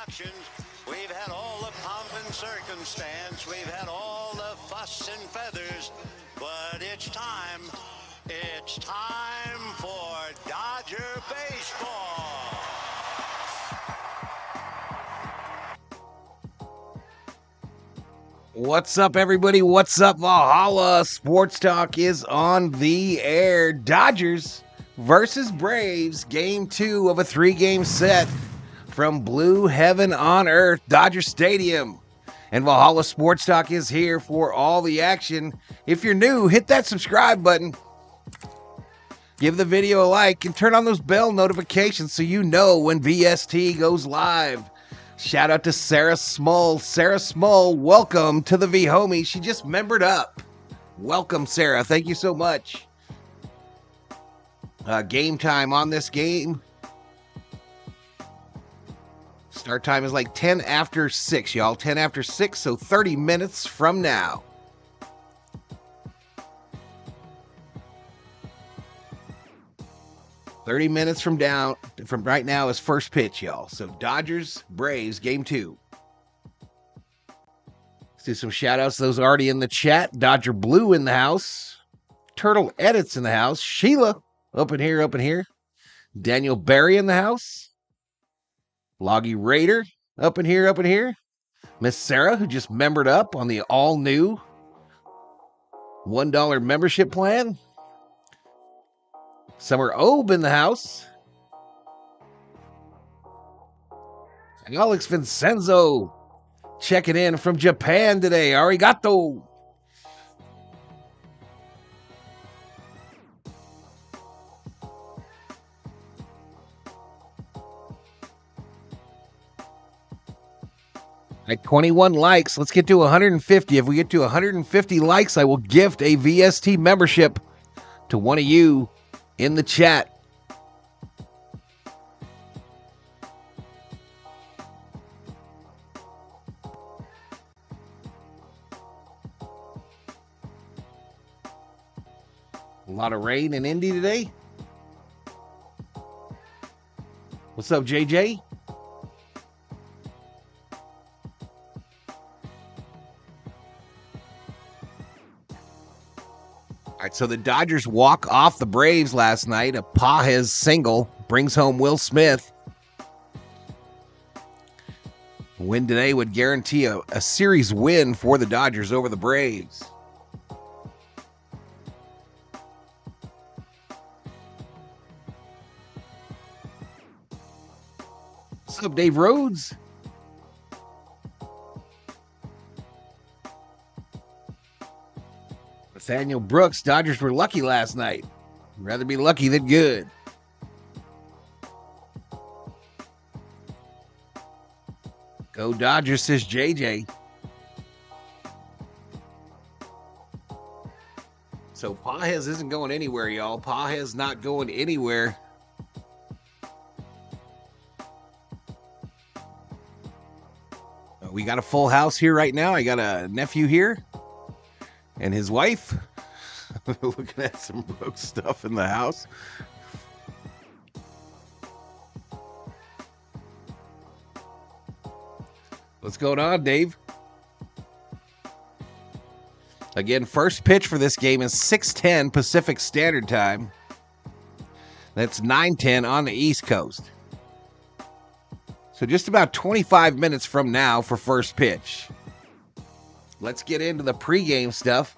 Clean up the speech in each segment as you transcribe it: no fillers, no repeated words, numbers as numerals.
introductions. We've had all the pomp and circumstance. We've had all the fuss and feathers. But it's time. It's time for Dodger baseball. What's up, everybody? What's up, Valhalla? Sports Talk is on the air. Dodgers versus Braves, game 2 of a 3-game set from Blue Heaven on Earth, Dodger Stadium. And Valhalla Sports Talk is here for all the action. If you're new, hit that subscribe button. Give the video a like and turn on those bell notifications so you know when VST goes live. Shout out to Sarah Small. Sarah Small, welcome to the V-Homie. She just membered up. Welcome, Sarah. Thank you so much. Game time on this game. Start time is like 10 after 6, y'all. 10 after 6, so 30 minutes from now. "30 minutes from right now is first pitch, y'all. So Dodgers, Braves, game 2. Let's do some shout outs. Those already in the chat. Dodger Blue in the house. Turtle Edits in the house. Sheila, up in here. Daniel Barry in the house. Loggy Raider, up in here. Miss Sarah, who just membered up on the all new $1 membership plan. Summer Obe in the house. Alex Vincenzo checking in from Japan today. Arigato. At 21 likes, let's get to 150. If we get to 150 likes, I will gift a VST membership to one of you in the chat. A lot of rain in Indy today. What's up, JJ? All right, so the Dodgers walk off the Braves last night. A Pages single brings home Will Smith. A win today would guarantee a series win for the Dodgers over the Braves. What's up, Dave Rhodes? Nathaniel Brooks, Dodgers were lucky last night. I'd rather be lucky than good. Go Dodgers, says JJ. So Pages isn't going anywhere, y'all. Pages not going anywhere. We got a full house here right now. I got a nephew here and his wife. Looking at some broke stuff in the house. What's going on, Dave? Again, first pitch for this game is 6:10 Pacific Standard Time. That's 9:10 on the East Coast. So just about 25 minutes from now for first pitch. Let's get into the pregame stuff.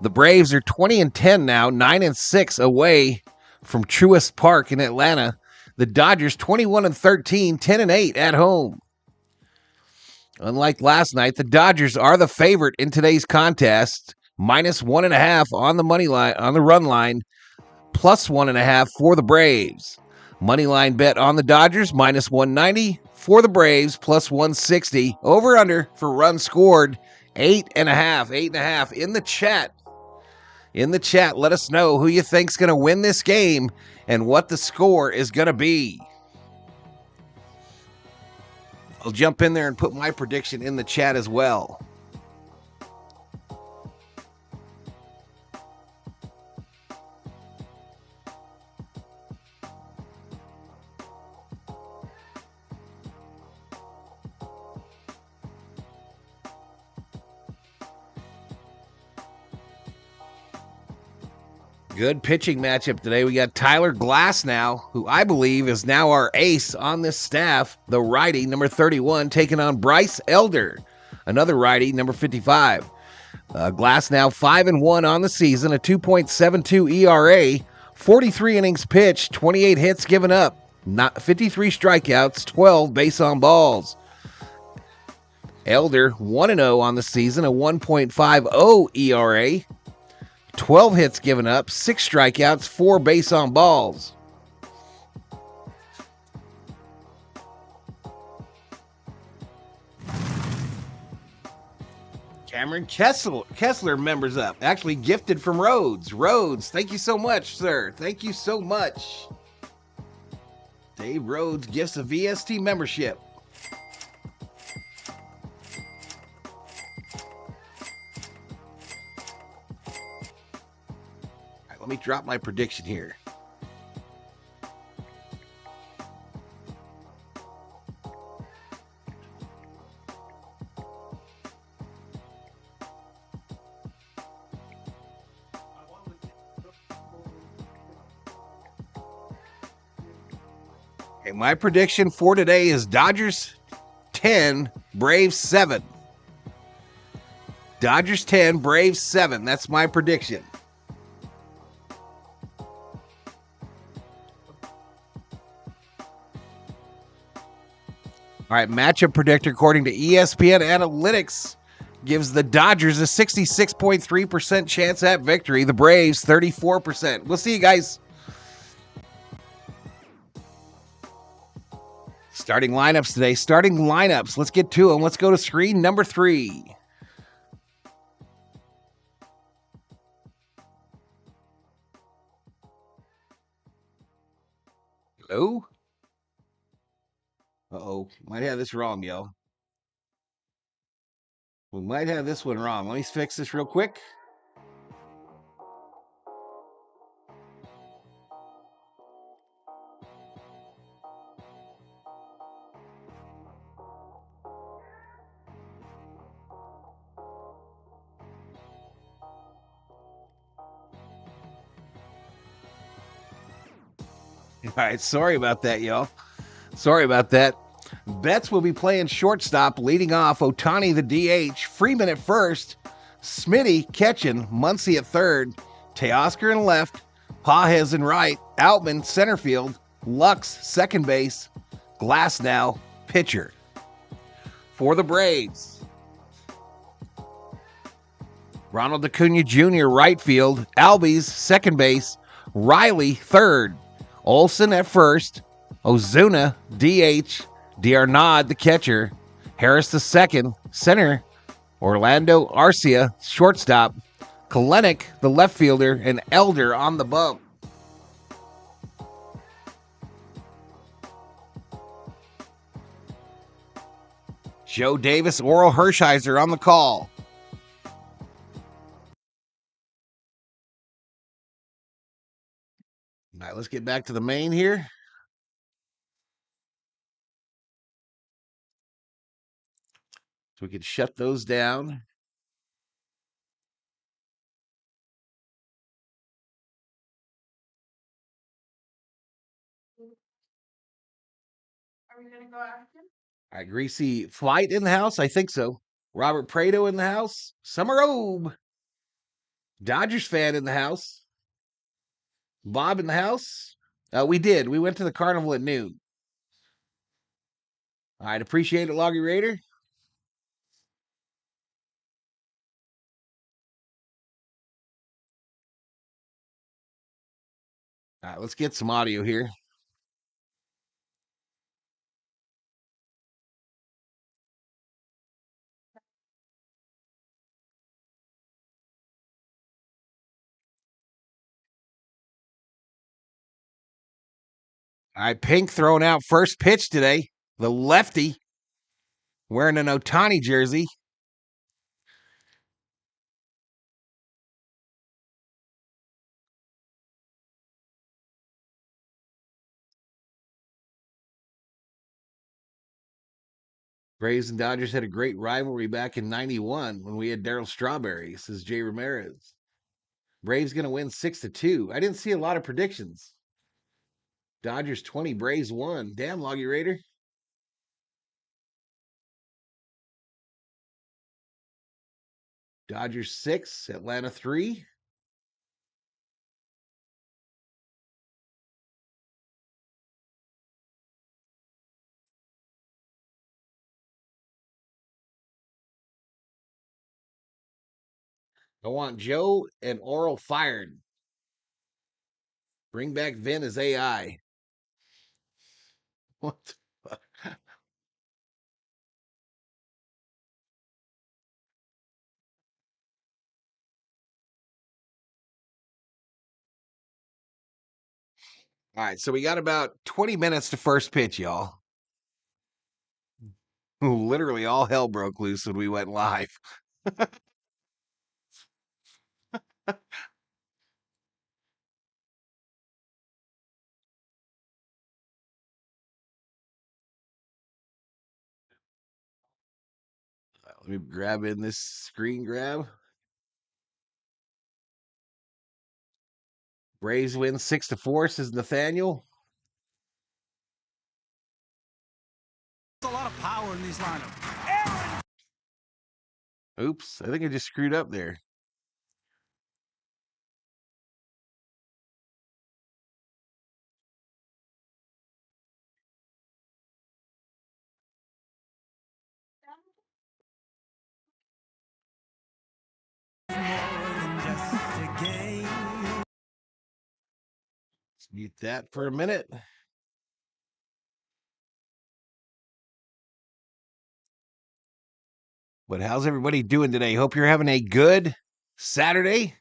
The Braves are 20-10 now, 9-6 away from Truist Park in Atlanta. The Dodgers 21-13, 10-8 at home. Unlike last night, the Dodgers are the favorite in today's contest, -1.5 on the money line, on the run line, +1.5 for the Braves. Money line bet on the Dodgers, -190 for the Braves, +160. Over under for runs scored, 8.5. 8.5 in the chat. In the chat, let us know who you think's going to win this game and what the score is going to be. I'll jump in there and put my prediction in the chat as well. Good pitching matchup today. We got Tyler Glasnow, who I believe is now our ace on this staff, the righty, number 31, taking on Bryce Elder, another righty, number 55. Glasnow 5-1 on the season, a 2.72 ERA, 43 innings pitched, 28 hits given up, 53 strikeouts, 12 base on balls. Elder 1-0 on the season, a 1.50 ERA, 12 hits given up, 6 strikeouts, 4 base on balls. Cameron Kessler members up. Actually gifted from Rhodes. Rhodes, thank you so much, sir. Thank you so much. Dave Rhodes gifts a VST membership. Let me drop my prediction here. Okay, my prediction for today is Dodgers 10, Braves 7. Dodgers 10, Braves 7. That's my prediction. All right, matchup predictor according to ESPN Analytics gives the Dodgers a 66.3% chance at victory. The Braves, 34%. We'll see you guys. Starting lineups today. Starting lineups. Let's get to them. Let's go to screen number 3. Hello? Uh-oh. Might have this wrong, yo. We might have this one wrong. Let me fix this real quick. All right, sorry about that, y'all. Sorry about that. Betts will be playing shortstop, leading off Otani the DH, Freeman at first, Smitty catching, Muncie at third, Teoscar in left, Pajes in right, Outman center field, Lux second base, Glasnow pitcher. For the Braves, Ronald Acuna Jr. right field, Albies second base, Riley third, Olsen at first, Ozuna DH, D'Arnaud the catcher, Harris the second, center, Orlando Arcia shortstop, Kalenic the left fielder, and Elder on the bump. Joe Davis, Oral Hershiser on the call. All right, let's get back to the main here. So we can shut those down. Are we going to go after? All right, Greasy Flight in the house? I think so. Robert Prado in the house. Summer Obe. Dodgers fan in the house. Bob in the house. We did. We went to the carnival at noon. All right, appreciate it, Loggy Raider. All right, let's get some audio here. All right, Pink throwing out first pitch today. The lefty wearing an Otani jersey. Braves and Dodgers had a great rivalry back in '91 when we had Darryl Strawberry, says Jay Ramirez. Braves going to win 6-2. I didn't see a lot of predictions. Dodgers 20, Braves 1. Damn, Loggy Raider. Dodgers 6, Atlanta 3. I want Joe and Oral fired. Bring back Vin as AI. What the fuck? All right, so we got about 20 minutes to first pitch, y'all. Literally all hell broke loose when we went live. Let me grab in this screen grab. Braves win 6-4, says Nathaniel. There's a lot of power in these lineups. Oops, I think I just screwed up there. Let's mute that for a minute. But how's everybody doing today? Hope you're having a good Saturday.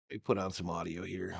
Let me put on some audio here.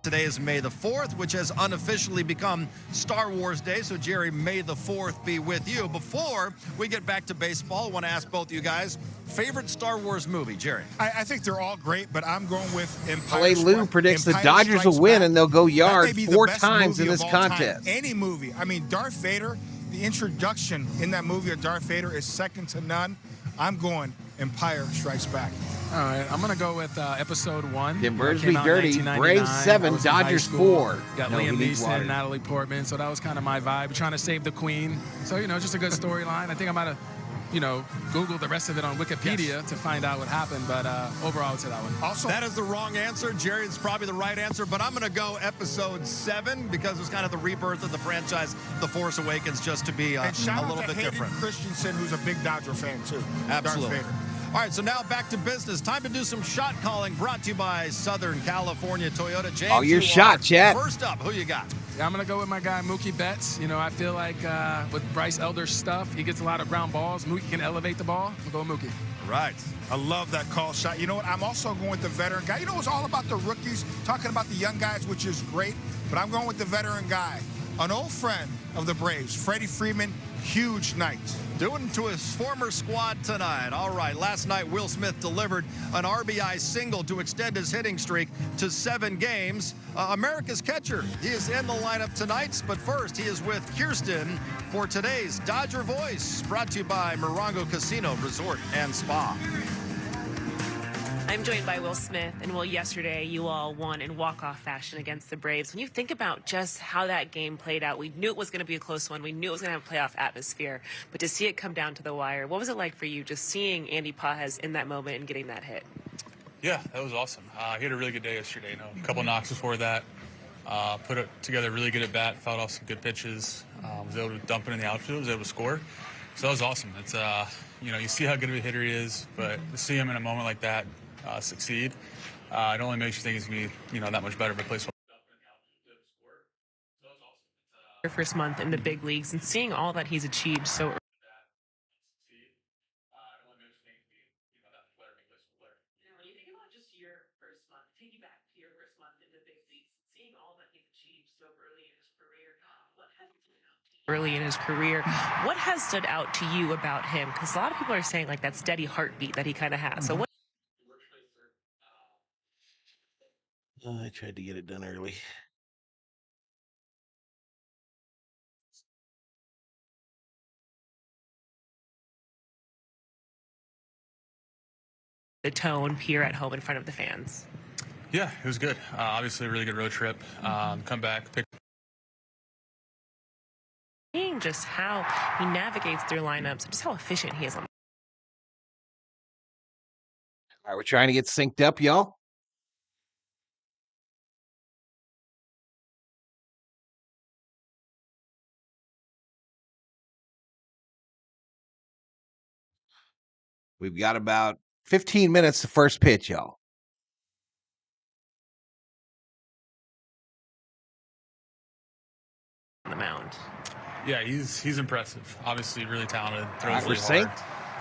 Today is May the 4th, which has unofficially become Star Wars Day. So, Jerry, May the 4th be with you. Before we get back to baseball, I want to ask both you guys, favorite Star Wars movie, Jerry? I think they're all great, but I'm going with Empire. LA Lou predicts the Dodgers will win and they'll go yard 4 times in this contest. Any movie. I mean, Darth Vader, the introduction in that movie of Darth Vader is second to none. I'm going Empire Strikes Back. All right, I'm going to go with episode 1. Can birds be dirty? Braves 7, Dodgers 4. Got No, Liam he needs Neeson, water. Natalie Portman, so that was kind of my vibe. Trying to save the queen. So, just a good storyline. I think I might have, Googled the rest of it on Wikipedia to find out what happened, but overall, it's that one. Also, that is the wrong answer. Jerry, it's probably the right answer, but I'm going to go episode 7 because it's kind of the rebirth of the franchise, The Force Awakens, just to be a little bit different. Christensen, who's a big Dodger fan, too. Absolutely. Darth Vader. All right, so now back to business. Time to do some shot calling, brought to you by Southern California Toyota. James, All your shot, chat. First up, who you got? Yeah, I'm going to go with my guy, Mookie Betts. I feel like with Bryce Elder's stuff, he gets a lot of ground balls. Mookie can elevate the ball. I'll go with Mookie. All right. I love that call shot. You know what? I'm also going with the veteran guy. It's all about the rookies, talking about the young guys, which is great, but I'm going with the veteran guy. An old friend of the Braves, Freddie Freeman, huge night. Doing to his former squad tonight. All right, last night Will Smith delivered an RBI single to extend his hitting streak to 7 games. America's catcher, he is in the lineup tonight, but first he is with Kirsten for today's Dodger Voice, brought to you by Morongo Casino Resort and Spa. I'm joined by Will Smith, and Will, yesterday you all won in walk-off fashion against the Braves. When you think about just how that game played out, we knew it was going to be a close one. We knew it was going to have a playoff atmosphere, but to see it come down to the wire, what was it like for you just seeing Andy Pages in that moment and getting that hit? Yeah, that was awesome. He had a really good day yesterday. A couple knocks before that. Put it together really good at bat, fouled off some good pitches. Was able to dump it in the outfield, was able to score. So that was awesome. It's you see how good of a hitter he is, but to see him in a moment like that succeed, it only makes you think he's going to be that much better of a place. Your first month in the big leagues and seeing all that he's achieved so early. When you think about just your first month, take you back to your first month in the big leagues, seeing all that he's achieved so early in his career, what has it done to early in his career. What has stood out to you about him? Because a lot of people are saying like that steady heartbeat that he kind of has. So what? I tried to get it done early. The tone here at home in front of the fans. Yeah, it was good. Obviously, a really good road trip. Come back, pick. Seeing just how he navigates through lineups, just how efficient he is on. All right, we're trying to get synced up, y'all. We've got about 15 minutes to first pitch, y'all. The mound. Yeah, he's impressive. Obviously, really talented. Throws We're really synced.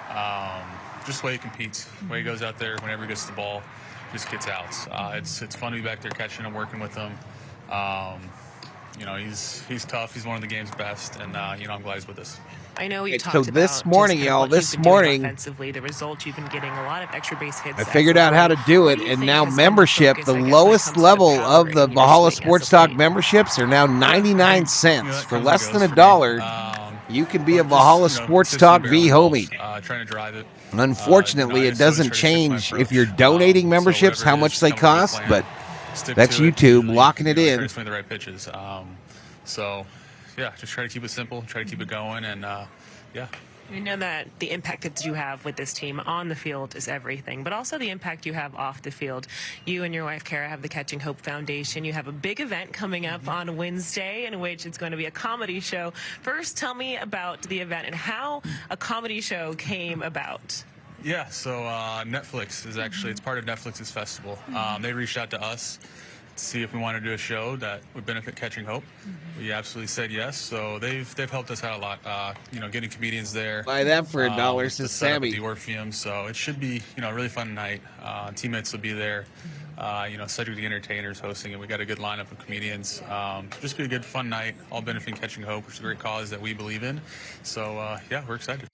hard. Just the way he competes, the way he goes out there whenever he gets the ball, just gets outs. It's fun to be back there catching him, working with him. He's tough. He's one of the game's best, and I'm glad he's with us. I know we Okay, talked so about this morning, just kind of y'all, what this you've been doing morning, offensively, the results you've been getting, a lot of extra base hits. I figured out how to do it, and now membership, the lowest level of the Valhalla Sports Talk memberships are now 99 cents. For less than $1, you can be a Valhalla Sports Talk V homie. Trying to drive it. Unfortunately, it doesn't change if you're donating memberships how much they cost, but that's YouTube locking it in. Try to swing the right pitches. Yeah, just try to keep it simple, try to keep it going, and yeah. You know that the impact that you have with this team on the field is everything, but also the impact you have off the field. You and your wife, Kara, have the Catching Hope Foundation. You have a big event coming up on Wednesday in which it's going to be a comedy show. First, tell me about the event and how a comedy show came about. Yeah, so Netflix is actually, it's part of Netflix's festival. They reached out to us to see if we wanted to do a show that would benefit Catching Hope. We absolutely said yes, so they've helped us out a lot. Getting comedians there. Buy that for $1, says Sammy. The Orpheum, so it should be a really fun night. Teammates will be there. Cedric the Entertainer's hosting it. We got a good lineup of comedians. Just be a good fun night, all benefiting Catching Hope, which is a great cause that we believe in. So yeah, we're excited.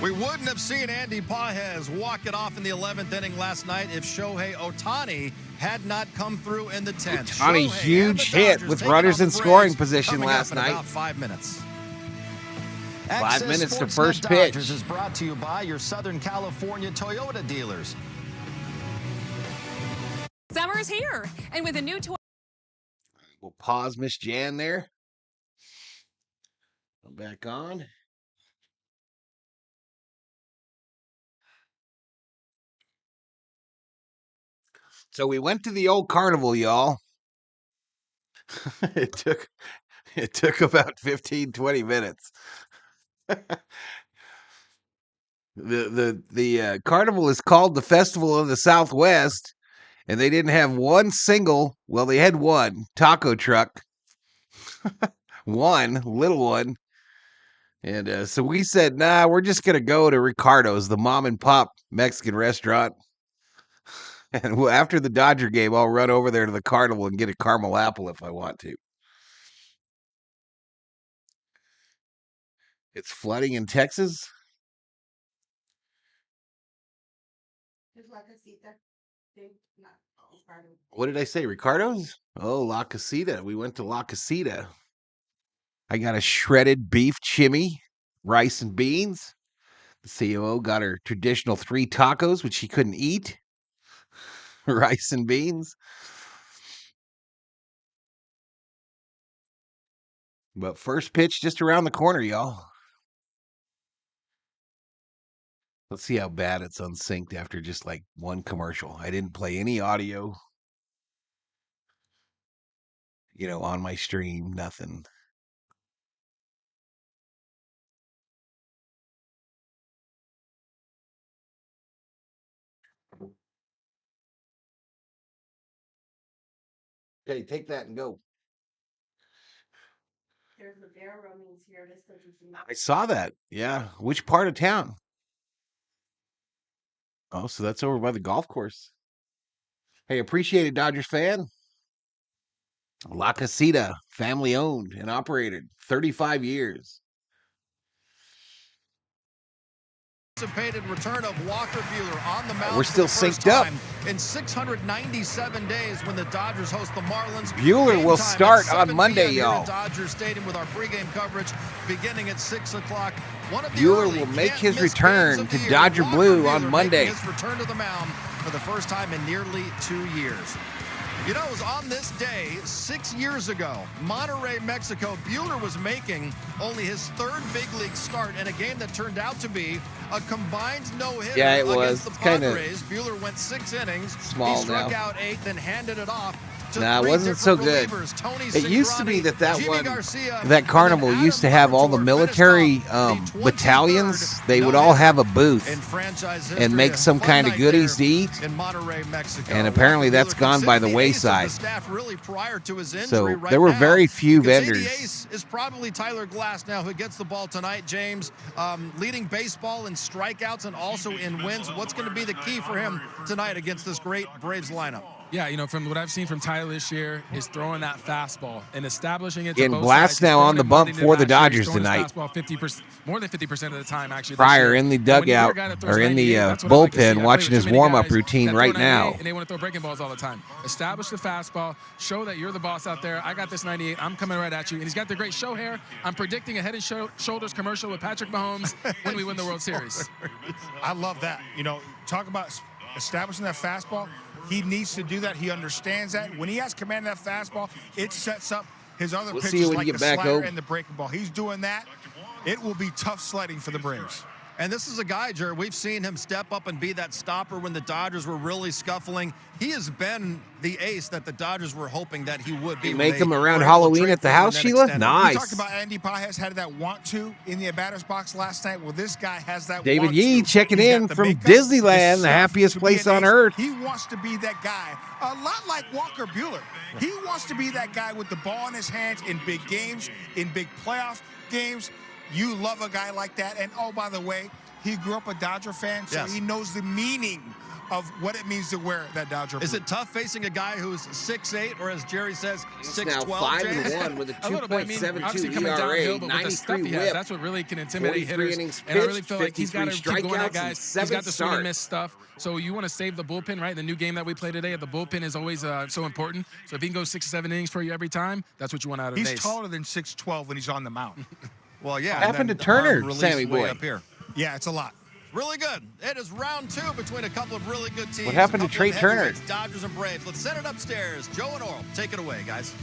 We wouldn't have seen Andy Pages walk it off in the 11th inning last night if Shohei Ohtani had not come through in the 10th. Ohtani, huge hit with runners in scoring position last night. About 5 minutes. 5 minutes to first pitch. Is brought to you by your Southern California Toyota dealers. Summer's here, and with a new toy. We'll pause Miss Jan there. I'm back on. So we went to the old carnival, y'all. It took about 15, 20 minutes. The carnival is called the Festival of the Southwest, and they didn't have one single, well, they had one taco truck. One little one. And so we said, nah, we're just going to go to Ricardo's, the mom and pop Mexican restaurant. And after the Dodger game, I'll run over there to the carnival and get a caramel apple if I want to. It's flooding in Texas. What did I say? Ricardo's? Oh, La Casita. We went to La Casita. I got a shredded beef chimney, rice and beans. The COO got her traditional 3 tacos, which she couldn't eat. Rice and beans. But first pitch just around the corner, y'all. Let's see how bad it's unsynced after just like one commercial. I didn't play any audio, on my stream, nothing. Okay, take that and go. There's a bear roaming here. I saw that. Yeah. Which part of town? Oh, so that's over by the golf course. Hey, appreciate it, Dodgers fan. La Casita, family owned and operated, 35 years. Anticipated return of Walker Buehler on the mound. We're still for the first synced up. time in 697 days when the Dodgers host the Marlins. Buehler Game will time start at on 7 Monday, p.m. here y'all. at Dodger Stadium with our pregame coverage beginning at 6 o'clock. One of the Buehler early will make his can't-miss return games of to the year. Dodger Walker Blue Buehler on making Monday. His return to the mound for the first time in nearly 2 years. You know, it was on this day 6 years ago, Monterrey, Mexico. Buehler was making only his third big league start in a game that turned out to be a combined no-hitter Yeah, it against was. the It's kinda Padres. Buehler went 6 innings. small He struck now. out 8, then handed it off to Nah, it 3 wasn't so different good. relievers. Tony It used to be Cingrani, that Jimmy one, Garcia, that carnival and then used to Adam have all the Laboratory military finished off the battalions. They would all no-hitter have a booth in franchise and history. make A some fun kind of night goodies to there eat. in Monterrey, Mexico. And apparently Walker that's Buehler gone by the considered ace of wayside. the staff really prior to his injury. So right there were now, very few you can say vendors. the ace is probably Tyler Glass now, who gets the ball tonight. James, leading baseball in strikeouts and also in wins. What's going to be the key for him tonight against this great Braves lineup? Yeah, you know, from what I've seen from Tyler this year is throwing that fastball and establishing it to Getting both Glass sides. now He's on the throwing it bump more than for the he did last year. Dodgers He's throwing his tonight. fastball 50%, more than 50% of the time, actually. this Pryor year. in the And when you hear a dugout guy that throws or in the 98, that's what I like to see. I bullpen play watching with his too many warm-up guys routine that right throw 98 now. And they want to throw breaking balls all the time. Establish the fastball. Show that you're the boss out there. I got this 98. I'm coming right at you. And he's got the great show hair. I'm predicting a Head and Shoulders commercial with Patrick Mahomes when we win the World Series. I love that. You know, talk about establishing that fastball. He needs to do that. He understands that. When he has command of that fastball, it sets up his other We'll see you pitches when like you the get back, slider Oak. and the breaking ball. He's doing that. It will be tough sledding for the Braves. And this is a guy, Jared, we've seen him step up and be that stopper when the Dodgers were really scuffling. He has been the ace that the Dodgers were hoping that he would be. You when make they him around were able to Halloween trade at the for him house, and then Sheila? extend him. Nice. We talked about Andy Pages had that want to in the batter's box last night. Well, this guy has that David want Yee to. checking He's got in the from makeup, Disneyland, the stuff happiest to be place an on ace. earth. He wants to be that guy, a lot like Walker Buehler. He wants to be that guy with the ball in his hands in big games, in big playoff games. You love a guy like that. And, oh, by the way, he grew up a Dodger fan, so Yes. he knows the meaning of what it means to wear that Dodger blue. Is it tough facing a guy who's 6'8", or as Jerry says, It's now 6'12", James? 5-1 with a A little bit. I mean, obviously 2.72 coming downhill, ERA, but with the stuff 93 he has, whip. that's what really can intimidate 43 hitters. innings And I really pitched, feel like he's got to 53 keep going at strikeouts, guys. and He's 7 got the swing and starts. miss stuff. So you want to save the bullpen, right? The new game that we play today, the bullpen is always so important. So if he can go 6 or 7 innings for you every time, that's what you want out of an He's ace. taller than 6'12" when he's on the mound. Well, yeah. What happened and to then the arm Turner, release Sammy way boy? up here. Yeah, it's a lot. Really good. It is round 2 between a couple of really good teams. What happened to A couple Trey of Turner? heavyweights, Dodgers and Braves. Let's send it upstairs. Joe and Oral, take it away, guys.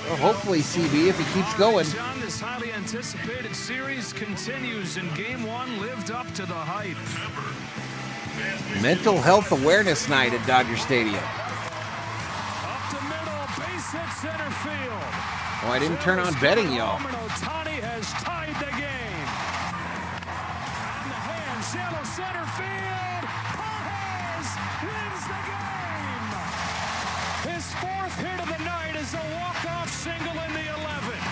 Well, hopefully, CB, if he keeps going. John, this highly anticipated series continues, and Game 1 lived up to the hype. Mental Health Awareness Night at Dodger Stadium. Up the middle, base hit center field. Oh, I didn't turn on betting, y'all. Otani has tied the game. On the hand, shallow center field. Pages wins the game. His 4th hit of the night is a walk-off single in the 11th.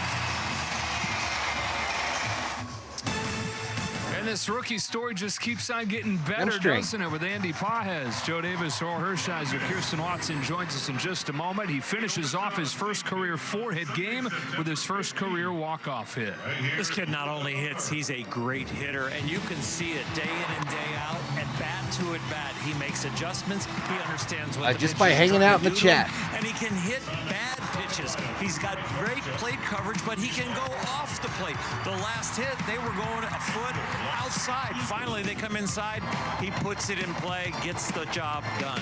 And this rookie story just keeps on getting better, Hamstring. doesn't it, with Andy Pages. Joe Davis, Earl Hershiser, Kirsten Watson joins us in just a moment. He finishes off his first career 4-hit game with his first career walk-off hit. This kid not only hits, he's a great hitter, and you can see it day in and day out. At bat to at bat, he makes adjustments. He understands what the Just pitch by is hanging trying out to in the do to him, chat. and he can hit bad pitches. He's got great plate coverage, but he can go off the plate. The last hit, they were going a foot outside. Finally, they come inside. He puts it in play, gets the job done.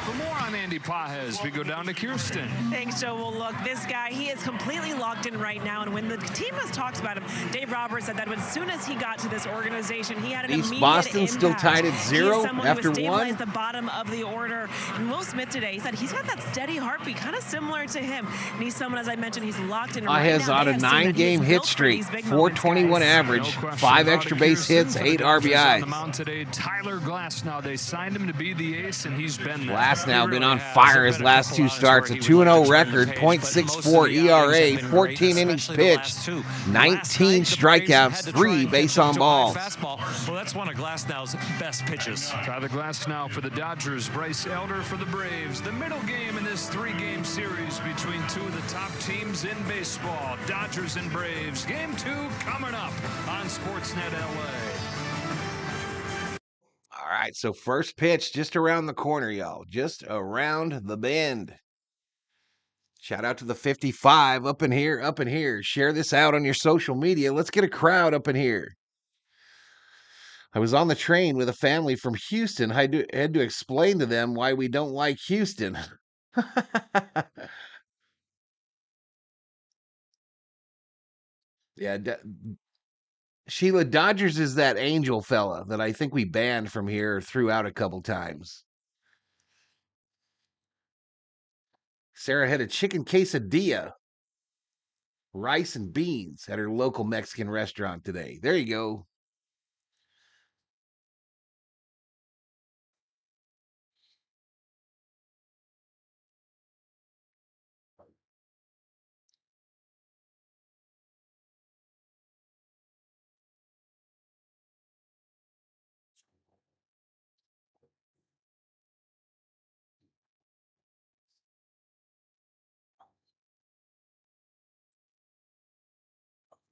For more on Andy Pages, we go down to Kirsten. Thanks, Joe. Well, look, this guy, he is completely locked in right now. And when the team has talked about him, Dave Roberts said that as soon as he got to this organization, he had an East immediate Boston impact. still tied at 0 He is someone after who has stabilized 1. the bottom of the order. And Will Smith today, he said he's got that steady heartbeat, kind of similar to him. And he's someone, as I mentioned, he's locked in right Pages now. on They a have seen that he is 9-game hit built for streak, these big moments, 421 guys. average, No question 5 about extra it. base Kirsten hits, for the 8 Dodgers on the RBIs. mound today. Tyler Glass now, they signed him to be the ace, and he's been there. Glass Glass now been on fire his last two starts. A 2-0 record, .64 ERA, 14 innings pitched, 19 strikeouts, 3 base on balls. Well, that's one of Glasnow's best pitches. Tyler Glasnow for the Dodgers, Bryce Elder for the Braves. The middle game in this 3-game series between two of the top teams in baseball, Dodgers and Braves. Game 2 coming up on Sportsnet LA. All right, so first pitch just around the corner, y'all. Just around the bend. Shout out to the 55 up in here, up in here. Share this out on your social media. Let's get a crowd up in here. I was on the train with a family from Houston. I had to explain to them why we don't like Houston. Yeah, Sheila, Dodgers is that Angel fella that I think we banned from here, threw out a couple times. Sarah had a chicken quesadilla, rice and beans at her local Mexican restaurant today. There you go.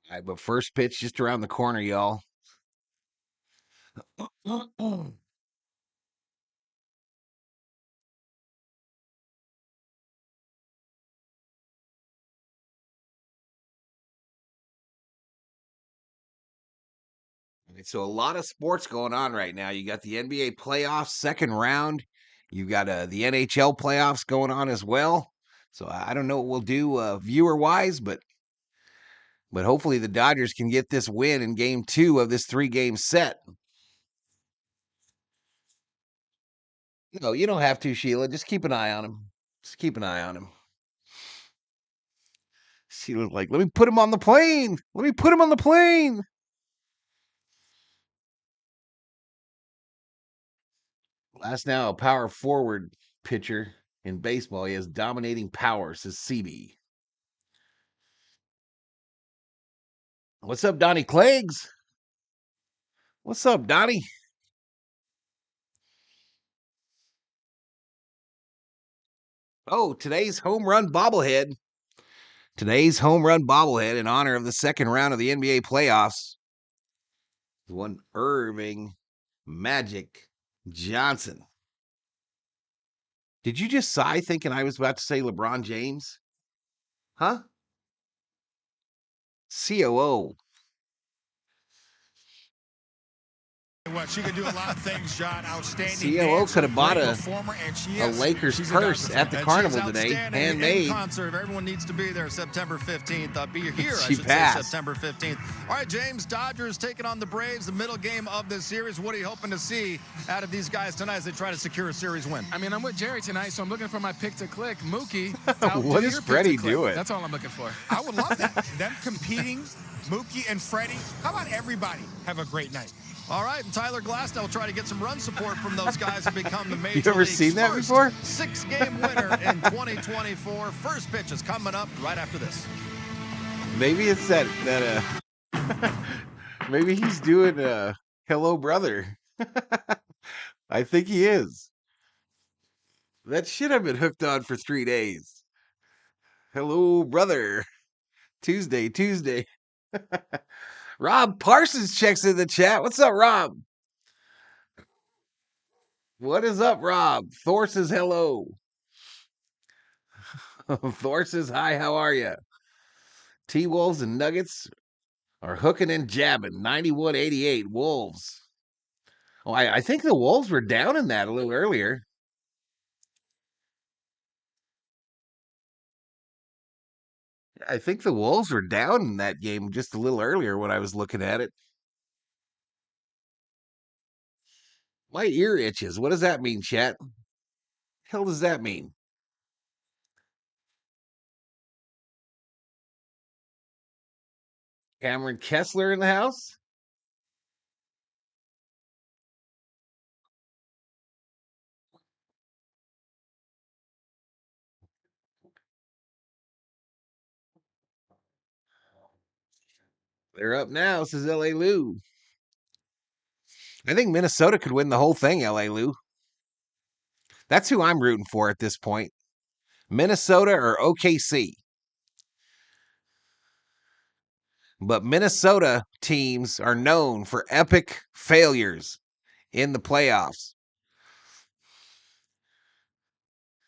All right, but first pitch just around the corner, y'all. So a lot of sports going on right now. You got the NBA playoffs, second round. You got the NHL playoffs going on as well. So I don't know what we'll do viewer-wise, but hopefully the Dodgers can get this win in game 2 of this 3-game set. No, you don't have to, Sheila. Just keep an eye on him. Just keep an eye on him. Sheila's like, let me put him on the plane. Let me put him on the plane. Last now, a power forward pitcher in baseball. He has dominating power, says CB. What's up, Donnie Cleggs? What's up, Donnie? Oh, today's home run bobblehead. Today's home run bobblehead in honor of the second round of the NBA playoffs. One Irving Magic Johnson. Did you just sigh thinking I was about to say LeBron James? Huh? COO. What she can do a lot of things, John. Outstanding. COO could have bought a Lakers she's purse at the carnival today, handmade. In concert. Everyone needs to be there September 15th. Be here, She I should passed. say, September 15th. All right, James, Dodgers taking on the Braves, the middle game of this series. What are you hoping to see out of these guys tonight as they try to secure a series win? I mean, I'm with Jerry tonight, so I'm looking for my pick to click. Mookie. What is Freddy doing? That's all I'm looking for. I would love that. Them competing, Mookie and Freddy. How about everybody have a great night? All right, and Tyler Glasnow will try to get some run support from those guys and become the major You ever seen that before? 6-game winner in 2024. First pitch is coming up right after this. Maybe it's that maybe he's doing Hello Brother. I think he is. That shit I've been hooked on for 3 days. Hello Brother. Tuesday. Rob Parsons checks in the chat. What's up, Rob? What is up, Rob? Thor says hello. Thor says hi, how are you? T-Wolves and Nuggets are hooking and jabbing. 91-88 Wolves. Oh, I think the Wolves were down in that a little earlier. I think the Wolves were down in that game just a little earlier when I was looking at it. My ear itches. What does that mean, chat? Hell does that mean? Cameron Kessler in the house? They're up now, says L.A. Lou. I think Minnesota could win the whole thing, L.A. Lou. That's who I'm rooting for at this point. Minnesota or OKC. But Minnesota teams are known for epic failures in the playoffs.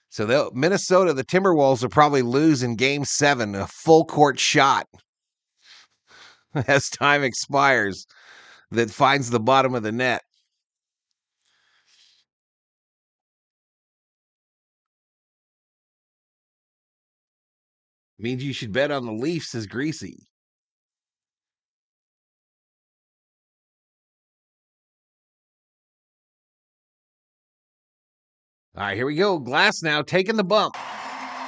So Minnesota, the Timberwolves will probably lose in Game 7, a full court shot as time expires that finds the bottom of the net. Means you should bet on the Leafs, says Greasy. All right, here we go. Glass now taking the bump.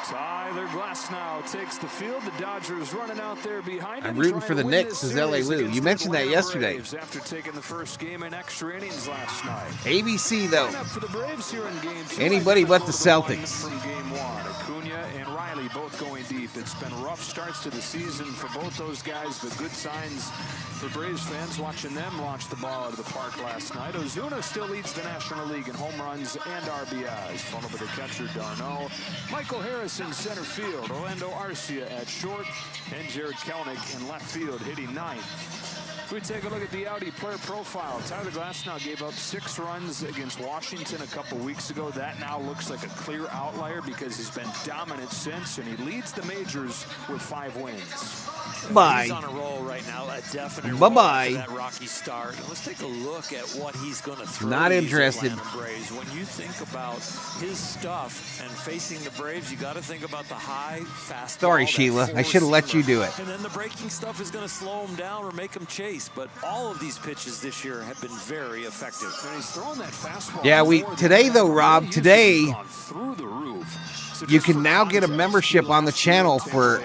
Tyler Glasnow takes the field. The Dodgers running out there behind him. I'm rooting for the Knicks, says L.A. Lou. You mentioned that yesterday. After taking the first game in extra innings last night. ABC, though. For the Braves here in game 2. Anybody but the Celtics. From game 1. Acuna and Riley both going deep. It's been rough starts to the season for both those guys, but good signs for Braves fans watching them launch the ball out of the park last night. Ozuna still leads the National League in home runs and RBIs. Followed by the catcher Darno. Michael Harris in center field. Orlando Arcia at short. And Jared Kelenic in left field hitting 9th. If we take a look at the Audi player profile, Tyler Glasnow gave up 6 runs against Washington a couple weeks ago. That now looks like a clear outlier because he's been dominant since, and he leads the majors with 5 wins. Bye. He's on a roll right now. A definite Bye-bye. that rocky start. Let's take a look at what he's going to throw. Not interested. Braves. When you think about his stuff and facing the Braves, you got to think about the high, fast. Sorry, Sheila. I should have let you do it. And then the breaking stuff is going to slow him down or make him chase. But all of these pitches this year have been very effective. And he's throwing that fastball. Yeah, today though, Rob, today through the roof. So you can now get a membership on the channel for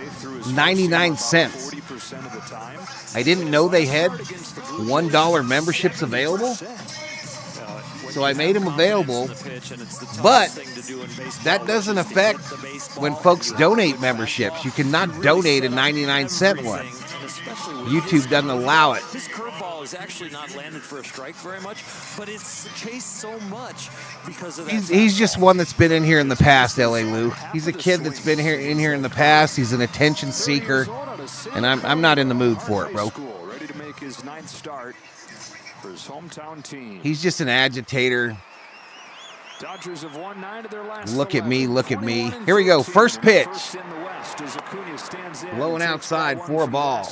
99 cents. I didn't know they had $1 memberships available, so I made them available, but that doesn't affect when folks donate memberships. You cannot donate a 99-cent one. YouTube doesn't allow it. His curveball is actually not landed for a strike very much, but it's chased so much because of that. He's just one that's been in here in the past, L.A. Lou. He's a kid that's been in here in the past. He's an attention seeker, and I'm not in the mood for it, bro. Ready to make his 9th start for his hometown team. He's just an agitator. Dodgers have won 9 of their last. Look at me, look at me. Here we go, first pitch. Blowing outside for a ball.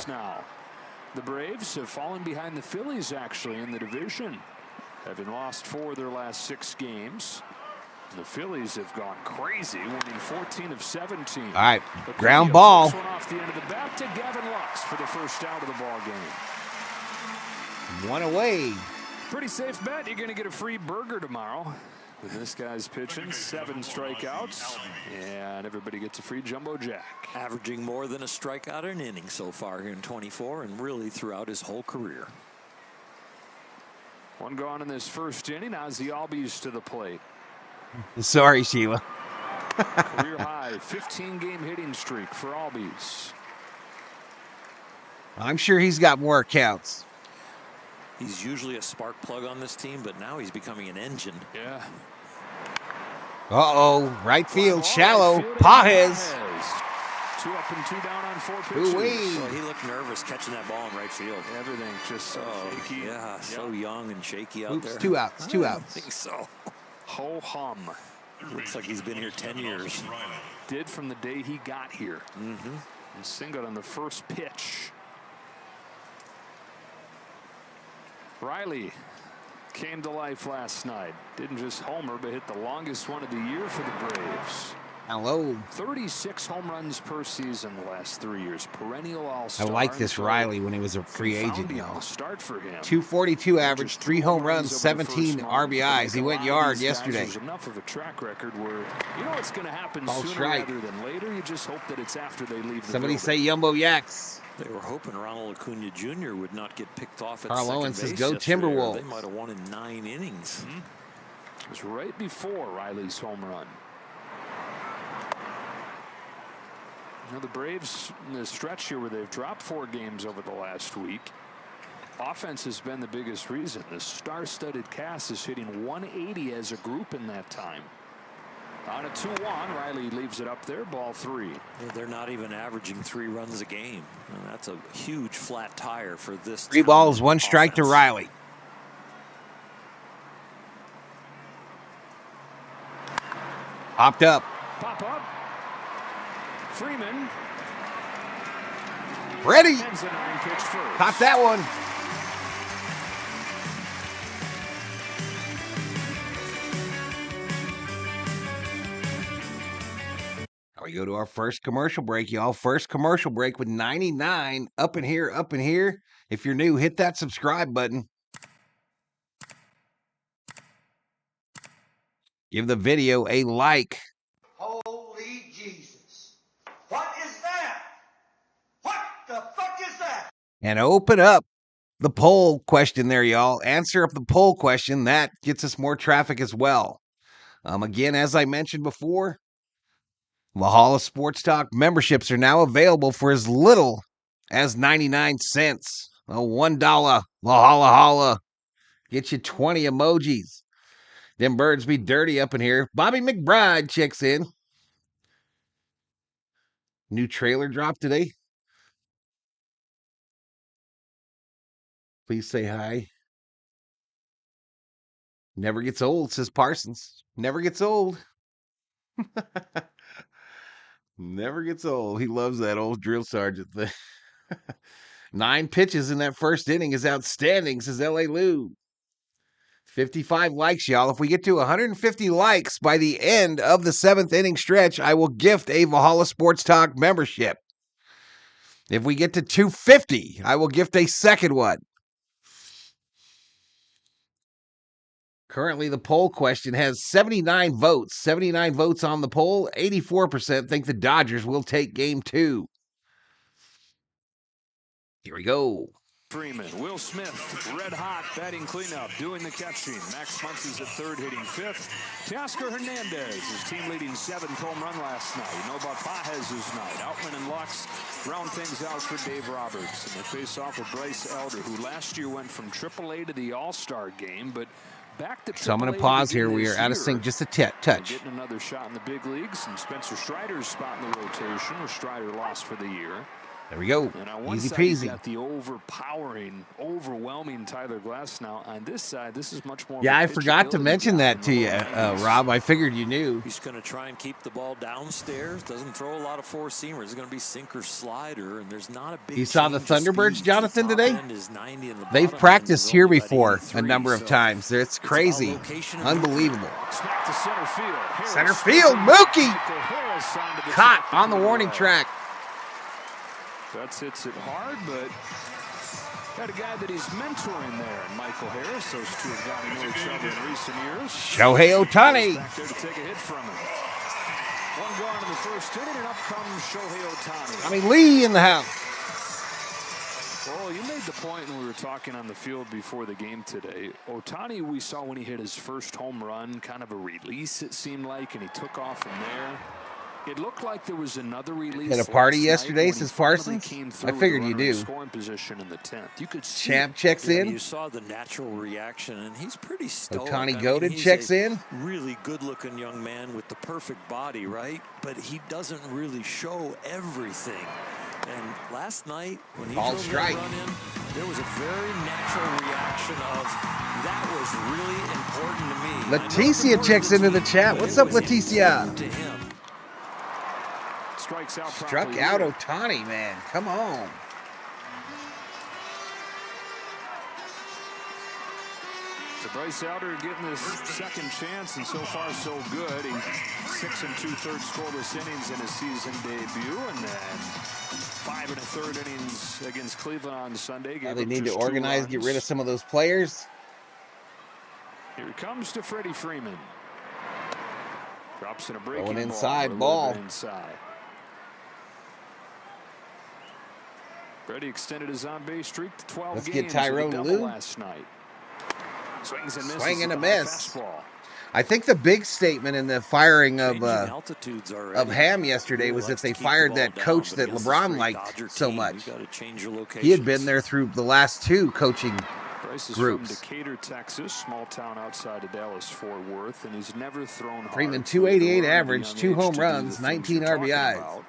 The Braves have fallen behind the Phillies, actually, in the division, having lost 4 of their last 6 games. The Phillies have gone crazy, winning 14 of 17. All right, ground ball. One off the end of the bat to Gavin Lux for the first out of the ball game. One away. Pretty safe bet. You're going to get a free burger tomorrow. With this guy's pitching, 7 strikeouts, and everybody gets a free Jumbo Jack. Averaging more than a strikeout an inning so far here in 24, and really throughout his whole career. 1 gone in this first inning. Ozzy Albies to the plate. Sorry, Sheila. Career high 15-game hitting streak for Albies. I'm sure he's got more accounts. He's usually a spark plug on this team, but now he's becoming an engine. Yeah. Uh-oh, right field, shallow, Pajes. 2 up and 2 down on 4 pitches. So he looked nervous catching that ball in right field. Everything just so shaky. Yeah, so young and shaky out there. 2 outs, 2 outs. I think so. Ho-hum. Looks like he's been here 10 years. Did from the day he got here. And singled on the first pitch. Riley came to life last night. Didn't just homer, but hit the longest one of the year for the Braves. Hello. 36 home runs per season the last 3 years. Perennial all-star. I like this Riley when he was a free agent. Start for him. 242 average, 3 home runs, 17 RBIs. He went yard yesterday. There's enough of a track record where you know it's going to happen sooner rather than later. You just hope that it's after they leave the Somebody building. say Yumbo Yaks. They were hoping Ronald Acuna Jr. would not get picked off at Carl second Owens says, base go yesterday, or Timberwolves. They might have won in 9 innings. It was right before Riley's home run. You know, the Braves in the stretch here where they've dropped 4 games over the last week. Offense has been the biggest reason. The star-studded cast is hitting 180 as a group in that time. On a 2-1, Riley leaves it up there, ball 3. They're not even averaging 3 runs a game. That's a huge flat tire for this. 3 balls, 1 strike to Riley. Popped up. Pop up. Freeman. Freddy. Pop that one. We go to our first commercial break, y'all. First commercial break with 99 up in here, up in here. If you're new, hit that subscribe button. Give the video a like. Holy Jesus. What is that? What the fuck is that? And open up the poll question there, y'all. Answer up the poll question. That gets us more traffic as well. Again, as I mentioned before, Valhalla Sports Talk memberships are now available for as little as 99 cents. $1 Valhalla Holla. Get you 20 emojis. Them birds be dirty up in here. Bobby McBride checks in. New trailer drop today. Please say hi. Never gets old, says Parsons. Never gets old. Never gets old. He loves that old drill sergeant thing. 9 pitches in that first inning is outstanding, says L.A. Lou. 55 likes, y'all. If we get to 150 likes by the end of the 7th inning stretch, I will gift a Valhalla Sports Talk membership. If we get to 250, I will gift a second one. Currently, the poll question has 79 votes. 79 votes on the poll. 84% think the Dodgers will take Game 2. Here we go. Freeman, Will Smith, red hot, batting cleanup, doing the catching. Max Muncie's at third, hitting 5th. Teoscar Hernandez, his team leading 7th home run last night. You know about Bajez's night. Outman and Lux round things out for Dave Roberts. And they face off with Bryce Elder, who last year went from AAA to the All-Star game, but back to AAA. So I'm going to pause here. We are out of sync just a touch. Getting another shot in the big leagues, and Spencer Strider's spot in the rotation, where Strider lost for the year. There we go. And on one Easy side, peasy. got the overpowering, overwhelming Tyler Glass. Now on this side, this is much more. Yeah, I forgot to mention that to you, Rob. I figured you knew. He's going to try and keep the ball downstairs. Doesn't throw a lot of four seamers. It's going to be sinker slider, and there's not a big. You saw the Thunderbirds, Jonathan, today? They've The practiced here before a number of times. It's crazy, unbelievable. Center field, Mookie caught on the warning track. Betts hits it hard, but got a guy that he's mentoring there, Michael Harris. Those two have gotten to know each other in recent years. Shohei Ohtani. Back there to take a hit from him. One gone in the first inning, and up comes Shohei Ohtani. I mean, Lee in the house. Well, you made the point when we were talking on the field before the game today. Ohtani, we saw when he hit his first home run, kind of a release, it seemed like, and he took off from there. It looked like there was another release. At a party yesterday, says Parsons. I figured you do. Scoring position in the 10th. You could see Champ checks in. You saw the natural reaction, and he's pretty stoic. Ohtani goated checks in. Really good-looking young man with the perfect body, right? But he doesn't really show everything. And last night, when he drove that run in, there was a very natural reaction of that was really important to me. Leticia checks into the chat. What's up, Leticia? Struck out Ohtani, man. Come on. So Bryce Elder getting his second chance, and so far so good. He 6 2/3 scoreless innings in his season debut, and then 5 1/3 innings against Cleveland on Sunday. They need to organize, get rid of some of those players. Here he comes to Freddie Freeman. Drops in a breaking going inside ball. Inside. Freddie extended his on-base streak to 12 Let's games. get Tyrone Lue last night. Swings and misses. Swing and a miss. I think the big statement in the firing of Ham yesterday was that they fired that coach that LeBron liked so much. He had been there through the last 2 coaching Bryce is groups. from Decatur, Texas, small town outside of Dallas-Fort Worth, and he's never thrown hard. Freeman, 288 average, 2 home runs, 19 RBIs.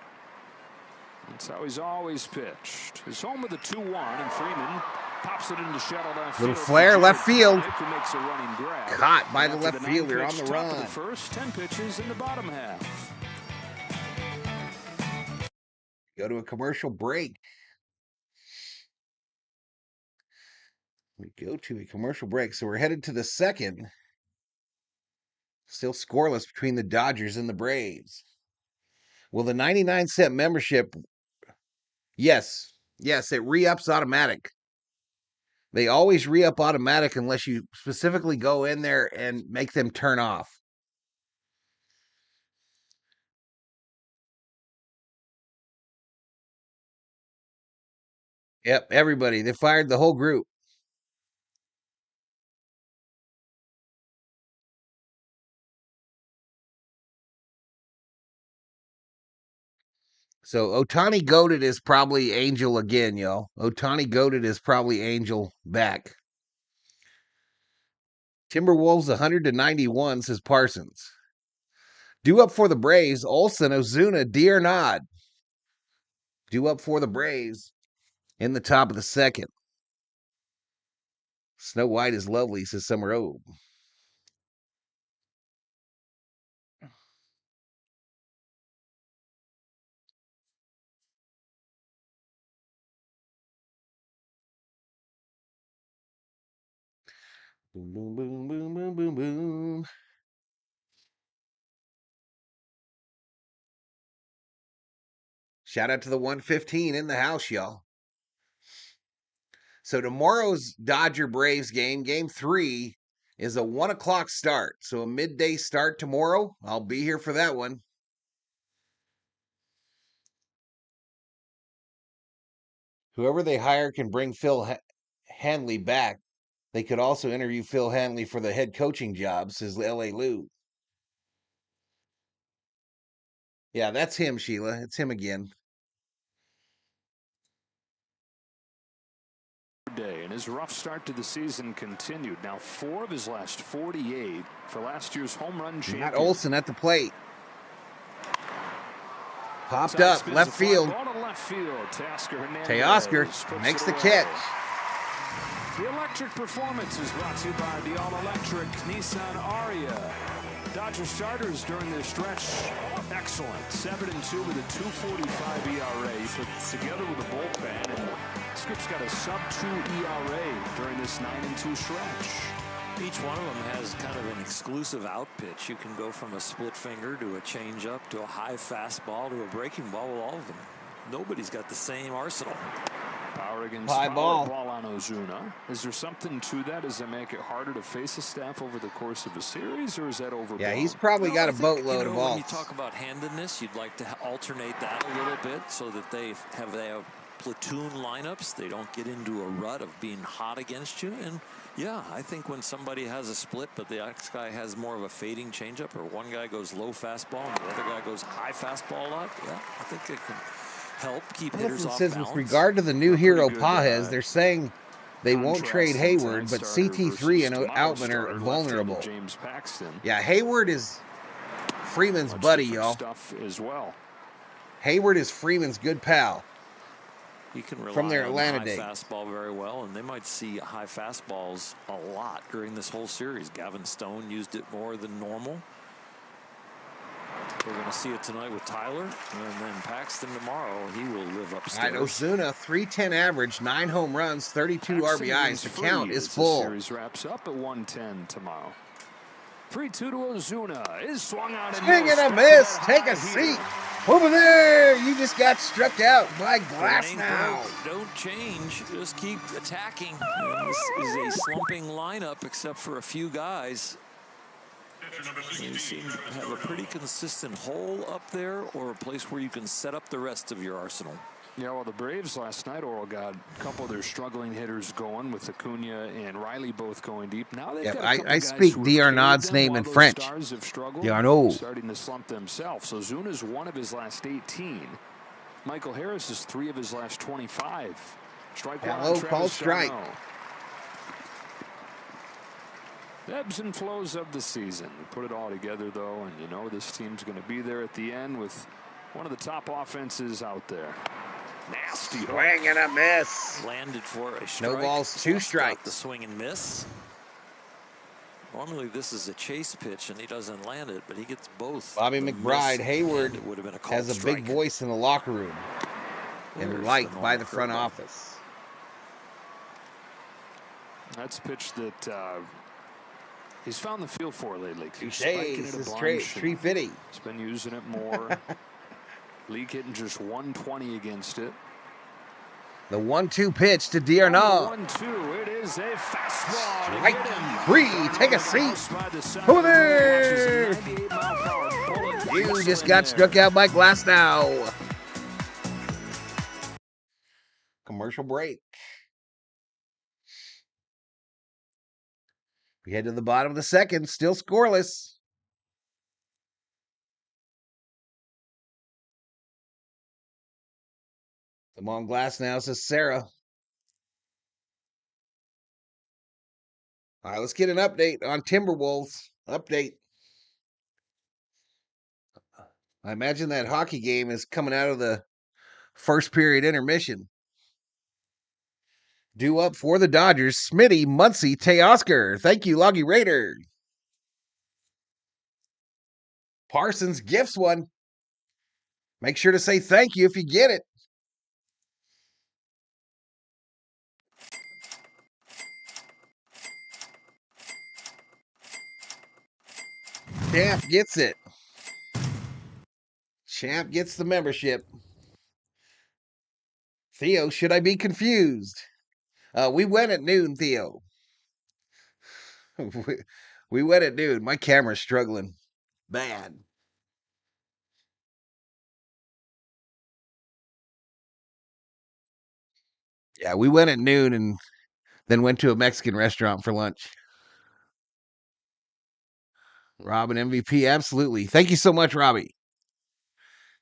That's how he's always pitched. His home with a 2-1, and Freeman pops it into shallow left field. Little flare, left field. Makes a running grab. Caught by the After left fielder on the run. The first 10 pitches in the bottom half. Go to a commercial break. We go to a commercial break. So we're headed to the second. Still scoreless between the Dodgers and the Braves. Will the 99-cent membership... Yes, it re-ups automatic. They always re-up automatic unless you specifically go in there and make them turn off. Yep, everybody. They fired the whole group. So Otani goated is probably Angel again, y'all. Otani goated is probably Angel back. Timberwolves 100-91, says Parsons. Due up for the Braves, Olsen, Ozuna, Diernod. Due up for the Braves in the top of the second. Snow White is lovely, says Summer O. Boom, boom, boom, boom, boom, boom, boom. Shout out to the 115 in the house, y'all. So tomorrow's Dodger Braves game, game 3, is a 1 o'clock start. So a midday start tomorrow. I'll be here for that one. Whoever they hire can bring Phil Hanley back. They could also interview Phil Hanley for the head coaching job, says L.A. Lou. Yeah, that's him, Sheila. It's him again. Day, and his rough start to the season continued. Now 4 of his last 48 for last year's home run champion. Matt Olson at the plate. Popped up, left field. Teoscar makes the catch. The electric performance is brought to you by the all-electric Nissan Ariya. Dodger starters during their stretch, excellent. 7-2 with a 2.45 ERA, put together with a bullpen, and Skip's got a sub-2 ERA during this 9-2 stretch. Each one of them has kind of an exclusive out pitch. You can go from a split finger to a changeup to a high fastball to a breaking ball with all of them. Nobody's got the same arsenal. Power against high ball on Ozuna. Is there something to that? Does it make it harder to face a staff over the course of a series, or is that overblown? Yeah, he's probably got a boatload of balls. When you talk about handedness, you'd like to alternate that a little bit so that they have platoon lineups. They don't get into a rut of being hot against you. And yeah, I think when somebody has a split, but the next guy has more of a fading changeup, or one guy goes low fastball and the other guy goes high fastball a lot, yeah, I think it can help keep hitters off balance. With regard to the new hero Pajes, they're saying they won't trade Hayward, but CT3 and Outman are vulnerable. Yeah, Hayward is Freeman's buddy, y'all. Hayward is Freeman's good pal. He can rely from their on Atlanta high days. Fastball very well, and they might see high fastballs a lot during this whole series. Gavin Stone used it more than normal. We're going to see it tonight with Tyler, and then Paxton tomorrow. He will live upstairs. All right, Ozuna, 310 average, 9 home runs, 32 RBIs. The count is full. The series wraps up at 110 tomorrow. 3-2 to Ozuna is swung out. Swing and a miss. Take a seat. Over there, you just got struck out by Glass now. Don't change. Just keep attacking. This is a slumping lineup, except for a few guys. You seem to have a pretty consistent hole up there, or a place where you can set up the rest of your arsenal. Yeah, well, the Braves last night, Oral, got a couple of their struggling hitters going with Acuna and Riley both going deep. Now they've got a couple I guys speak who have carried D'Arnaud's them name while in those French. Stars have struggled, D'Arnaud. starting to slump themselves. So Zuna's one of his last 18. Michael Harris is 3 of his last 25. Strike one on called strike. The ebbs and flows of the season. We put it all together, though, and you know this team's going to be there at the end with one of the top offenses out there. Nasty swing and a miss. Landed for a strike. No balls, 2 strikes. The swing and miss. Normally this is a chase pitch and he doesn't land it, but he gets both. Bobby McBride, Hayward has a big strike. voice in the locker room and liked by the front office. That's a pitch that he's found the feel for lately. Shohei, this is Tree Fitty. He's been using it more. League hitting just 120 against it. The 1-2 pitch to D'Arnaud. 1-2. It is a fastball. Strike 3. Take a seat. Over there. You just got struck out by Glasnow. Commercial break. We head to the bottom of the second. Still scoreless. I'm on glass now, says Sarah. All right, let's get an update on Timberwolves. Update. I imagine that hockey game is coming out of the first period intermission. Due up for the Dodgers, Smitty, Muncie, Teoscar. Thank you, Loggy Raider. Parsons gifts one. Make sure to say thank you if you get it. Champ gets it. Champ gets the membership. Theo, should I be confused? We went at noon, Theo. we went at noon. My camera's struggling bad. Yeah, we went at noon and then went to a Mexican restaurant for lunch. Robin MVP, absolutely. Thank you so much, Robbie.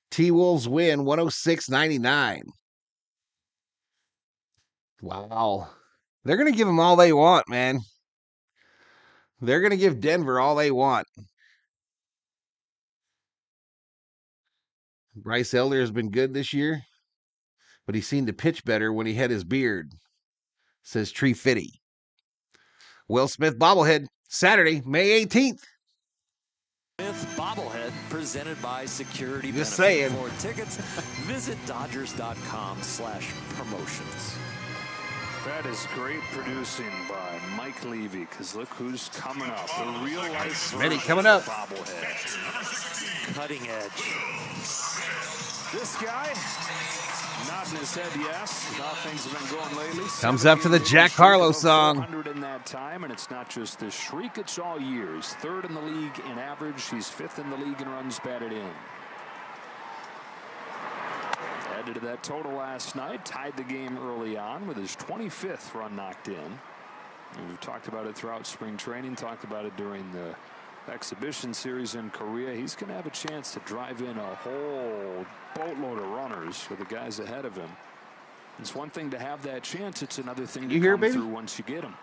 T-Wolves win 106-99. Wow. They're going to give them all they want, man. They're going to give Denver all they want. Bryce Elder has been good this year, but he seemed to pitch better when he had his beard, says Tree Fitty. Will Smith bobblehead, Saturday, May 18th. Smith bobblehead presented by Security Just Benefit. saying. For tickets, visit Dodgers.com/promotions. That is great producing by Mike Levy, because look who's coming up. The real life Smitty coming up. Bobblehead. Cutting edge. This guy nodding his head yes. How things have been going lately. Comes up to the Jack Harlow song. 400 in that time, and it's not just this shriek, it's all years. 3rd in the league in average. He's 5th in the league in runs batted in. Added to that total last night, tied the game early on with his 25th run knocked in. And we've talked about it throughout spring training, talked about it during the exhibition series in Korea. He's going to have a chance to drive in a whole boatload of runners for the guys ahead of him. It's one thing to have that chance. It's another thing to come through once you get him.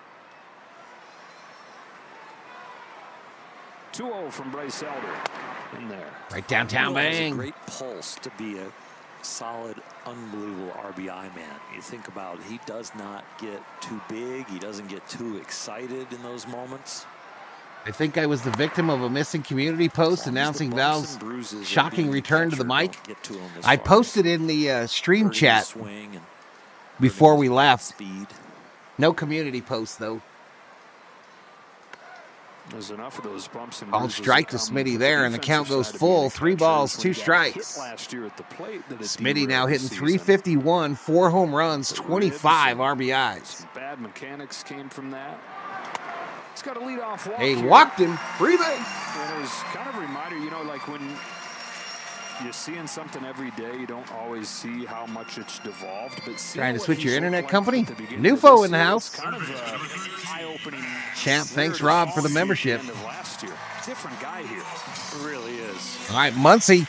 2-0 from Bryce Elder in there. Right downtown, bang. A great pulse to be a solid, unbelievable RBI man. You think about it, he does not get too big. He doesn't get too excited in those moments. I think I was the victim of a missing community post announcing Val's shocking return to the mic. I posted in the stream chat before we left. No community post, though. There's enough of those bumps and Called strike to Smitty there, and the count goes full. 3 balls, 2 strikes. Smitty now hitting .351, 4 home runs, 25 RBIs. Some bad mechanics came from that. He's got a leadoff walk. Hey, walked him. Freeman. And it was kind of a reminder, you know, like when You're seeing something every day. You don't always see how much it's devolved. But trying to switch your internet company? Newfo in the house. Kind of eye-opening. Champ, thanks Rob for the membership. End of last year. Different guy here. It really is. All right, Muncie.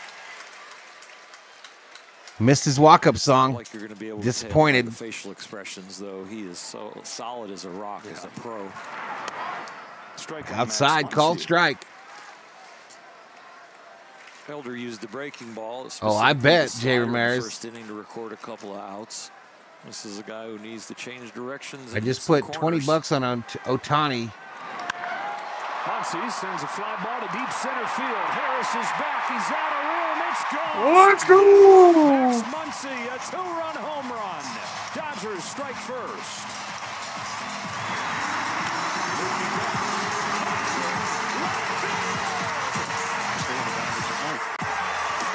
Missed his walk-up song. Like you're gonna be able Disappointed. To the facial expressions, though. He is so solid as a rock as a pro. Strike outside, called strike. Elder used the breaking ball. Oh, I bet, Jay Ramirez. First inning to record a couple of outs. This is a guy who needs to change directions. I just put $20 on Otani. Muncie sends a fly ball to deep center field. Harris is back. He's out of room. It's gone. Let's go! Max Muncie, a 2-run home run. Dodgers strike first.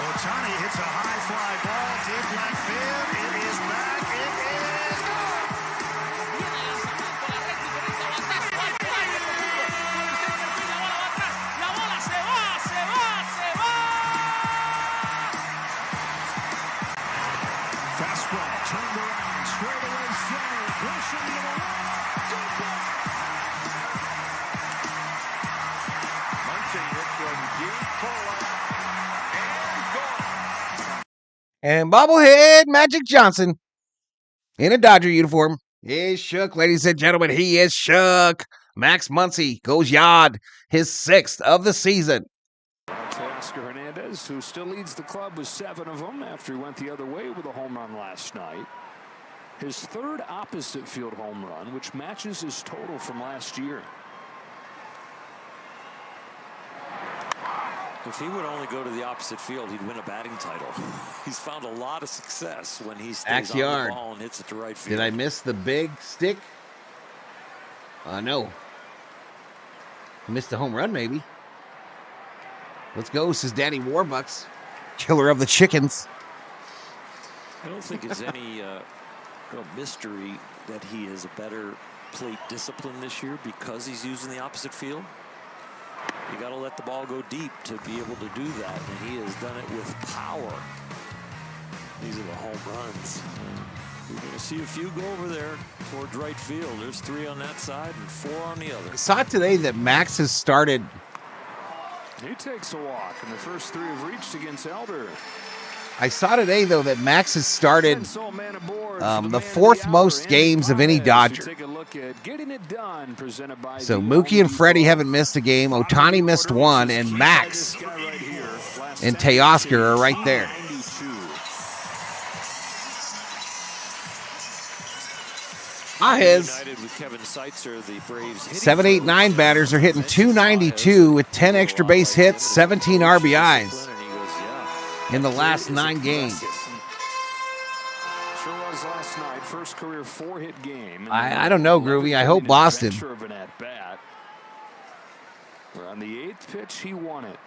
Ohtani hits a high fly ball deep left field. It is back. It is gone. Fastball turned around, straight away center, pushing to the wall. Muncie hits from deep pull-up and gone. And bobblehead Magic Johnson in a Dodger uniform is shook, ladies and gentlemen. He is shook. Max Muncie goes yard, his 6th of the season. Oscar Hernandez, who still leads the club with 7 of them after he went the other way with a home run last night. His 3rd opposite field home run, which matches his total from last year. If he would only go to the opposite field, he'd win a batting title. He's found a lot of success when he stays on the ball and hits it to right field. Did I miss the big stick? No. I missed a home run, maybe. Let's go, says Danny Warbucks, killer of the chickens. I don't think it's any real mystery that he is a better plate discipline this year because he's using the opposite field. You got to let the ball go deep to be able to do that, and he has done it with power. These are the home runs. We're going to see a few go over there towards right field. There's 3 on that side and 4 on the other. I saw today that Max has started. He takes a walk, and the first 3 have reached against Elder. I saw today, though, that Max has started the 4th most games of any Dodger. So Mookie and Freddy haven't missed a game. Otani missed 1, and Max and Teoscar are right there. His 7, 8, 9 batters are hitting .292 with 10 extra base hits, 17 RBIs in the last 9 games. Sure was last night. First career 4-hit game. I don't know, Groovy. I hope Boston. On the 8th pitch, he won it.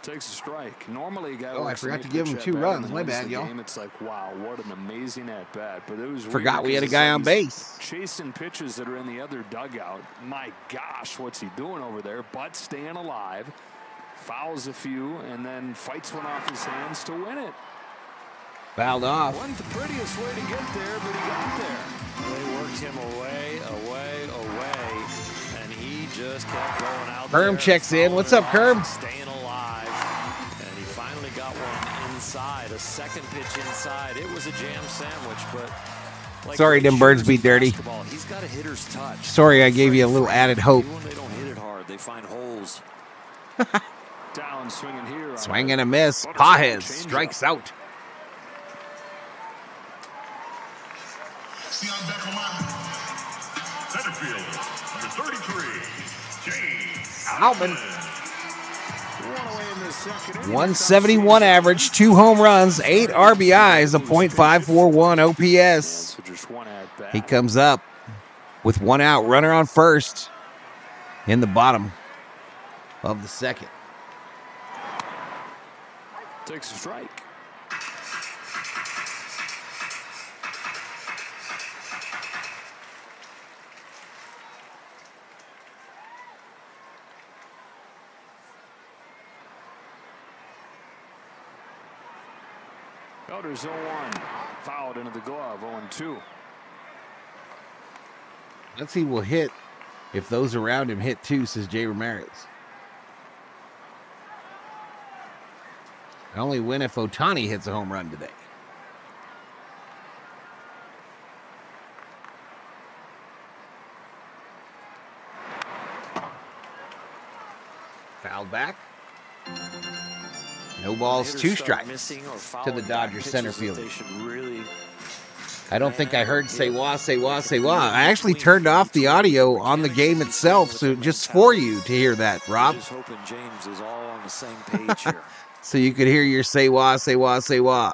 Takes a strike. Normally, a guy. Oh, I forgot to give him 2 runs. My bad, y'all. It's like, wow, what an amazing at bat. But it was forgot we had a guy on base chasing pitches that are in the other dugout. My gosh, what's he doing over there? But staying alive, fouls a few, and then fights one off his hands to win it. Fouled off. Wasn't the prettiest way to get there, but he got there. They worked him away, and he just kept going out. Kerm checks in. What's up, Kerm? Staying alive, and he finally got one inside. A second pitch inside. It was a jam sandwich, but like sorry, them birds be dirty. He's got a hitter's touch. Sorry, I gave you a little added hope. Even when they don't hit it hard, they find holes. Down swinging here. Swing and a miss. Pajes strikes out. Center field, number 33, James Outman. 171 average, 2 home runs, 8 RBIs, a .541 OPS. He comes up with 1 out, runner on first in the bottom of the 2nd. Takes a strike. Elder's 0-1. Fouled into the glove, 0-2. Let's see, will hit if those around him hit too, says Jay Ramirez. I only win if Otani hits a home run today. Fouled back. No balls, 2 strikes to the Dodgers center fielder. I don't think I heard say wah, say wah, say wah. I actually turned off the audio on the game itself, so just for you to hear that, Rob. Just hoping James is all on the same page here. So you could hear your say wah, say wah, say wah.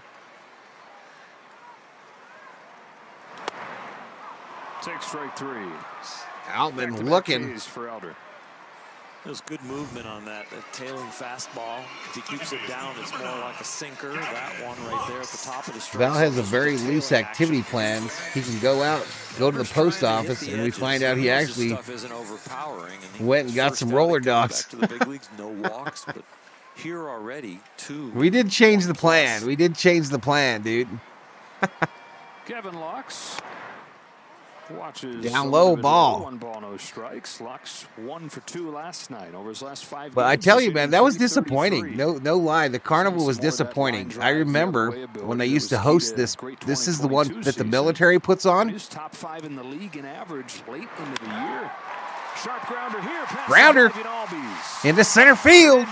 Take strike 3. Altman looking. For Elder. There's good movement on that tailing fastball. If he keeps it down, it's more like a sinker. That one right there at the top of the strike. Val has a very loose activity plan. He can go out, go to the post office, and we find out he actually went and got some roller dogs. Back to the big leagues, no walks, but here already, 2. We did change the plan. We did change the plan, dude. Kevin Lux watches down low ball. 1 ball, no strikes. Lux 1 for 2 last night over his last 5 But I games. tell you, man, that was disappointing. No lie. The carnival was disappointing. I remember when they used to host this. This is the one that the military puts on. He's top 5 in the league in average late into the year. Sharp grounder here. Grounder into center field.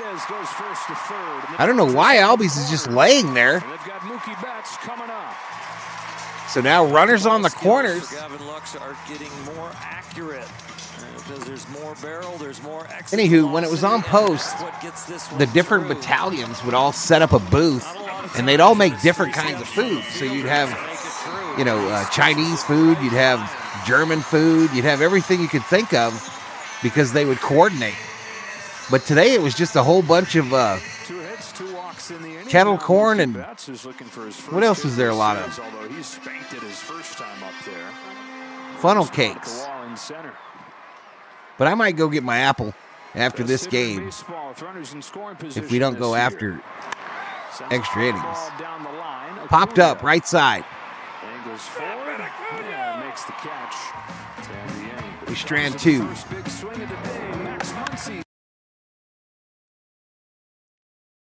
I don't know why Albies is just laying there. They've got Mookie Betts coming up. So now runners on the corners. Gavin Lux are getting more accurate because there's more barrel, there's more exit. Anywho, when it was on post, the different battalions would all set up a booth, and they'd all make different kinds of food. So you'd have, you know, Chinese food, you'd have German food, you'd have everything you could think of because they would coordinate. But today it was just a whole bunch of 2 hits, 2 walks in the inning. kettle corn and what else was there a lot of? Although he spanked it his first time up there. Funnel cakes. But I might go get my apple after this game if we don't go after extra innings. Popped up right side. Angles forward. Yeah, makes the catch. We strand 2.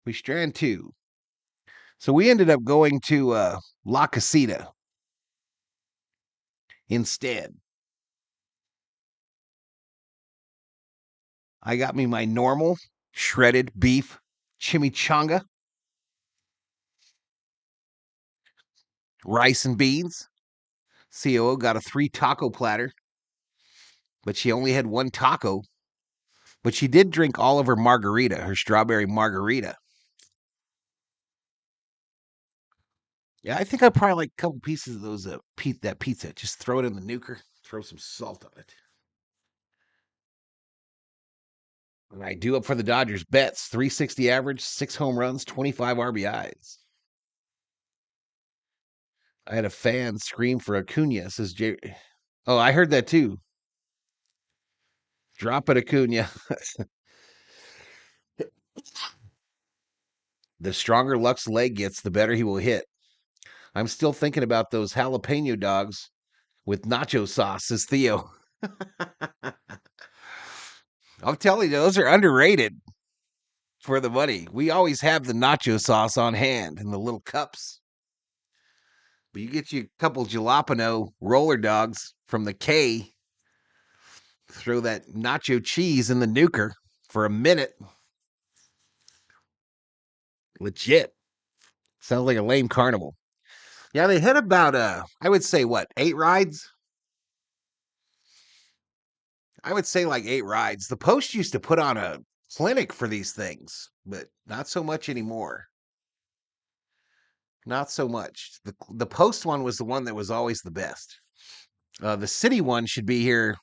We strand 2. So we ended up going to La Casita instead. I got me my normal shredded beef chimichanga, rice and beans. COO got a 3 taco platter, but she only had 1 taco. But she did drink all of her margarita, her strawberry margarita. Yeah, I think I probably like a couple pieces of those that pizza. Just throw it in the nuker, throw some salt on it. And I do up for the Dodgers bets. 360 average, 6 home runs, 25 RBIs. I had a fan scream for Acuna, says Jay. Oh, I heard that too. Drop it, Acuna. The stronger Lux leg gets, the better he will hit. I'm still thinking about those jalapeno dogs with nacho sauce, says Theo. I'm telling you, those are underrated for the money. We always have the nacho sauce on hand in the little cups. But you get you a couple jalapeno roller dogs from the K, throw that nacho cheese in the nuker for a minute. Legit. Sounds like a lame carnival. Yeah, they had about, I would say, 8 rides? I would say like 8 rides. The Post used to put on a clinic for these things, but not so much anymore. Not so much. The Post one was the one that was always the best. The City one should be here,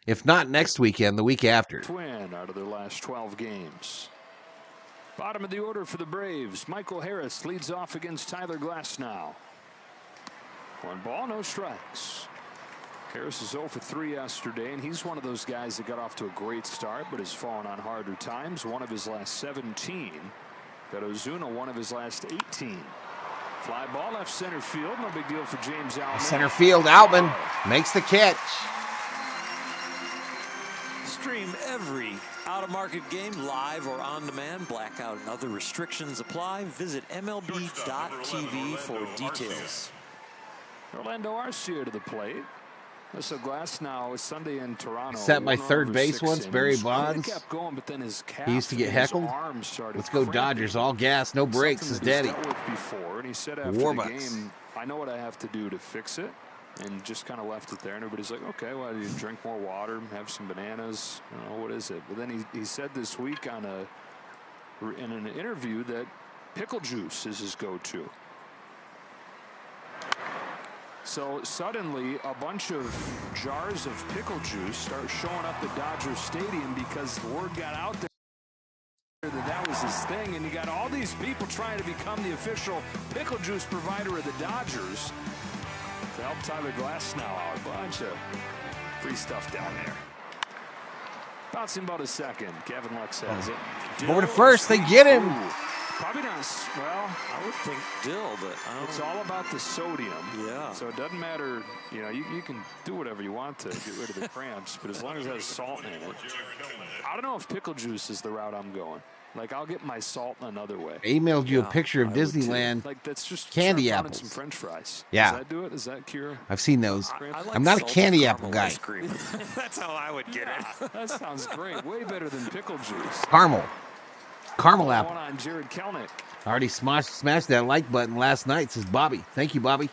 if not next weekend, the week after. Twin out of their last 12 games. Bottom of the order for the Braves. Michael Harris leads off against Tyler Glasnow. 1 ball, no strikes. Harris is 0 for 3 yesterday, and he's one of those guys that got off to a great start, but has fallen on harder times. 1 of his last 17. Got Ozuna 1 of his last 18. Fly ball left center field. No big deal for James Outman. Center field, Outman makes the catch. Stream every out-of-market game live or on demand. Blackout and other restrictions apply. Visit MLB.tv for details. Orlando Arcia to the plate. So Glasnow Sunday in Toronto. Set my third base once, Barry Bonds. Kept going, but then his calf, He used to get heckled. Let's go Dodgers, all gas, no brakes, his daddy. Before, and he said after the game, I know what I have to do to fix it, and just kind of left it there. And everybody's like, okay, well, you drink more water, have some bananas, you know, what is it? But then he said this week in an interview that pickle juice is his go-to. So suddenly a bunch of jars of pickle juice start showing up at Dodger Stadium because the word got out there that was his thing, and you got all these people trying to become the official pickle juice provider of the Dodgers to help Tyler Glasnow out. A bunch of free stuff down there. Bouncing about a second. Kevin Lux has it. Over to first, they get him. Probably not. Well, I would think Dill, but it's all about the sodium. Yeah. So it doesn't matter. You know, you can do whatever you want to get rid of the cramps, but as long as it has salt in it. I don't know if pickle juice is the route I'm going. Like, I'll get my salt another way. I emailed you a picture of Disneyland that's just candy apples. Some French fries. Yeah. Does that do it? Does that cure? I've seen those. like I'm not a candy apple guy. That's how I would get it. That sounds great. Way better than pickle juice. Caramel apple. One on Jared Kelnick. Already smashed that like button last night, says Bobby. Thank you, Bobby.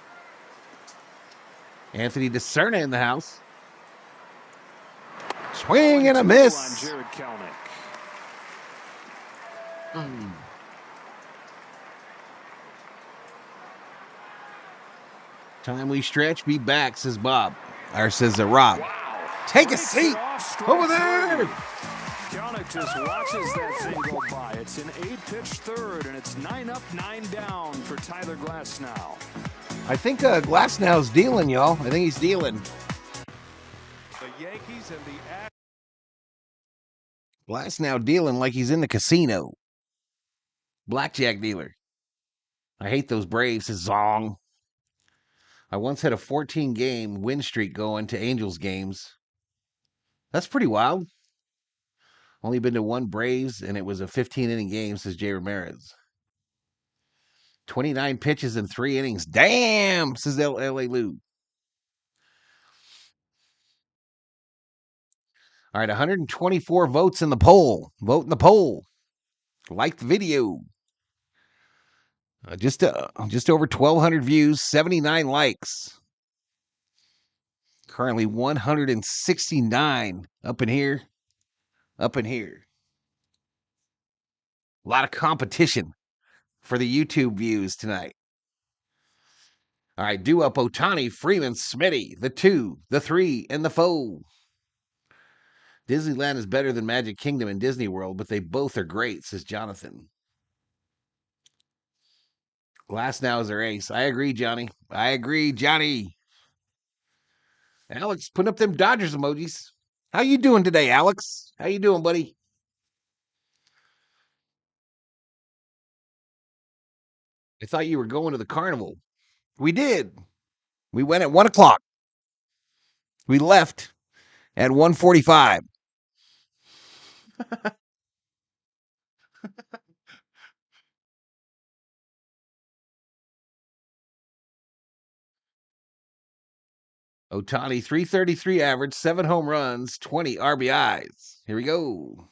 Anthony DeCerna in the house. Swing and a miss. On Jared Kelnick. Time we stretch, be back, says Bob. Or says Rob. Wow. Take a seat over there. Kelnick just watches that thing go by. It's an 8-pitch third, and it's 9 up, 9 down for Tyler Glasnow. I think Glasnow's dealing, y'all. I think he's dealing. The Yankees and the Glasnow dealing like he's in the casino. Blackjack dealer. I hate those Braves, says Zong. I once had a 14-game win streak going to Angels games. That's pretty wild. Only been to one Braves, and it was a 15-inning game, says Jay Ramirez. 29 pitches in 3 innings. Damn, says L.A. Lou. All right, 124 votes in the poll. Vote in the poll. Like the video. Just over 1,200 views, 79 likes. Currently 169 up in here. Up in here. A lot of competition for the YouTube views tonight. All right, do up Otani, Freeman, Smitty, the 2, the 3, and the 4. Disneyland is better than Magic Kingdom and Disney World, but they both are great, says Jonathan. Glasnow is their ace. I agree, Johnny. I agree, Johnny. Alex, putting up them Dodgers emojis. How you doing today, Alex? How you doing, buddy? I thought you were going to the carnival. We did. We went at 1 o'clock. We left at 1:45. Ohtani, 333 average, 7 home runs, 20 RBIs. Here we go.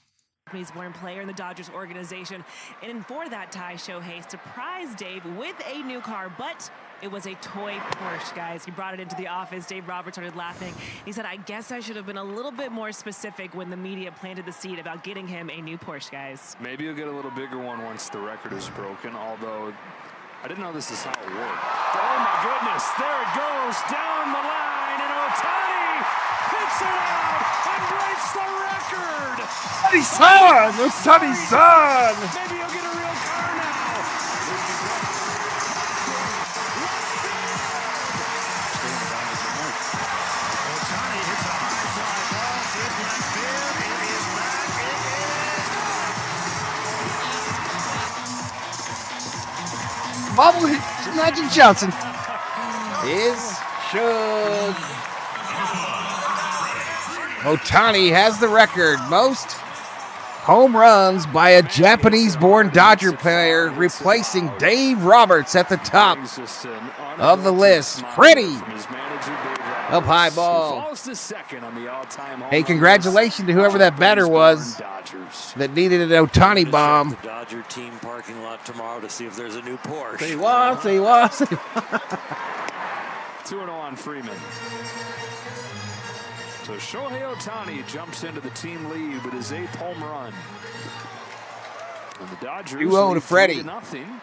He's one player in the Dodgers organization. And for that tie, Shohei surprised Dave with a new car, but it was a toy Porsche, guys. He brought it into the office. Dave Roberts started laughing. He said, I guess I should have been a little bit more specific when the media planted the seed about getting him a new Porsche, guys. Maybe you'll get a little bigger one once the record is broken, although I didn't know this is how it worked. Oh, my goodness. There it goes down the line, and Otani hits it out and breaks the record. Otani's son! Otani's son! Maybe you'll get a real car now. Ohtani hits a high fly ball, deep left field. It is back. It is gone. bobblehead Magic Johnson is Shug. Ohtani has the record. Most home runs by a Japanese-born Dodger player, replacing Dave Roberts at the top of the list. Freddy, up high ball. Hey, congratulations to whoever that batter was that needed an Ohtani bomb. The Dodger team parking lot tomorrow to see if there's a new Porsche. He was. 2-0 on Freeman. So Shohei Ohtani jumps into the team lead with his 8th home run. And the Dodgers 2-0 to Freddy. 3-0.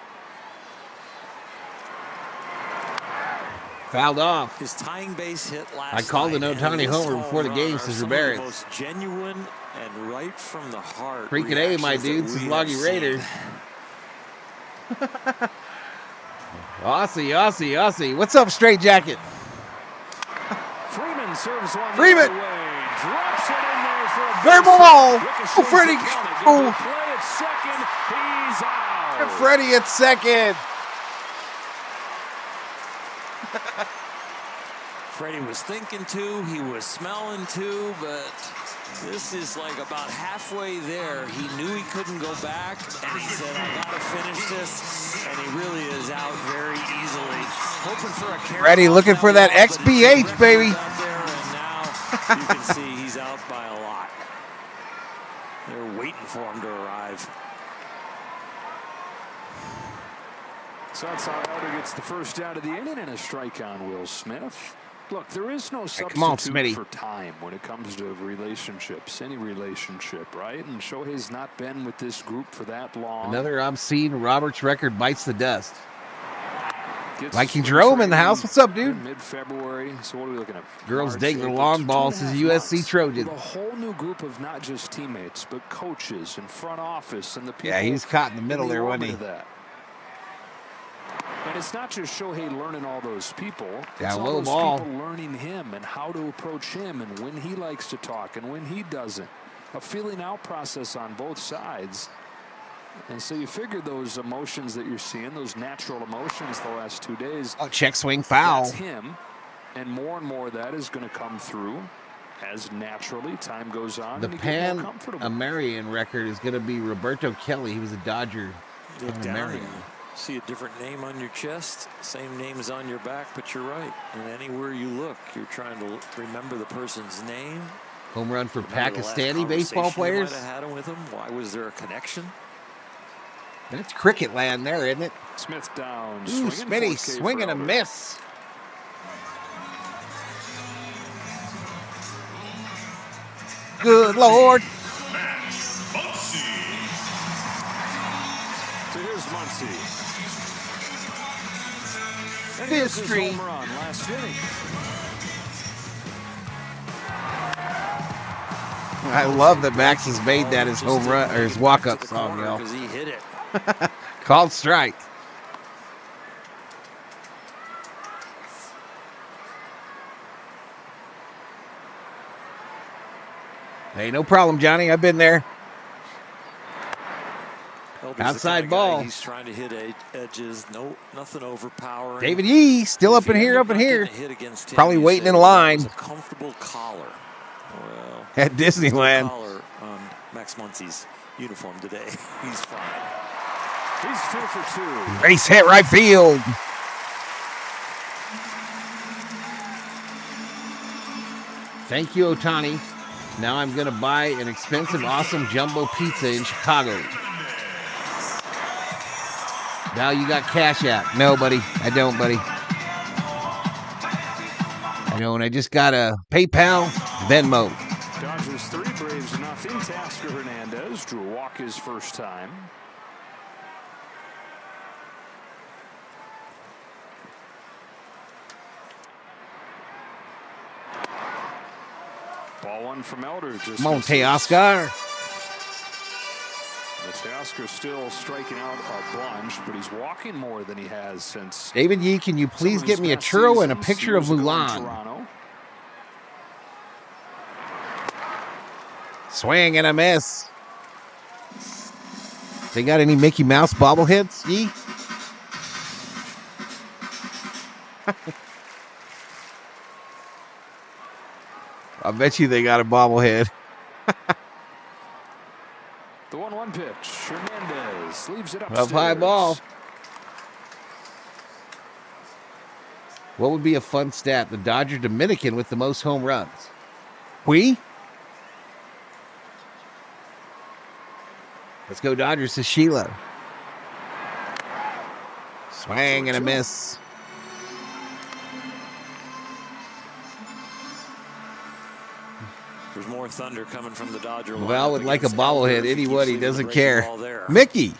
Fouled off. His tying base hit last I called an night, Ohtani and homer his before the home game, run says are some of the Rivera. most genuine and right from the heart. Freaking A, my reactions that dude, says we Loggy have Raider. seen. Aussie. What's up, Straight Jacket? Freeman serves one Freeman. the other way. Drops it in there for a Fair base ball. hit. Oh, Freddie. Oh. Play at second. He's out. Freddie at second. Freddie was thinking too, he was smelling too, but this is like about halfway there. He knew he couldn't go back, and he said, I gotta finish this, and he really is out very easily. Hoping for a carry. Freddie looking for that XPH, baby. Out there, and now you can see he's out by a lot. They're waiting for him to arrive. So that's how Elder gets the first out of the inning and a strike on Will Smith. Look, there is no substitute for time when it comes to relationships, any relationship, right? And Shohei's not been with this group for that long. Another obscene Roberts record bites the dust. Viking Jerome in the house. What's up, dude? Mid-February. So what are we looking at? Girls dig their long balls as USC Trojan. A whole new group of not just teammates, but coaches and front office and the people. Yeah, he's caught in the middle there, wasn't he? And it's not just Shohei learning all those people. Yeah, it's all low those ball. people learning him and how to approach him and when he likes to talk and when he doesn't. A feeling out process on both sides. And so you figure those emotions that you're seeing, those natural emotions the last 2 days. Oh, check swing foul. That's him. And more of that is going to come through as naturally time goes on. The Pan American record is going to be Roberto Kelly. He was a Dodger. Look down and see a different name on your chest, same name is on your back, but you're right. And anywhere you look, you're trying to remember the person's name. Home run for Pakistani baseball players. You might have had with him. Why was there a connection? That's cricket land there, isn't it? Smith down. Ooh, Smitty swinging a miss. Good Lord. So here's Muncie. And Fifth his Street. home run last inning. I love that Max has made that his home run or his walk-up song, y'all. Because he hit it. Called strike. Hey, no problem, Johnny. I've been there. Outside ball. He's trying to hit edges. Nothing overpowering. David Yee still up in here. Probably waiting in line. A comfortable collar. Well, at Disneyland. Collar on Max Muncie's uniform today. He's fine. He's 2 for 2. Base hit right field. Thank you, Otani. Now I'm going to buy an expensive, awesome jumbo pizza in Chicago. Now you got Cash App. No, buddy. I don't, buddy. I don't. I just got a PayPal, Venmo. Dodgers 3, Braves 0. Tasker Hernandez drew a walk his first time. Ball one from Elder. Just Monte Oscar. Oscar still striking out a bunch, but he's walking more than he has since. David Yee, can you please get me a churro and a picture of Mulan? Swing and a miss. They got any Mickey Mouse bobbleheads, Yee? I bet you they got a bobblehead. The 1-1 pitch. Hernandez leaves it Up upstairs. high ball. What would be a fun stat? The Dodger Dominican with the most home runs. Let's go Dodgers to Sheila. Swing and a miss. There's more thunder coming from the Dodger line. Val would like a bobblehead. Anyone, he doesn't care. Mickey.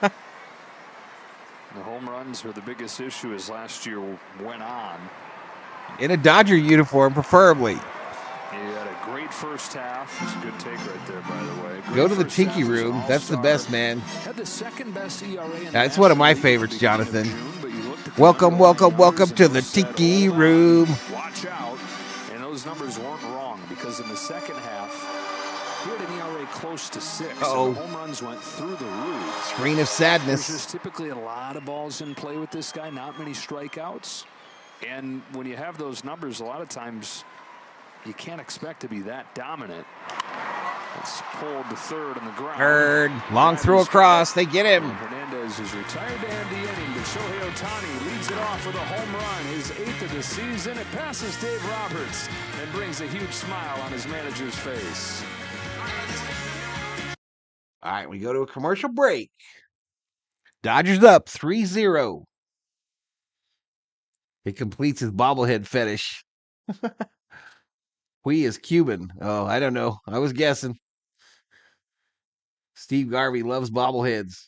The home runs were the biggest issue as last year went on. In a Dodger uniform, preferably. He had a great first half. It's a good take right there, by the way. Go to the Tiki Room. That's the best, man. Had the second best ERA in That's one of my favorites, Jonathan. Welcome, welcome, welcome to the Tiki Room. Watch out. And those numbers weren't wrong because in the second half, he had an ERA close to 6. Uh-oh. And the home runs went through the roof. Screen of sadness. There's just typically a lot of balls in play with this guy, not many strikeouts. And when you have those numbers, a lot of times you can't expect to be that dominant. It's pulled to third on the ground. Third. Long throw across. They get him. Hernandez is retired to end the inning, but Shohei Ohtani leads it off with a home run, his 8th of the season. It passes Dave Roberts and brings a huge smile on his manager's face. All right, we go to a commercial break. Dodgers up 3-0. It completes his bobblehead fetish. We is Cuban. Oh, I don't know. I was guessing. Steve Garvey loves bobbleheads.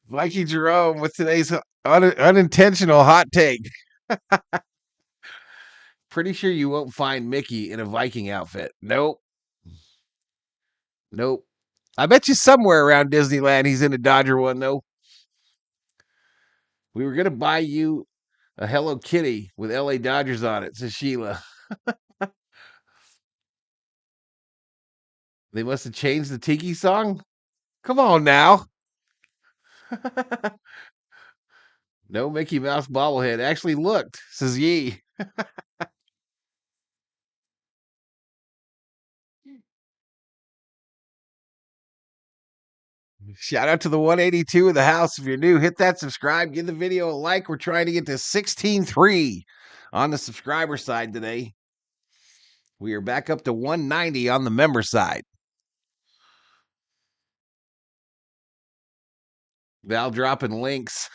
Mikey Jerome with today's unintentional hot take. Pretty sure you won't find Mickey in a Viking outfit. Nope. I bet you somewhere around Disneyland he's in a Dodger one, though. We were going to buy you a Hello Kitty with LA Dodgers on it, says Sheila. They must have changed the Tiki song? Come on now. No Mickey Mouse bobblehead. Actually looked, says Yee. Shout out to the 182 of the house. If you're new, hit that subscribe. Give the video a like. We're trying to get to 16.3 on the subscriber side today. We are back up to 190 on the member side. Val dropping links.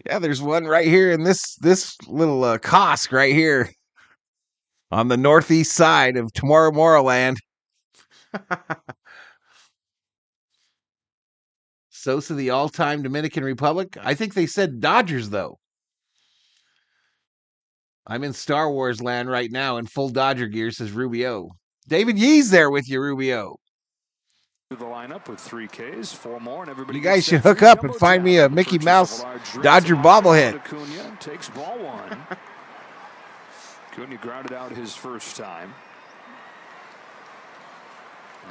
Yeah, there's one right here in this little Costco right here on the northeast side of Tomorrowland. Sosa, the all-time Dominican Republic. I think they said Dodgers, though. I'm in Star Wars land right now in full Dodger gear, says Rubio. David Yee's there with you, Rubio. The lineup with 3 Ks, 4 more, and everybody. You guys should hook up and find me a Mickey Mouse Dodger bobblehead. Acuna takes ball 1. Acuna grounded out his first time.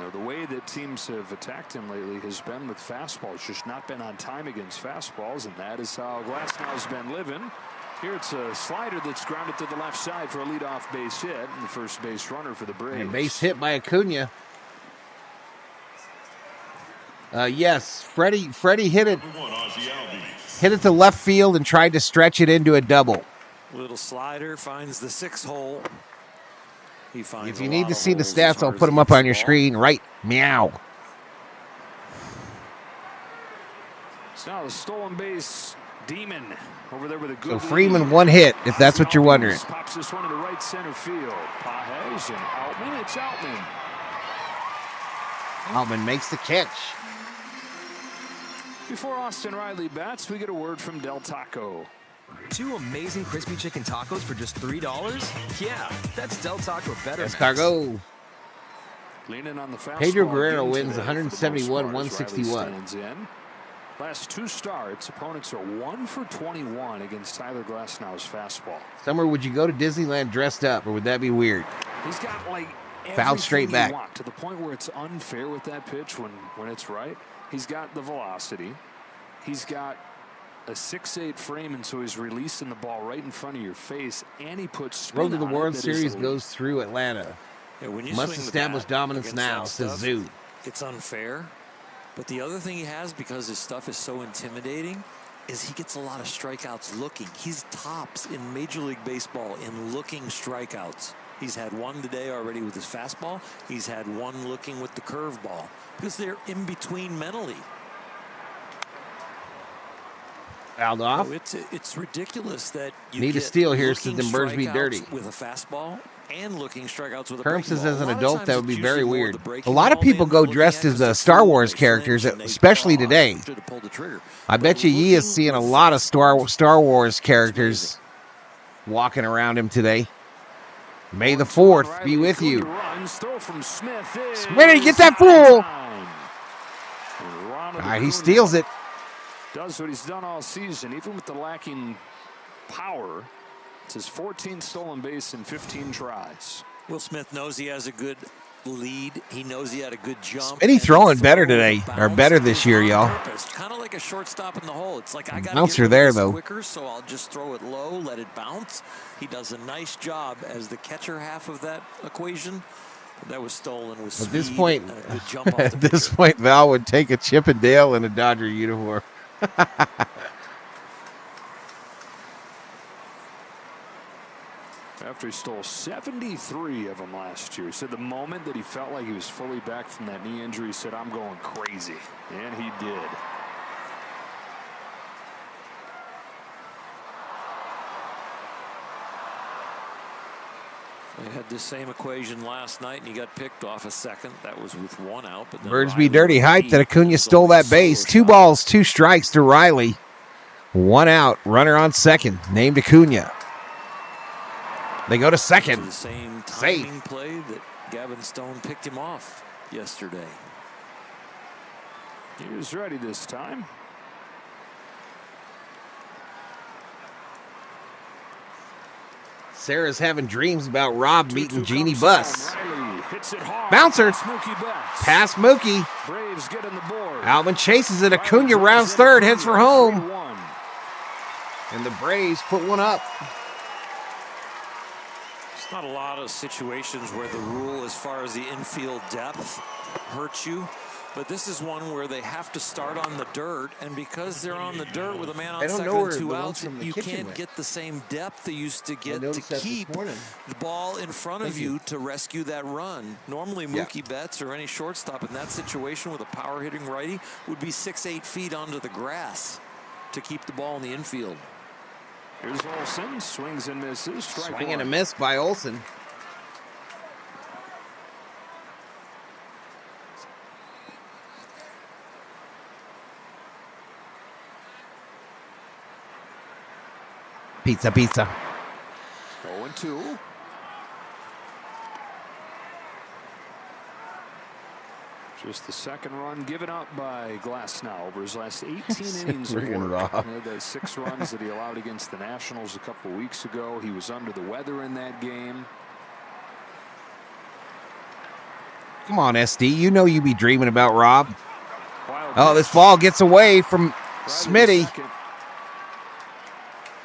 Now, the way that teams have attacked him lately has been with fastballs, just not been on time against fastballs, and that is how Glasnow's been living. Here it's a slider that's grounded to the left side for a leadoff base hit, and the first base runner for the Braves. And base hit by Acuna. Yes, Freddy hit it to left field and tried to stretch it into a double. Little slider finds the 6 hole. He finds if you need to see the stats, I'll put them up on your screen. Right, meow. It's now the stolen base demon over there with a good. So Freeman 1 hit, if that's what you're wondering. Pops this one into right center field. Pages and Altman. It's Altman. Altman makes the catch. Before Austin Riley bats, we get a word from Del Taco. 2 amazing crispy chicken tacos for just $3? Yeah, that's Del Taco better. Escargot. Leaning on the fastball. Pedro Guerrero wins 171-161. Last 2 starts, opponents are 1 for 21 against Tyler Glasnow's fastball. Summer, would you go to Disneyland dressed up, or would that be weird? He's got like Fouled straight back. To the point where it's unfair with that pitch when it's right. He's got the velocity. He's got a 6'8" frame, and so he's releasing the ball right in front of your face, and he puts spin Road to the on it World that is Series elite. goes through Atlanta. Yeah, when you Must swing the establish bat dominance against now, that says stuff, Zoo. It's unfair. But the other thing he has, because his stuff is so intimidating, is he gets a lot of strikeouts looking. He's tops in Major League Baseball in looking strikeouts. He's had one today already with his fastball. He's had one looking with the curveball because they're in between mentally. Fouled off. Oh, it's ridiculous that you Need a get steal here, says looking them birds be strikeouts dirty. with a fastball and looking strikeouts with a Herm breaking says ball. as an A lot of adult times that would be it's very usually more weird. the A breaking lot of ball people man go looking dressed at as 'cause Star they're Wars flinch characters, and they especially go, "Oh, today. I should have pulled the trigger." I bet you is seeing a lot of Star Wars characters walking around him today. May the 4th be with you. Smitty, get that fool! All right, he steals it. Does what he's done all season, even with the lacking power. It's his 14th stolen base in 15 tries. Will Smith knows he has a good lead. He knows he had a good jump. Smitty throwing better today, or better this year, y'all. Kind of like a shortstop in the hole. It's like I got Bouncer there, though. quicker, so I'll just throw it low, let it bounce. He does a nice job as the catcher half of that equation. That was stolen with speed. At this point, and a good jump off the at this point, Val would take a Chip and Dale in a Dodger uniform. After he stole 73 of them last year. He said the moment that he felt like he was fully back from that knee injury, he said, I'm going crazy. And he did. They had the same equation last night, and he got picked off a second. That was with one out. But then Birds be dirty. Hype that Acuna stole that base. 2 balls, 2 strikes to Riley. 1 out. Runner on second. Named Acuna. They go to second. The same Safe. timing play that Gavin Stone picked him off yesterday. He was ready this time. Sarah's having dreams about Rob meeting Jeannie Buss. Bouncer. Past Mookie. Braves get on the board. Alvin chases it. Acuna rounds third. Heads for home. And the Braves put one up. It's not a lot of situations where the rule as far as the infield depth hurts you. But this is one where they have to start on the dirt, and because they're on the dirt with a man on second and 2 outs, you can't get the same depth they used to get to keep the ball in front of you to rescue that run. Normally, Mookie Betts or any shortstop in that situation with a power-hitting righty would be 6-8 feet onto the grass to keep the ball in the infield. Here's Olsen, swings and misses. Swing and a miss by Olsen. Pizza, pizza. 0-2. Just the second run given up by Glasnow over his last 18 innings of work. The 6 runs that he allowed against the Nationals a couple weeks ago. He was under the weather in that game. Come on, SD. You know you be dreaming about Rob. Oh, this ball gets away from Smitty.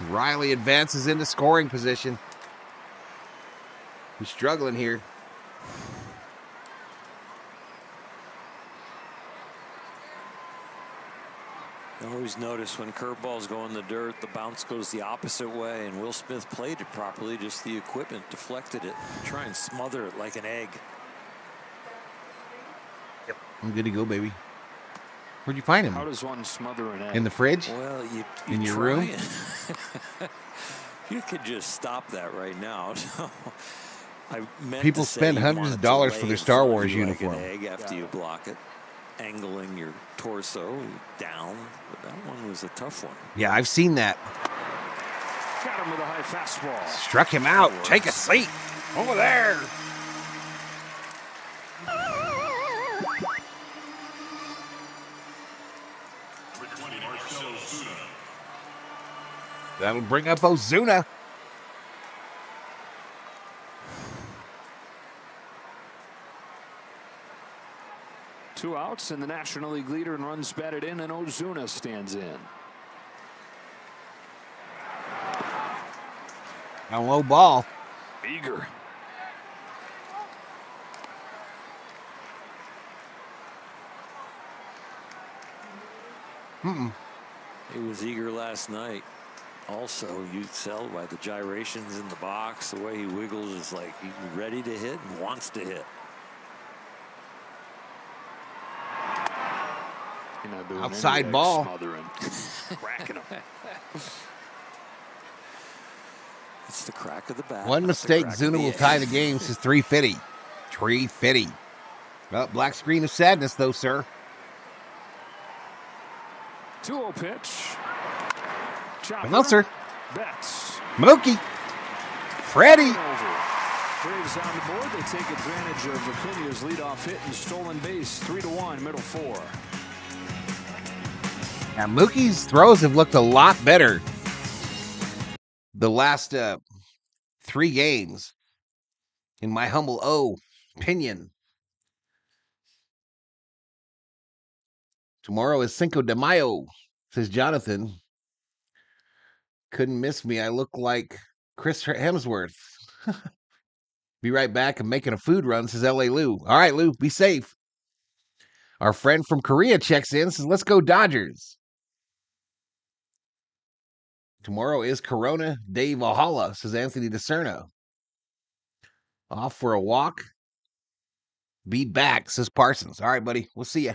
Riley advances into scoring position. He's struggling here. I always notice when curveballs go in the dirt, the bounce goes the opposite way, and Will Smith played it properly, just the equipment deflected it. Try and smother it like an egg. Yep, I'm good to go, baby. Where'd you find him? How does one smother an egg? In the fridge? Well, you in your try room? You could just stop that right now. I meant People to say spend you hundreds want of it to dollars lay for their in Star front of Wars you like uniform. an egg after you block it, angling your torso down. But that one was a tough one. Yeah, I've seen that. Got him with a high fastball. Struck him out. Take a seat. Over there. That'll bring up Ozuna. 2 outs, and the National League leader in runs batted in, and Ozuna stands in. A low ball. Eager. He was eager last night. Also, you tell by the gyrations in the box, the way he wiggles is like he's ready to hit and wants to hit. Outside ball. Cracking him. It's the crack of the bat. One mistake, Zuna will tie the game. This is 350. 350. Well, black screen of sadness, though, sir. 2-0 pitch. Well, sir. Betts. Mookie. Freddy. Braves on the board. They take advantage of Acuña's leadoff hit and stolen base. 3-1, middle 4. Now, Mookie's throws have looked a lot better the last 3 games, in my humble opinion. Tomorrow is Cinco de Mayo, says Jonathan. Couldn't miss me. I look like Chris Hemsworth. Be right back. I'm making a food run, says LA Lou. All right, Lou, be safe. Our friend from Korea checks in, says, let's go Dodgers. Tomorrow is Corona de Valhalla, says Anthony DeCerno. Off for a walk. Be back, says Parsons. All right, buddy. We'll see you.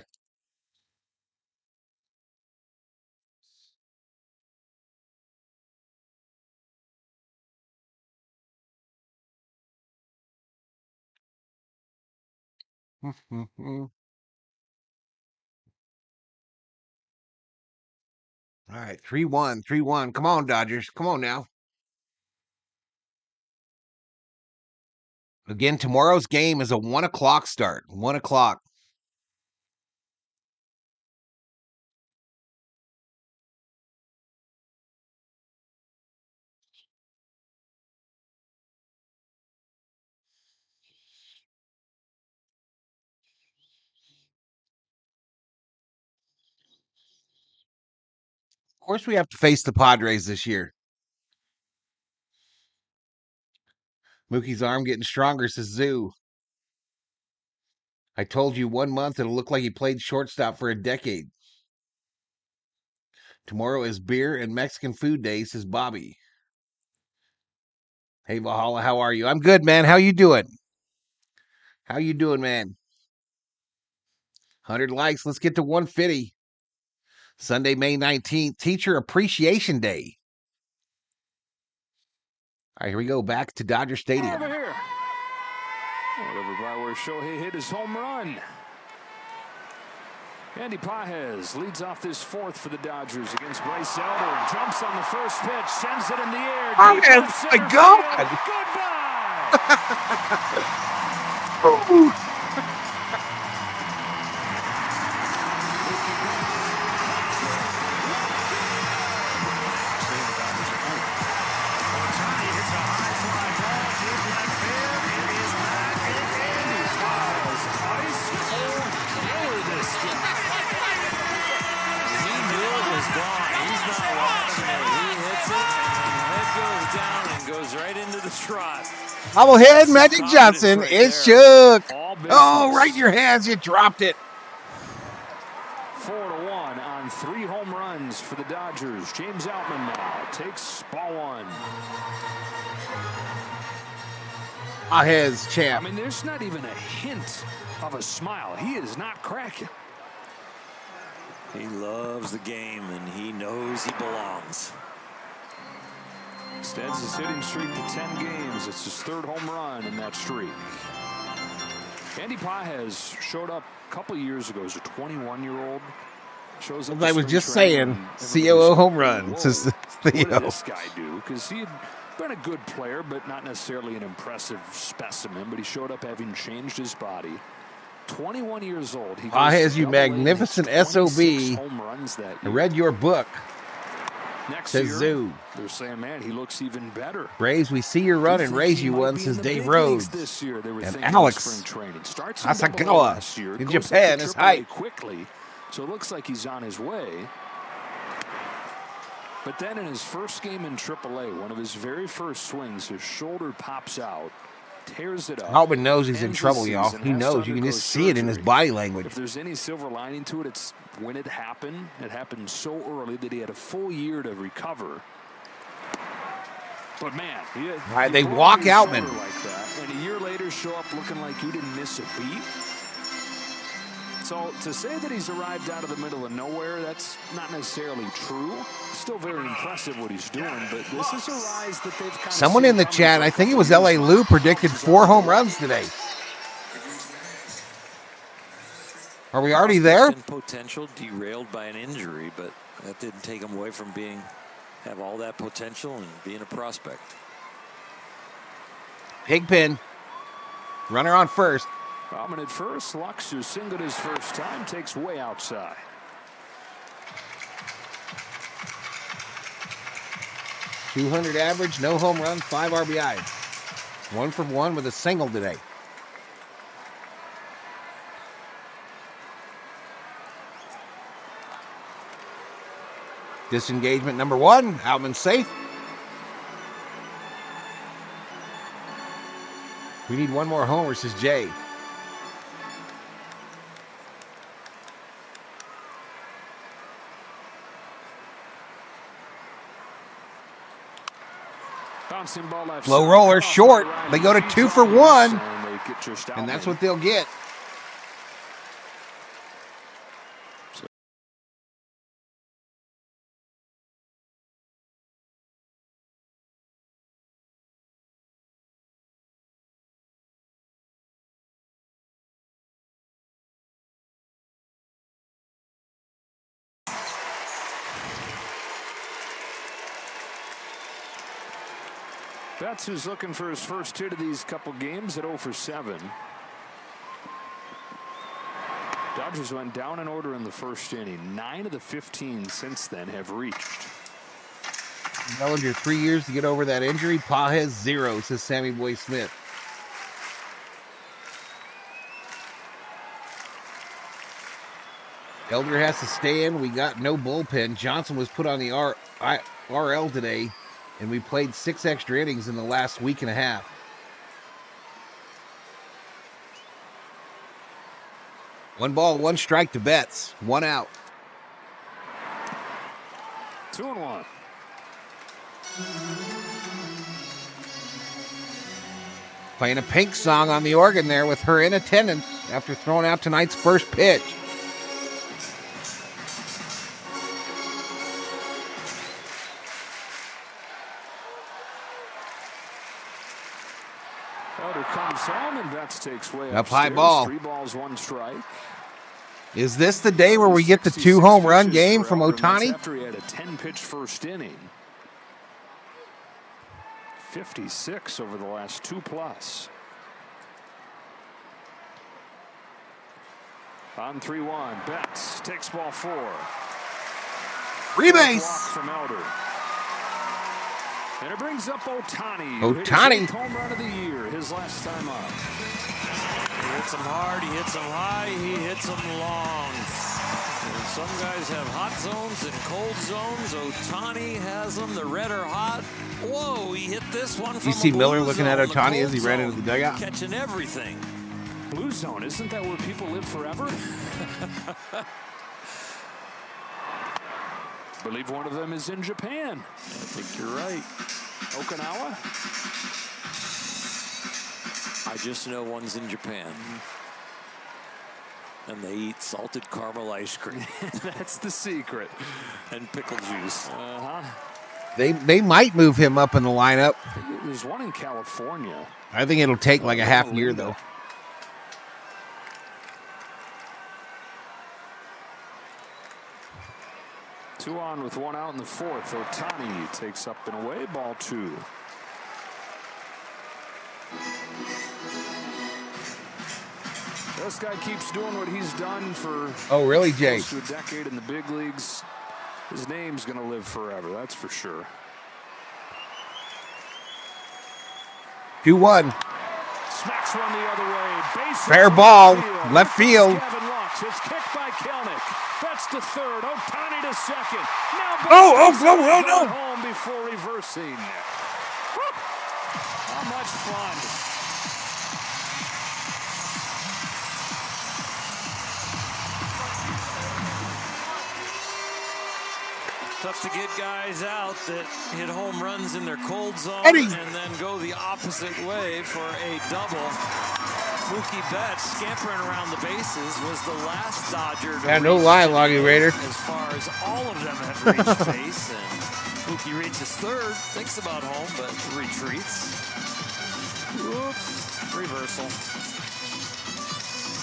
All right, 3-1, 3-1. Come on, Dodgers. Come on now. Again, tomorrow's game is a 1 o'clock start. 1 o'clock. Of course, we have to face the Padres this year. Mookie's arm getting stronger, says Zoo. I told you 1 month it'll look like he played shortstop for a decade. Tomorrow is beer and Mexican food day, says Bobby. Hey, Valhalla, how are you? I'm good, man. How you doing? How you doing, man? 100 likes. Let's get to 150. Sunday, May 19th, Teacher Appreciation Day. All right, here we go. Back to Dodger Stadium. Over here. Whatever by where Shohei hit his home run. Andy Pages leads off this 4th for the Dodgers against Bryce Elder. Jumps on the first pitch, sends it in the air. Oh, my God. Goodbye. Bobblehead Magic Johnson is shook. Oh, right in your hands. You dropped it. 4-1 on 3 home runs for the Dodgers. James Outman now takes ball 1. Pages champ. I mean, there's not even a hint of a smile. He is not cracking. He loves the game, and he knows he belongs. Extends his hitting streak to 10 games. It's his 3rd home run in that streak. Andy Pages showed up a couple years ago as a 21-year-old. Shows up. I was just saying, COO home run. Says What did this guy do? Because he had been a good player, but not necessarily an impressive specimen. But he showed up having changed his body. 21 years old. He Pages, you magnificent SOB. I read your book. Next to year, Zoo. they're saying, man, he looks even better. Braves, we see your run and raise you one, says Dave Rhodes. This year, they were and thinking Alex spring training. Starts in Asagawa in Japan is hype. Quickly, so it looks like he's on his way. But then in his first game in AAA, one of his very first swings, his shoulder pops out, tears it up. Altman knows he's in trouble, y'all. He knows. You can just see it in his body language. If there's any silver lining to it, it's when it happened so early that he had a full year to recover. But man, all right, they walk Outman. Like that, and a year later show up looking like you didn't miss a beat. So to say that he's arrived out of the middle of nowhere, that's not necessarily true. Still very impressive what he's doing, but this is a rise that they've kind of Someone in the chat, I think it was LA Lou, predicted 4 home runs today. Are we already there? Potential derailed by an injury, but that didn't take him away from have all that potential and being a prospect. Pigpen. Runner on first. Bauman at first. Lux, who singled his first time, takes way outside. .200 average, no home runs, 5 RBIs. 1 for 1 with a single today. Disengagement number 1. Outman safe. We need 1 more homer, says Jay. Low roller short. They go to 2 for 1. And that's what they'll get. Betts, who's looking for his first hit of these couple games at 0 for 7. Dodgers went down in order in the first inning. 9 of the 15 since then have reached. Bellinger 3 years to get over that injury. Pages 0, says Sammy Boy Smith. Elder has to stay in. We got no bullpen. Johnson was put on the RL today, and we played 6 extra innings in the last week and a half. One ball, 1 strike to Betts. 1 out. 2-1. Playing a Pink song on the organ there with her in attendance after throwing out tonight's first pitch. Elder comes home and Betts takes way up upstairs. high ball. 3 balls, 1 strike. Is this the day where we get the 2 home run game from Ohtani? After he had a 10-pitch first inning. 56 over the last 2+. On 3-1, Betts takes ball 4. Rebase from Elder. And it brings up Ohtani. Ohtani. Home run of the year, his last time up. He hits them hard, he hits them high, he hits them long. And some guys have hot zones and cold zones. Ohtani has them. The red are hot. Whoa, he hit this one from You see Miller looking at zone, Ohtani as he ran into the dugout? catching everything. Blue zone, isn't that where people live forever? I believe one of them is in Japan. I think you're right. Okinawa? I just know one's in Japan. And they eat salted caramel ice cream. That's the secret. And pickle juice. They might move him up in the lineup. There's one in California. I think it'll take like a half year, though. Two on with 1 out in the 4th. Ohtani takes up and away. Ball 2. This guy keeps doing what he's done for really, Jay? close to a decade in the big leagues. His name's going to live forever, that's for sure. 2-1. Smacks one the other way. Base Fair ball. Left field. It's kicked by Kelnick. That's to third. Otani to second. Now oh, no. Home before reversing. How much fun. Tough to get guys out that hit home runs in their cold zone Eddie. and then go the opposite way for a double. Mookie Betts scampering around the bases was the last Dodger to Yeah, no lie, Loggy Raider. as far as all of them have reached base. And Mookie reaches third, thinks about home, but retreats. Whoop, reversal.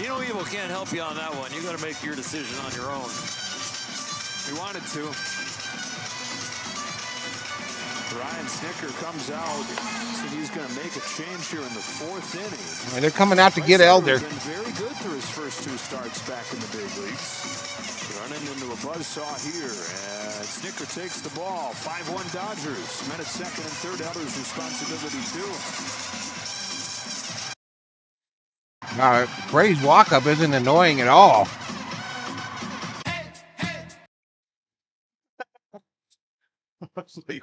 You know, Evil can't help you on that one. You got to make your decision on your own. He wanted to. Ryan Snicker comes out, so he's going to make a change here in the fourth inning. They're coming out to get Elder. He's been very good through his first 2 starts back in the big leagues. Running into a buzzsaw here, and Snicker takes the ball. 5-1 Dodgers. Men at second and third. Elder's responsibility too. Freddy's walk-up isn't annoying at all.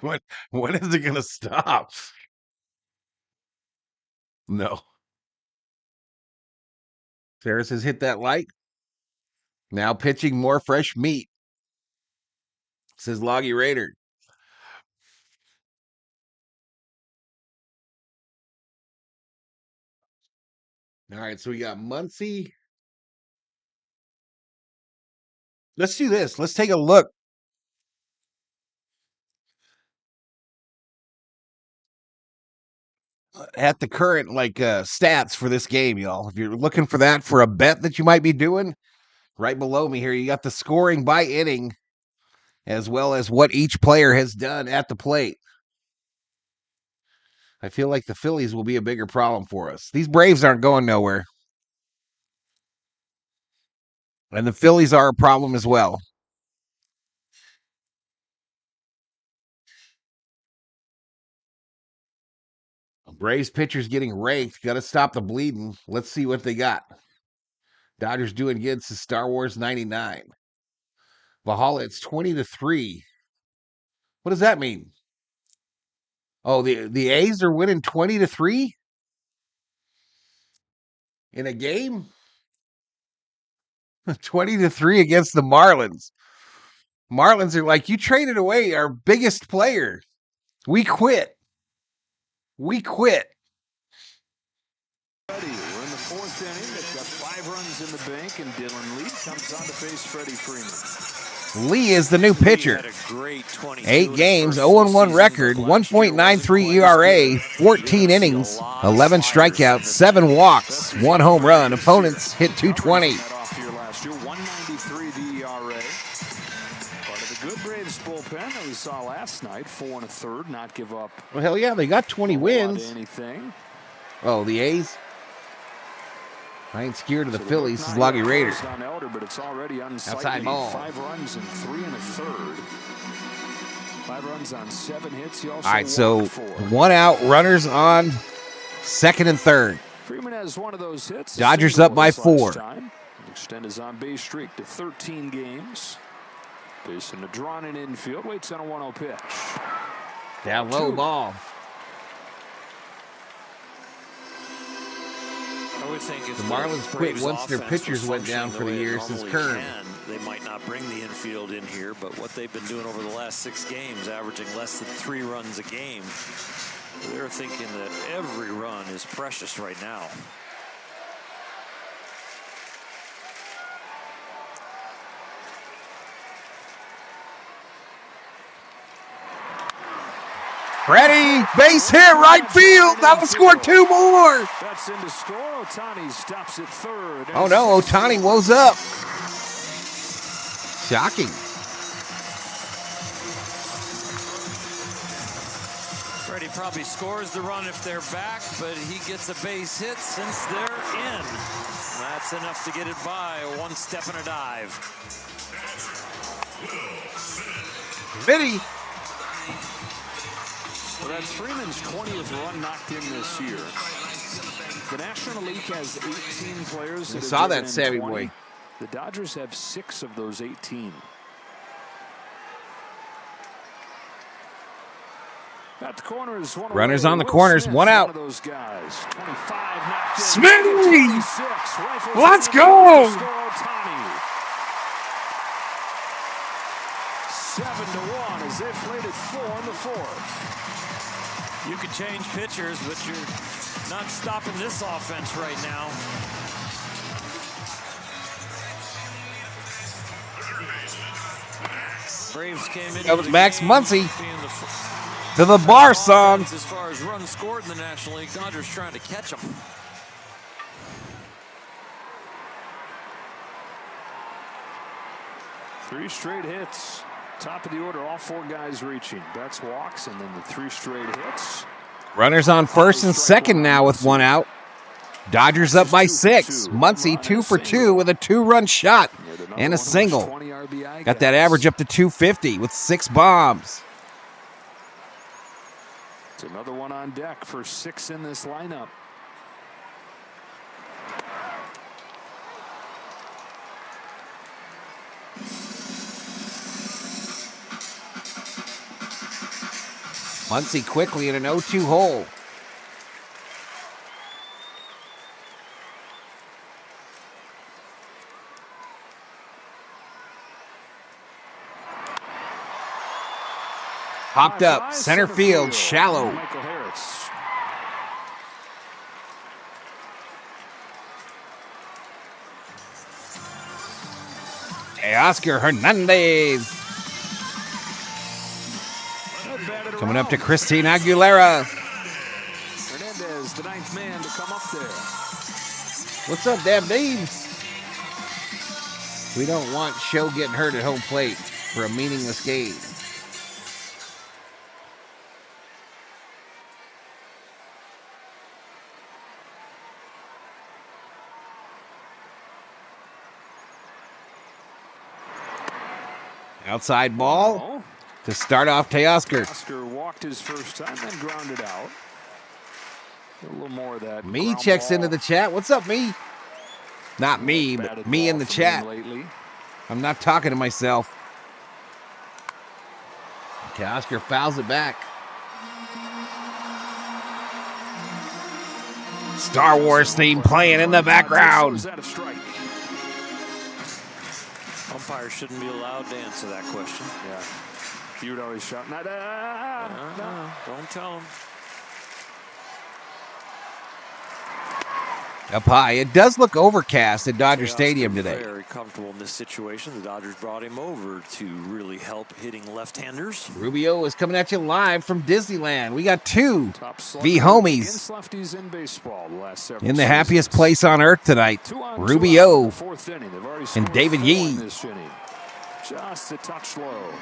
Like, when is it going to stop? No. Ferris has hit that light. Now pitching more fresh meat, says Loggy Raider. All right, so we got Muncie. Let's do this. Let's take a look at the current stats for this game, y'all. If you're looking for that for a bet that you might be doing, right below me here, you got the scoring by inning as well as what each player has done at the plate. I feel like the Phillies will be a bigger problem for us. These Braves aren't going nowhere. And the Phillies are a problem as well. Braves pitchers getting raked. Got to stop the bleeding. Let's see what they got. Dodgers doing good. It's Star Wars 99. Valhalla, it's 20-3. What does that mean? Oh, the A's are winning 20-3 in a game? 20-3 against the Marlins. Marlins are like, you traded away our biggest player. We quit. We quit. We're in the fourth inning. They've got 5 runs in the bank, and Dylan Lee comes on to face Freddie Freeman. Lee is the new pitcher. 8 games, 0-1 record, 1.93 ERA, 14 innings, 11 strikeouts, 7 walks, 1 home run. Opponents hit 220. Last year, 193 the ERA. Part of the good Braves bullpen that we saw last night, 4 1/3, not give up. Well, hell yeah, they got 20 wins. Anything. Oh, the A's? I ain't scared of the Phillies. This is Loggy Raider. Elder, but it's already unsightly. Outside ball. 5 runs and 3 1/3. 5 runs on 7 hits. He also All right, so 4. 1 out, runners on second and third. Freeman has one of those hits. Dodgers up by 4. Extend his on-base streak to 13 games. Facing a drawn in infield. Waits on a 1-0 pitch. Down low ball. I would think if The Marlins quit once their pitchers went down for the year since Kern. They might not bring the infield in here, but what they've been doing over the last 6 games, averaging less than 3 runs a game, they're thinking that every run is precious right now. Freddy, base hit, right field. That will score 2 more. That's in to score. Otani stops at third. Oh no, Ohtani woes up. Shocking. Freddie probably scores the run if they're back, but he gets a base hit since they're in. That's enough to get it by 1 step and a dive. Smitty. Well, that's Freeman's 20th run knocked in this year. The National League has 18 players. I saw that, Sammy boy. The Dodgers have 6 of those 18. At the corner is one runners away. on the Will corners, Smith, one out. One of those guys. 25 knocked in. Smitty! Let's go! Otani. 7-1 as they played it 4 in the 4th. You could change pitchers, but you're not stopping this offense right now. Braves came in. That was Max Muncie to the bar song. As far as runs scored in the National League, Dodgers trying to catch them. Three straight hits. Top of the order, all 4 guys reaching. Betts walks, and then the 3 straight hits. Runners on first and second now with 1 out. Dodgers up by 6. Muncie 2 for 2 with a 2-run shot and a single. Got that average up to 250 with 6 bombs. It's another one on deck for 6 in this lineup. Muncie quickly in an 0-2 hole. Popped up, center field, shallow. Oscar Hernandez. Coming up to Christine Aguilera. Hernandez, the 9th man to come up there. What's up, Dab Deebs? We don't want Show getting hurt at home plate for a meaningless game. Outside ball to start off Teoscar. Oscar walked his first time, then grounded out. A little more of that. Me checks into the chat. What's up, me? Not me, but me in the chat. I'm not talking to myself. Teoscar fouls it back. Star Wars theme playing in the background. Umpires shouldn't be allowed to answer that question. Yeah. You would always shout, no. Don't tell them. Up high. It does look overcast at Dodger Stadium today. Very comfortable in this situation. The Dodgers brought him over to really help hitting left-handers. Rubio is coming at you live from Disneyland. We got 2 V homies in the happiest place on earth tonight. Rubio and David Yee. Just a touch low.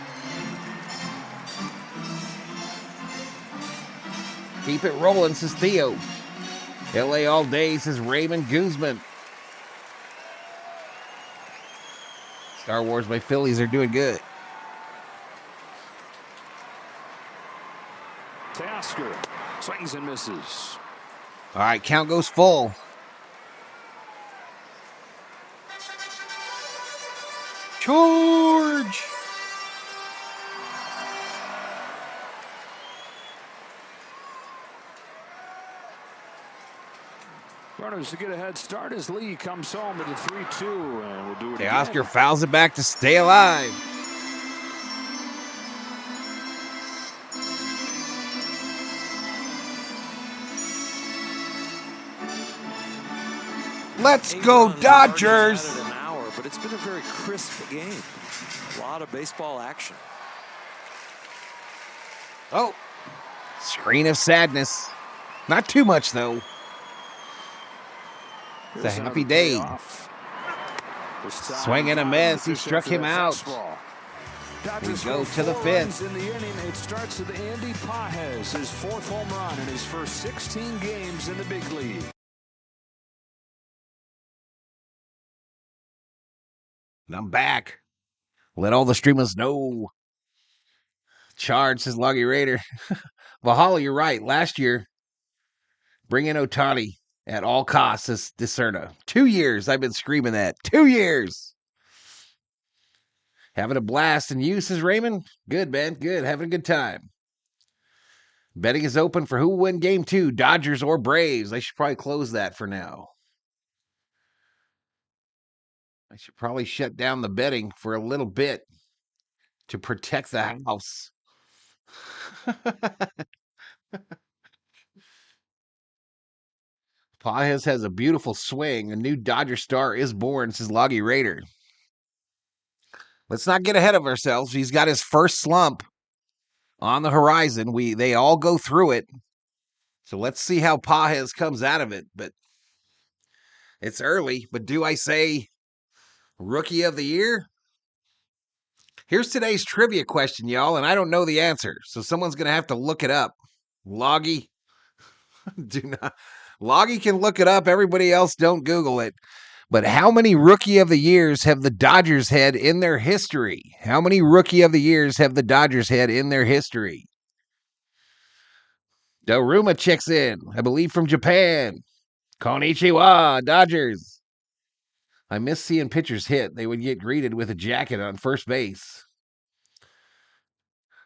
Keep it rolling, says Theo. LA all day, says Raymond Guzman. Star Wars by Phillies are doing good. Teoscar swings and misses. All right, count goes full. George! Runners to get a head start as Lee comes home with a 3-2, and we'll do it again. Oscar fouls it back to stay alive. Let's go Dodgers! An hour, but it's been a very crisp game. A lot of baseball action. Oh, screen of sadness. Not too much though. It's a happy day. Swing and a miss. He struck him out. We go to the 5th. In the inning, it starts with Andy Pages, his 4th home run in his first 16 games in the big league. And I'm back. Let all the streamers know. Charge, says Loggy Raider. Valhalla, you're right. Last year, bring in Otani at all costs, says Discerna. 2 years I've been screaming that. 2 years. Having a blast. And you, says Raymond? Good, man. Good. Having a good time. Betting is open for who will win game 2, Dodgers or Braves. I should probably close that for now. I should probably shut down the betting for a little bit to protect the house. Pajes has a beautiful swing. A new Dodger star is born, says Loggy Raider. Let's not get ahead of ourselves. He's got his first slump on the horizon. They all go through it. So let's see how Pajes comes out of it. But it's early. But do I say Rookie of the Year? Here's today's trivia question, y'all, and I don't know the answer. So someone's going to have to look it up. Loggy. Do not. Loggy can look it up. Everybody else don't Google it. But how many Rookie of the Years have the Dodgers had in their history? How many Rookie of the Years have the Dodgers had in their history? Daruma checks in, I believe from Japan. Konnichiwa, Dodgers. I miss seeing pitchers hit. They would get greeted with a jacket on first base.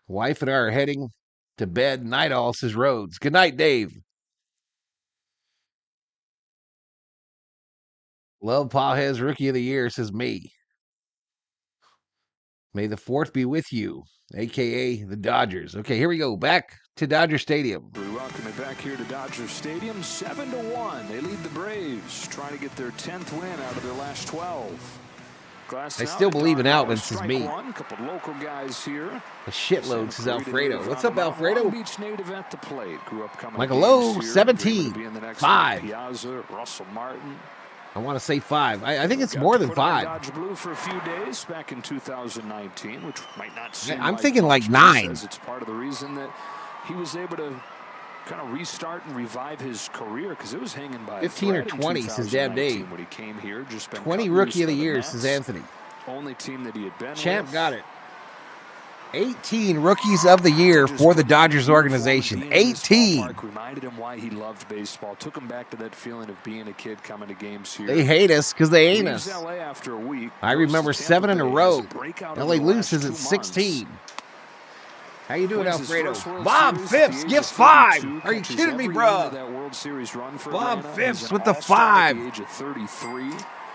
Wife and I are heading to bed. Night all, says Rhodes. Good night, Dave. Love Pajes, Rookie of the Year, says me. May the 4th be with you, a.k.a. the Dodgers. Okay, here we go. Back to Dodger Stadium. We welcome it back here to Dodger Stadium. 7-1. They lead the Braves, trying to get their 10th win out of their last 12. I still believe in Outman, says me. A couple local guys here. A shitload, says Alfredo. What's up, Alfredo? Beach native at the plate. Grew up coming Michael Lowe, 17. 5. Piazza, Russell Martin. I want to say 5. I think it's more than 5. Dodge Blue for a few days back in 2019, which might not seem I'm thinking like 9. It's part of the reason that he was able to kind of restart and revive his career, because it was hanging by 15 or 20, says Dab Dave. When he came here, just 20 Rookie of the Year, says Anthony. Only team that he had been Champ with. got it. 18 Rookies of the Year for the Dodgers organization. 18. Reminded him why he loved baseball. Took him back to that feeling of being a kid coming to games here. They hate us because they ain't us. LA after a week. I remember 7 in a row. LA loses at 16. How you doing, Alfredo? Bob Phipps gives 5. Are you kidding me, bro? Bob Phipps with the 5.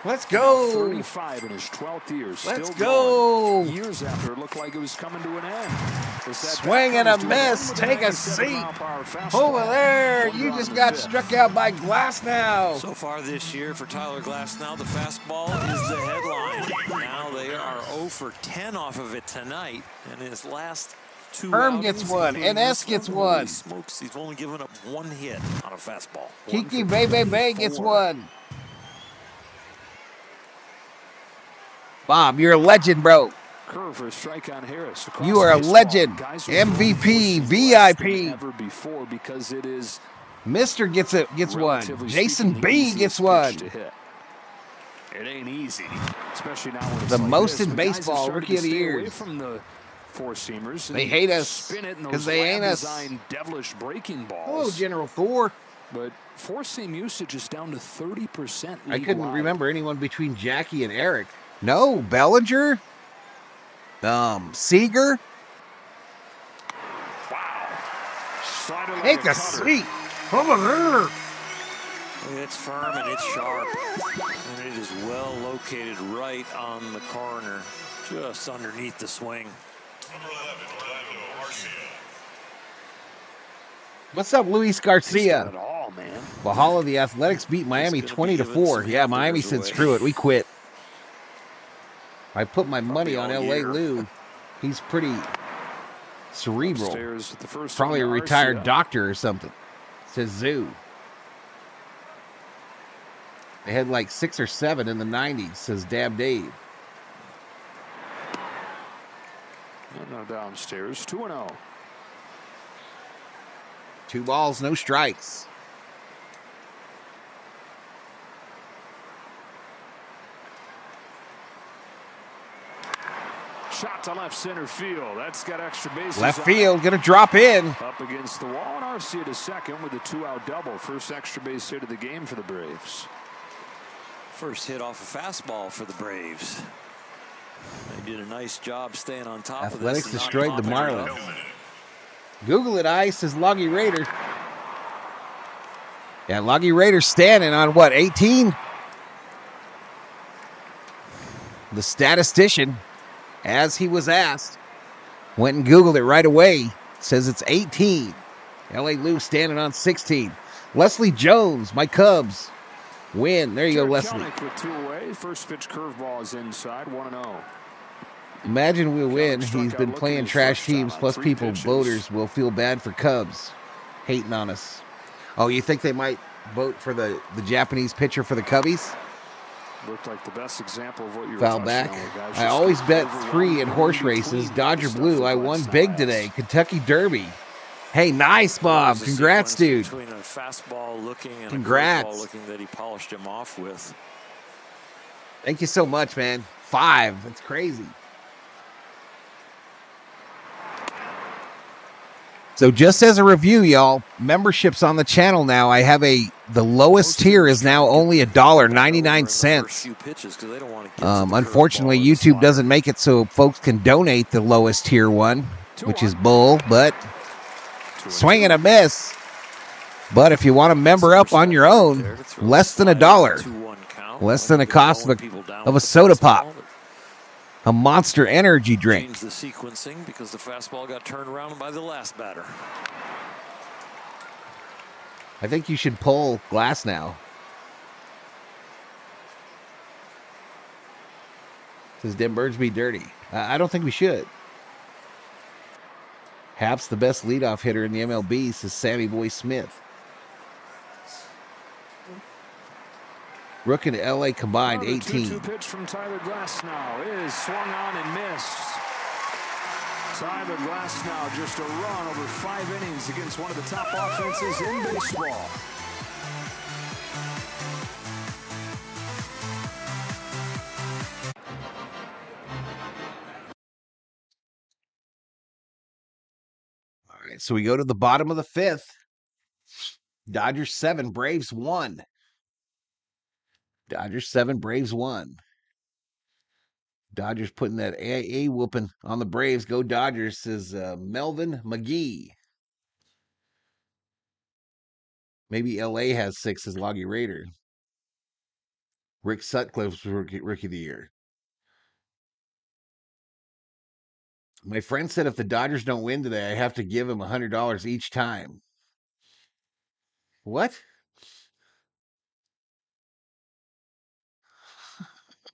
Let's go. 35 in his 12th year. Let's go. Years after it looked like it was coming to an end. Swing and a miss. Take a seat. Over there. You just got struck out by Glasnow. So far this year for Tyler Glasnow, the fastball is the headline. Now they are 0 for 10 off of it tonight. And his last 2 Herm gets 1. NS gets 1. Smokes. He's only given up 1 hit on a fastball. Kiki Bay gets 1. Bob, you're a legend, bro. Curve for a strike on Harris. You are a legend. MVP, VIP. Ever before, because it is Mr. gets 1. Jason B gets 1. It ain't easy, especially now when it's the like most this. in baseball, Rookie of the Year. From the four-seamers. They hate us because they ain't us. Devilish breaking balls. Hello, General Thor. But four-seam usage is down to 30%. I couldn't remember anyone between Jackie and Eric. No, Bellinger. Seager. Wow. Take a seat. Over there. It's firm and it's sharp. And it is well located right on the corner, just underneath the swing. What's up, Luis Garcia? Got it all, man. Valhalla, the Athletics beat Miami 20-4. Yeah, Miami said screw it. We quit. I put my money on L.A. Lou. He's pretty cerebral. Probably a retired doctor or something. Says Zoo. They had like 6 or 7 in the 90s, says Dab Dave. No downstairs. 2-0. 2 balls, no strikes. shot to left center field. That's got extra bases. Left field, going to drop in. Up against the wall, and Arcia to second with a 2-out double. First extra base hit of the game for the Braves. First hit off a fastball for the Braves. They did a nice job staying on top of this. Athletics destroyed the Marlins. Google it, Ice, says Loggy Raider. Yeah, Loggy Raider standing on what, 18? The statistician, as he was asked, went and Googled it right away. Says it's 18. L.A. Lou standing on 16. Leslie Jones, my Cubs, win. There you go, Leslie. With 2 away. First pitch curveball is inside, 1-0. Imagine we win. He's been playing trash teams, plus people, voters, will feel bad for Cubs hating on us. Oh, you think they might vote for the Japanese pitcher for the Cubbies? Looked like the best example of what you were Foul back. I always bet 3 in horse races. Dodger Blue. I won big today. Kentucky Derby. Hey, nice, Bob. Congrats, dude. Between a fastball looking and Congrats. a curveball looking that he polished him off with. Thank you so much, man. 5. That's crazy. So just as a review, y'all, memberships on the channel now. I have the lowest tier is now only $1.99. Unfortunately, YouTube doesn't make it so folks can donate the lowest tier one, which is bull, but swing and a miss. But if you want to member up on your own, less than $1, less than the cost of a soda pop. A Monster Energy drink. Change the sequencing because the fastball got turned around by the last batter. I think you should pull Glass now. Says Dem Birds be dirty. I don't think we should. Hap's the best leadoff hitter in the MLB, says Sammy Boy Smith. Rook and LA combined 18. 2-2 pitch from Tyler Glasnow is swung on and missed. Tyler Glasnow just a run over 5 innings against one of the top offenses in baseball. All right, so we go to the bottom of the 5th. Dodgers 7, Braves 1. Dodgers 7, Braves 1. Dodgers putting that AA whooping on the Braves. Go Dodgers, says Melvin McGee. Maybe LA has 6 as Loggy Raider. Rick Sutcliffe's rookie of the year. My friend said if the Dodgers don't win today, I have to give him $100 each time. What?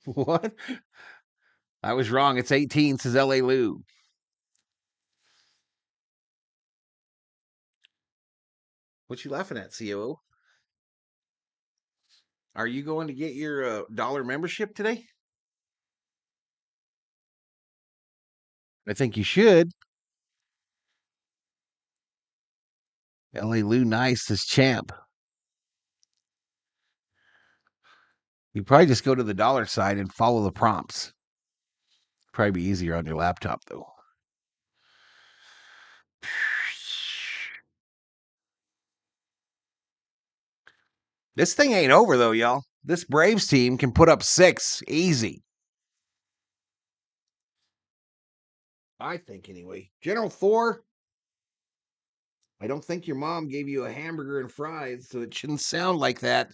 What? I was wrong. It's 18, says L.A. Lou. What you laughing at, COO? Are you going to get your dollar membership today? I think you should. L.A. Lou nice, says Champ. You probably just go to the dollar side and follow the prompts. Probably be easier on your laptop, though. This thing ain't over, though, y'all. This Braves team can put up 6 easy. I think, anyway. General Thor, I don't think your mom gave you a hamburger and fries, so it shouldn't sound like that.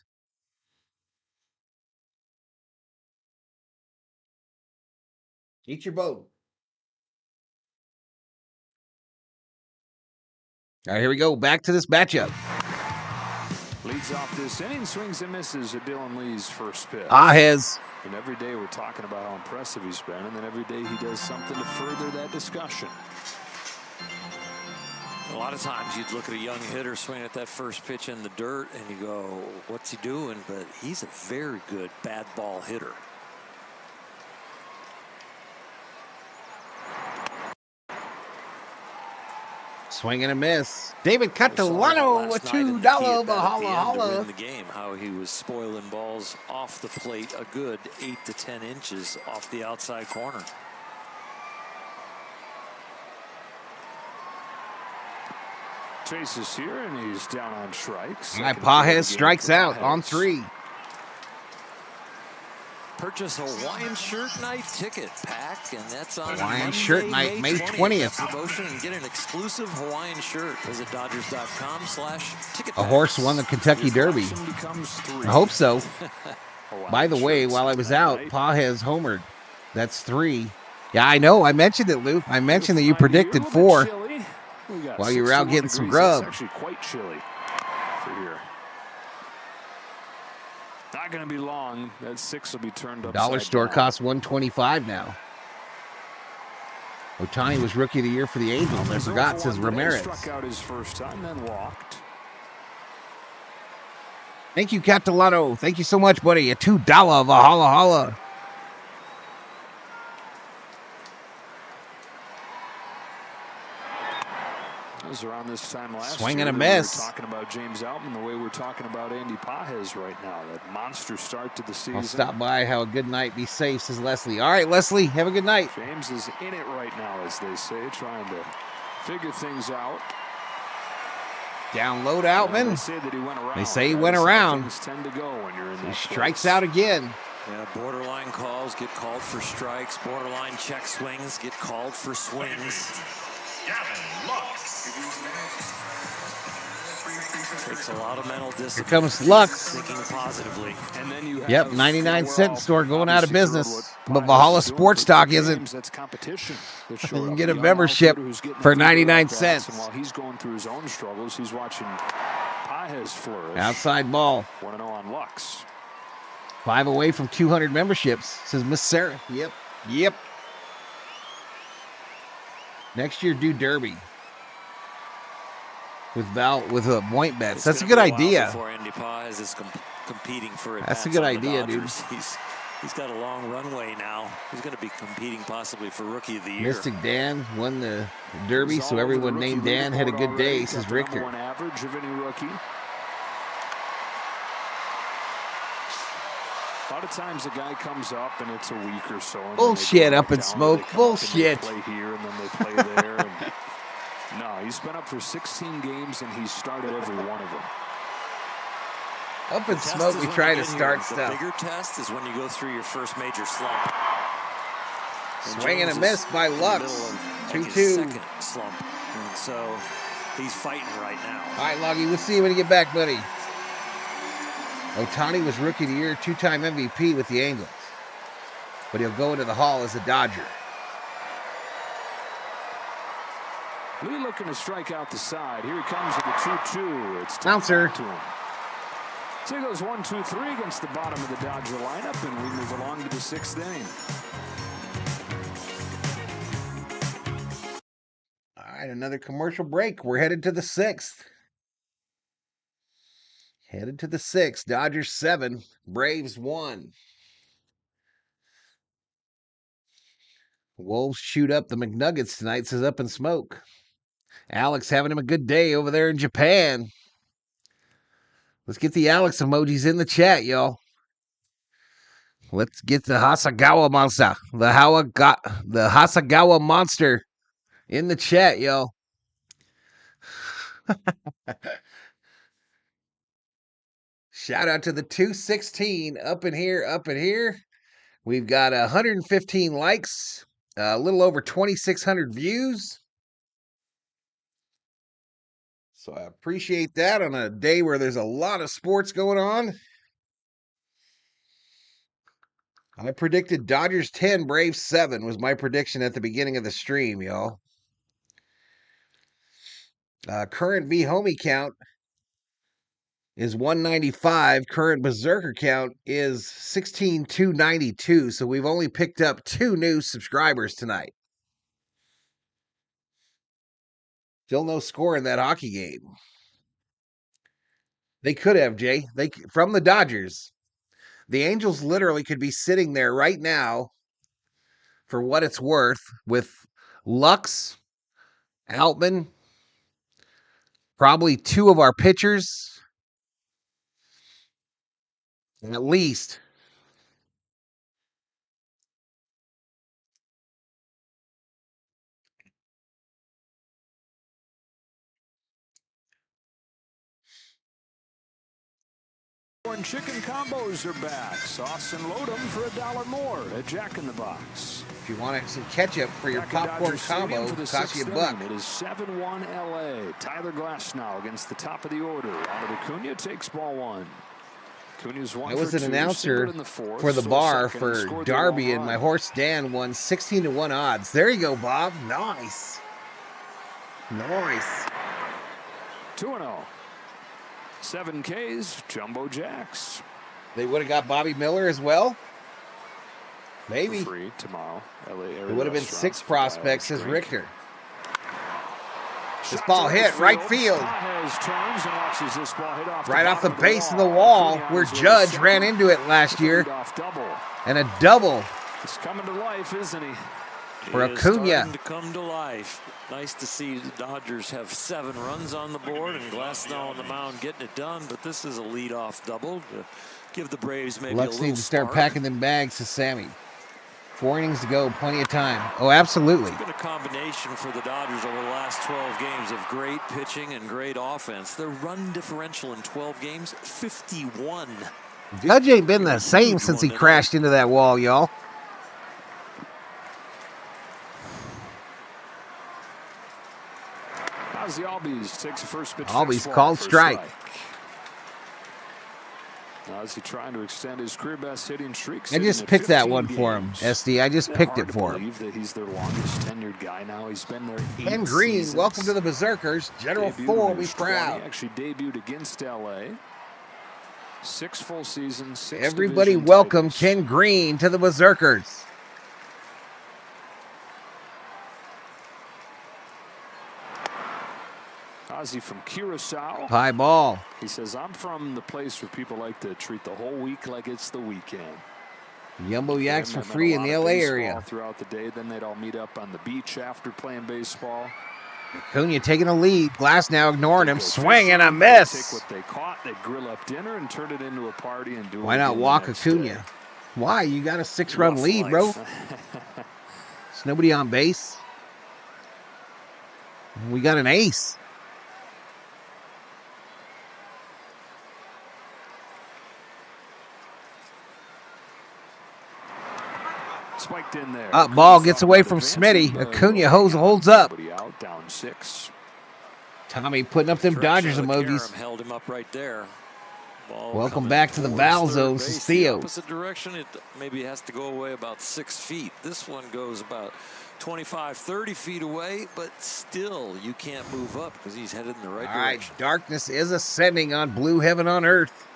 Eat your boat. All right, here we go. Back to this matchup. Leads off this inning, swings and misses at Dylan Lee's first pitch. Ahez. And every day we're talking about how impressive he's been, and then every day he does something to further that discussion. A lot of times you'd look at a young hitter swing at that first pitch in the dirt and you go, what's he doing? But he's a very good bad ball hitter. Swing and a miss. David Catalano, a $2 Valhalla. In the game, how he was spoiling balls off the plate a good 8 to 10 inches off the outside corner. chases here, and he's down on strikes. Pages strikes out on 3. Purchase a Hawaiian shirt night ticket pack, and that's on Hawaiian Monday, shirt night, May 20th. Promotion and get an exclusive Hawaiian shirt. Visit Dodgers.com/ticket. A horse won the Kentucky Derby. I hope so. By the way, while I was out, Pages homered. That's 3. Yeah, I know. I mentioned it, Luke. I mentioned that you predicted 4 while you were out getting some grub. It's actually quite chilly for here. Not going to be long. That 6 will be turned up. Dollar store costs $125 now. Otani was Rookie of the Year for the Angels. I forgot, says Ramirez. Struck out his first time, then walked. Thank you, Catalano. Thank you so much, buddy. A $2 Valhalla holla. Was around this time last Swing year and a that miss. We were talking about James Outman the way we're talking about Andy Pages right now. That monster start to the season. I'll stop by. Have a good night. Be safe, says Leslie. All right, Leslie, have a good night. James is in it right now, as they say, trying to figure things out. Download Outman. They say that he went around. They say he went around. Things tend to go when you're in that He strikes out again. Yeah, borderline calls get called for strikes. Borderline check swings get called for swings. Takes a lot of mental discipline. Here comes Lux. Thinking positively. And then you Yep, 99-cent store going out of business. But Valhalla Sports Talk isn't. That's competition. You can get a membership for 99 cents. And while he's going through his own struggles, he's watching Pages flourish. Outside ball. 1-0 on Lux. 5 away from 200 memberships, says Miss Sarah. Yep. Next year, do Derby with a point bets. That's a good idea. Before Andy Pages is competing for That's a good idea, dude. He's got a long runway now. He's going to be competing possibly for Rookie of the Year. Mystic Dan won the Derby, so everyone named Dan had a good day, says Richter. One average of any rookie. A lot of times a guy comes up and it's a week or so. Bullshit, Up in Smoke. Bullshit. They play here and then they play there. And no, he's been up for 16 games and he's started every one of them. Up in Smoke, we try to start The stuff. bigger test is when you go through your first major slump. Swing and a miss by Lux. 2-2. Second slump. And so he's fighting right now. All right, Loggy, we'll see you when you get back, buddy. Otani was Rookie of the Year, 2-time MVP with the Angels. But he'll go into the Hall as a Dodger. Lee looking to strike out the side. Here he comes with the 2-2. It's Bouncer. to him. So he goes 1-2-3 against the bottom of the Dodger lineup, and we move along to the 6th inning. All right, another commercial break. We're headed to the 6th. Headed to the 6th. Dodgers 7, Braves 1. Wolves shoot up the McNuggets tonight, says Up in Smoke. Alex having him a good day over there in Japan. Let's get the Alex emojis in the chat, y'all. Let's get the Hasagawa monster, the Hasagawa monster in the chat, y'all. Shout out to the 216 up in here. We've got 115 likes, a little over 2,600 views. So I appreciate that on a day where there's a lot of sports going on. I predicted Dodgers 10, Braves 7 was my prediction at the beginning of the stream, y'all. Current V homie count is 195. Current berserker count is 16,292. So we've only picked up 2 new subscribers tonight. Still no score in that hockey game. They could have, Jay. From the Dodgers. The Angels literally could be sitting there right now, for what it's worth, with Lux, Outman, probably 2 of our pitchers, at least. And chicken combos are back. Sauce and load 'em for $1 more at Jack in the Box. If you want some ketchup for your popcorn combo, it costs you $1. It is 7-1 LA. Tyler Glasnow against the top of the order. Ronald Acuna takes ball 1. I was an announcer for the bar for Darby, and my horse Dan won 16-1 odds. There you go, Bob. Nice. Nice. 2-0. 7 Ks, Jumbo Jacks. They would have got Bobby Miller as well. Maybe. Free tomorrow. LA area it would have been 6 prospects, says Richter. This Shot ball hit right field. Right off the base of the wall where Judge ran into it last year. And a double. It's coming to life, isn't he? For Acuna. Starting to come to life. Nice to see the Dodgers have 7 runs on the board and Glasnow on the mound getting it done. But this is a leadoff double to give the Braves maybe Lux a little needs to start spark. packing them bags to Sammy. 4 innings to go, plenty of time. Oh, absolutely. It's been a combination for the Dodgers over the last 12 games of great pitching and great offense. Their run differential in 12 games, 51. Judge ain't been the same since he crashed into that wall, y'all. Ozzy Albies takes the first pitch. Albies called strike. Ozzy trying to extend his career best hitting streak. I just picked that one for him, SD. I just picked it for him. That he's their longest tenured guy now. He's been there 8 Ken Green, seasons. welcome to the Berserkers. General Debuted 4 will when he be was 20, proud. Actually debuted against LA. 6 full seasons. 6 Everybody division welcome titles. Ken Green to the Berserkers. Ozzy from Curacao. High ball. He says, I'm from the place where people like to treat the whole week like it's the weekend. Jumbo Yaks for They met free a in lot the of LA baseball area. throughout the day. Then they'd all meet up on the beach after playing baseball. Acuna taking a lead. Glass now ignoring him. Go Swing fishing, and a they'd miss. Take what they caught, they'd grill up dinner and turn it into a party and do it Why not again the walk next Acuna? day. Why? You got a 6-run Rough lead, bro. life. There's nobody on base. We got an ace. Spiked in there. Up ball gets away from Smitty. Acuna holds up. Nobody out, down 6. Tommy putting up them Dodgers emojis. Held him up right there. Ball Welcome coming back to the towards Val third zone, base, says the Theo. opposite direction, it maybe has to go away about 6 feet. This one goes about 25, 30 feet away, but still you can't move up because he's headed in the right All right, direction. darkness is ascending on blue heaven on earth.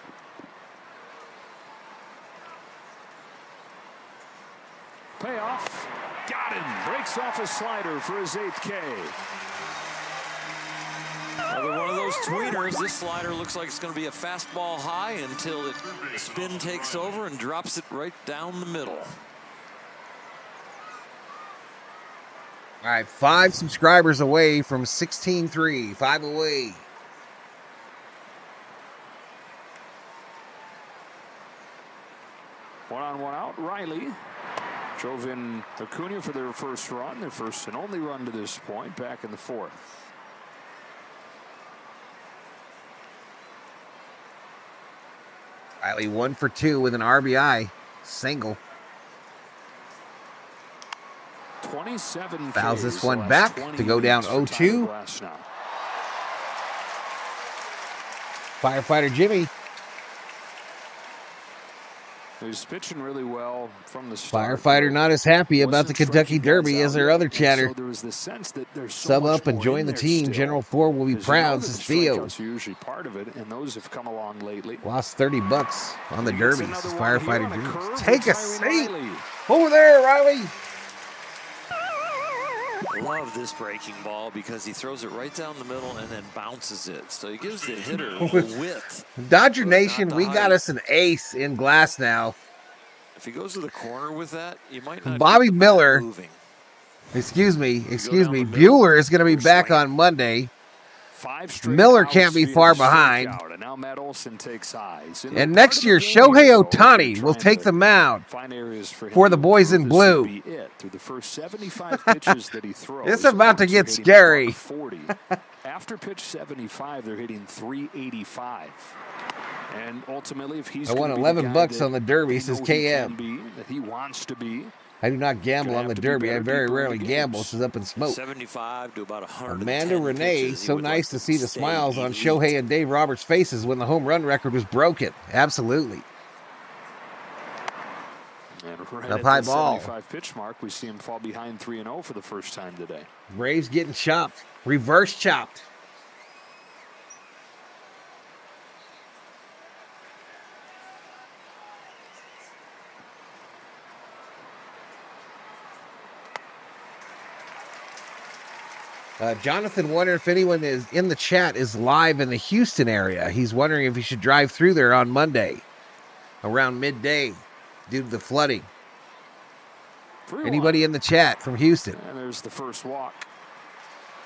Payoff. Got him. Breaks off a slider for his 8th K. Another one of those tweeners. This slider looks like it's going to be a fastball high until it spin takes over and drops it right down the middle. All right, 5 subscribers away from 16-3. 5 away. One on, one out. Riley drove in Acuna for their first run, their first and only run to this point, back in the 4th. Riley 1 for 2 with an RBI single. 27 Fouls Ks this the one last back 20 to go down innings for 0-2. Tyler Glasnow. Firefighter Jimmy. He's pitching really well from the start. Firefighter not as happy about the Kentucky Derby as their other chatter. So there was the sense that there's so Sub much up and more join in the there team. still. General 4 will be Because you know proud, that says the Theo. strikeouts are usually part of it, and those have come along lately. Lost $30 on the He gets Derby, another says one here Firefighter on a Dreams. curve Take a with seat. Tyrone Riley. Over there, Riley. Love this breaking ball because he throws it right down the middle and then bounces it. So he gives the hitter width. Dodger Nation, the we got height. us an ace in glass now. If he goes to the corner with that, you might not Bobby get the Miller. ball moving. Excuse me. down the middle, Bueller is going to be back on Monday. 5 straight Miller outs can't be via far the behind. strikeout, and now Matt Olson takes highs. In And the part next of the year, game Shohei here, though, Ohtani if will you're take the trying to mound find areas for him for the to boys improve, in this would blue. be it. Through the first 75 pitches that he throws, It's about to Hawks are get hitting scary. .140. After pitch 75, they're hitting .385. And ultimately, if he's I won gonna be the $11 guy that on the Derby, he says knows he can KM. be, that he wants to be. I do not gamble on the Derby. I very rarely gamble. This is Up in Smoke. 75 to about 110 Amanda Renee, pitches. He so would nice like to see the stay smiles on elite. Shohei and Dave Roberts' faces when the home run record was broken. Absolutely. And right Up at high the ball. 75 pitch mark, we see him fall behind 3-0 for the first time today. Braves getting chopped. Reverse chopped. Jonathan wondering if anyone is in the chat is live in the Houston area. He's wondering if he should drive through there on Monday around midday due to the flooding. Anybody in the chat from Houston? And there's the first walk.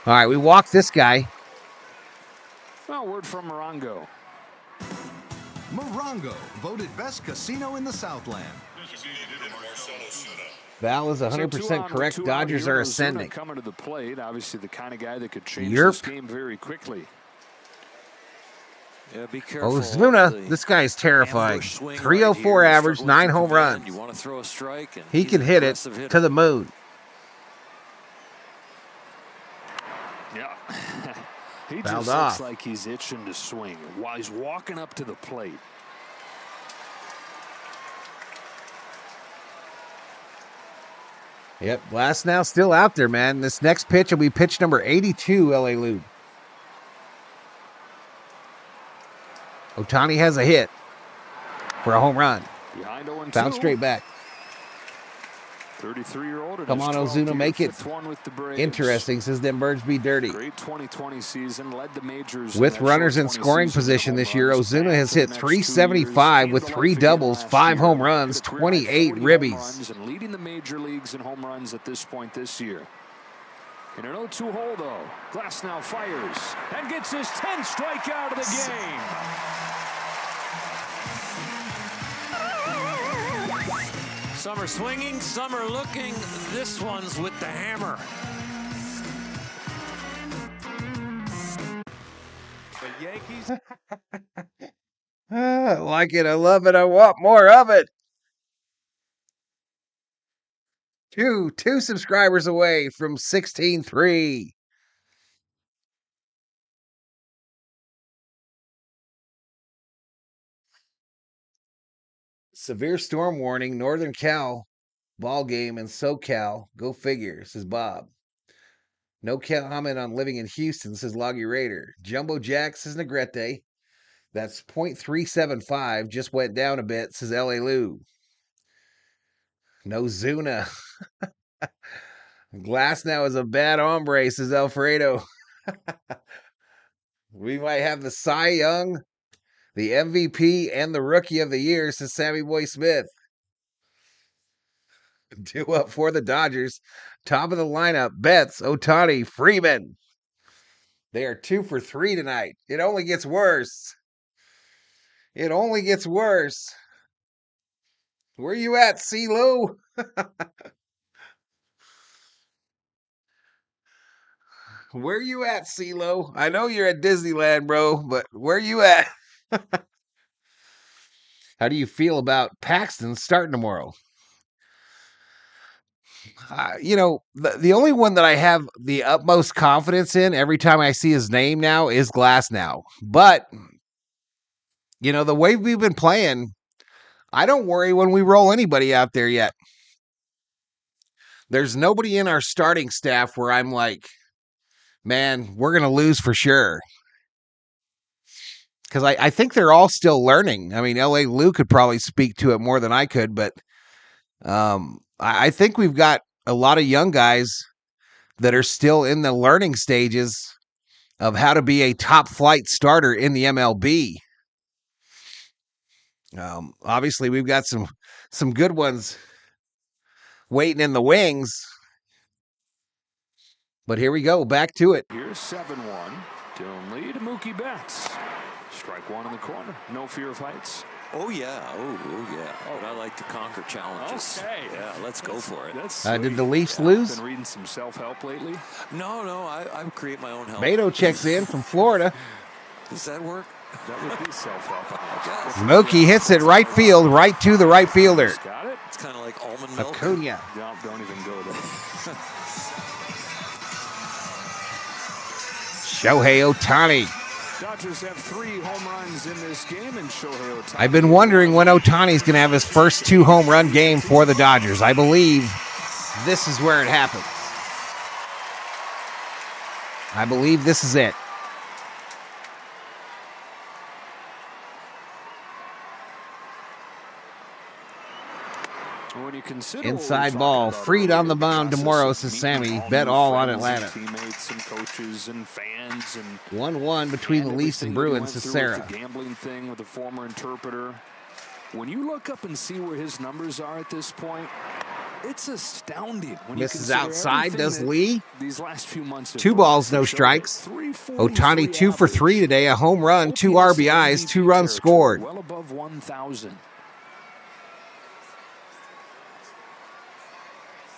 All right, we walked this guy. Well, word from Morongo. Morongo, voted best casino in the Southland. Val is 100% correct. Dodgers are ascending. Coming to the plate, obviously the kind of guy that could change Yerp. this game very quickly. Yeah, be careful. Ozuna, this guy is terrifying. 304 average, 9 home runs. You want to throw a strike, and He can hit it to the moon. Yeah. He Fouled just off. looks like he's itching to swing while he's walking up to the plate. Yep, Glass now still out there, man. This next pitch will be pitch number 82, L.A. Lube. Otani has a hit for a home run. Behind 0-2. Found straight back. 33-year-old. Come on, Ozuna, make it interesting, says them birds be dirty. Great 2020 season, led the majors with runners in scoring position this year, Ozuna has hit 375 with 3 doubles, 5 home runs, 28 ribbies. And leading the major leagues in home runs at this point this year. In an 0-2 hole, though, Glass now fires and gets his 10th strikeout of the game. Some are swinging, some are looking. This one's with the hammer. The Yankees. I like it. I love it. I want more of it. Two subscribers away from 16-3. Severe storm warning, Northern Cal ball game in SoCal. Go figure, says Bob. No comment on living in Houston, says Loggy Raider. Jumbo Jack, says Negrete. That's .375. Just went down a bit, says L.A. Lou. No Zuna. Glass now is a bad hombre, says Alfredo. We might have the Cy Young, the MVP, and the Rookie of the Year, says Sammy Boy Smith. Due up for the Dodgers. Top of the lineup, Betts, Otani, Freeman. They are 2 for 3 tonight. It only gets worse. It only gets worse. Where you at, CeeLo? Where you at, CeeLo? I know you're at Disneyland, bro, but where you at? How do you feel about Paxton starting tomorrow? The only one that I have the utmost confidence in every time I see his name now is Glass now. But, the way we've been playing, I don't worry when we roll anybody out there yet. There's nobody in our starting staff where I'm like, man, we're going to lose for sure. Because I think they're all still learning. I mean, L.A. Lou could probably speak to it more than I could, but I think we've got a lot of young guys that are still in the learning stages of how to be a top flight starter in the MLB. Obviously, we've got some good ones waiting in the wings. But here we go, back to it. Here's 7-1. Dylan Lee to Mookie Betts. Strike one in the corner. No fear of heights. Oh, yeah. Oh, yeah. But I like to conquer challenges. Okay. Yeah, let's go for it. Did the Leafs lose? Been reading some self-help lately? No. I create my own help. Beto checks in from Florida. Does that work? That would be self-help, I guess. Mookie hits it right field, right to the right fielder. Got it. It's kind of like almond milk. Acuna. No, don't even go there. Shohei Ohtani. Dodgers have 3 home runs in this game, and Shohei Ohtani. I've been wondering when Ohtani's going to have his first 2 home run game for the Dodgers. I believe this is where it happens. I believe this is it. When you consider Inside ball, freed on the mound tomorrow, says Sammy. Bet all on Atlanta. Teammates and coaches and fans and 1-1 between the Leafs and Bruins, says Sarah. The gambling thing with a former interpreter. When you look up and see where his numbers are at this point, it's astounding. Misses outside, does Lee. These last few months 2 balls, no strikes. Ohtani 2 for 3 today. A home run, 2 RBIs, 2 runs scored. Well above 1,000.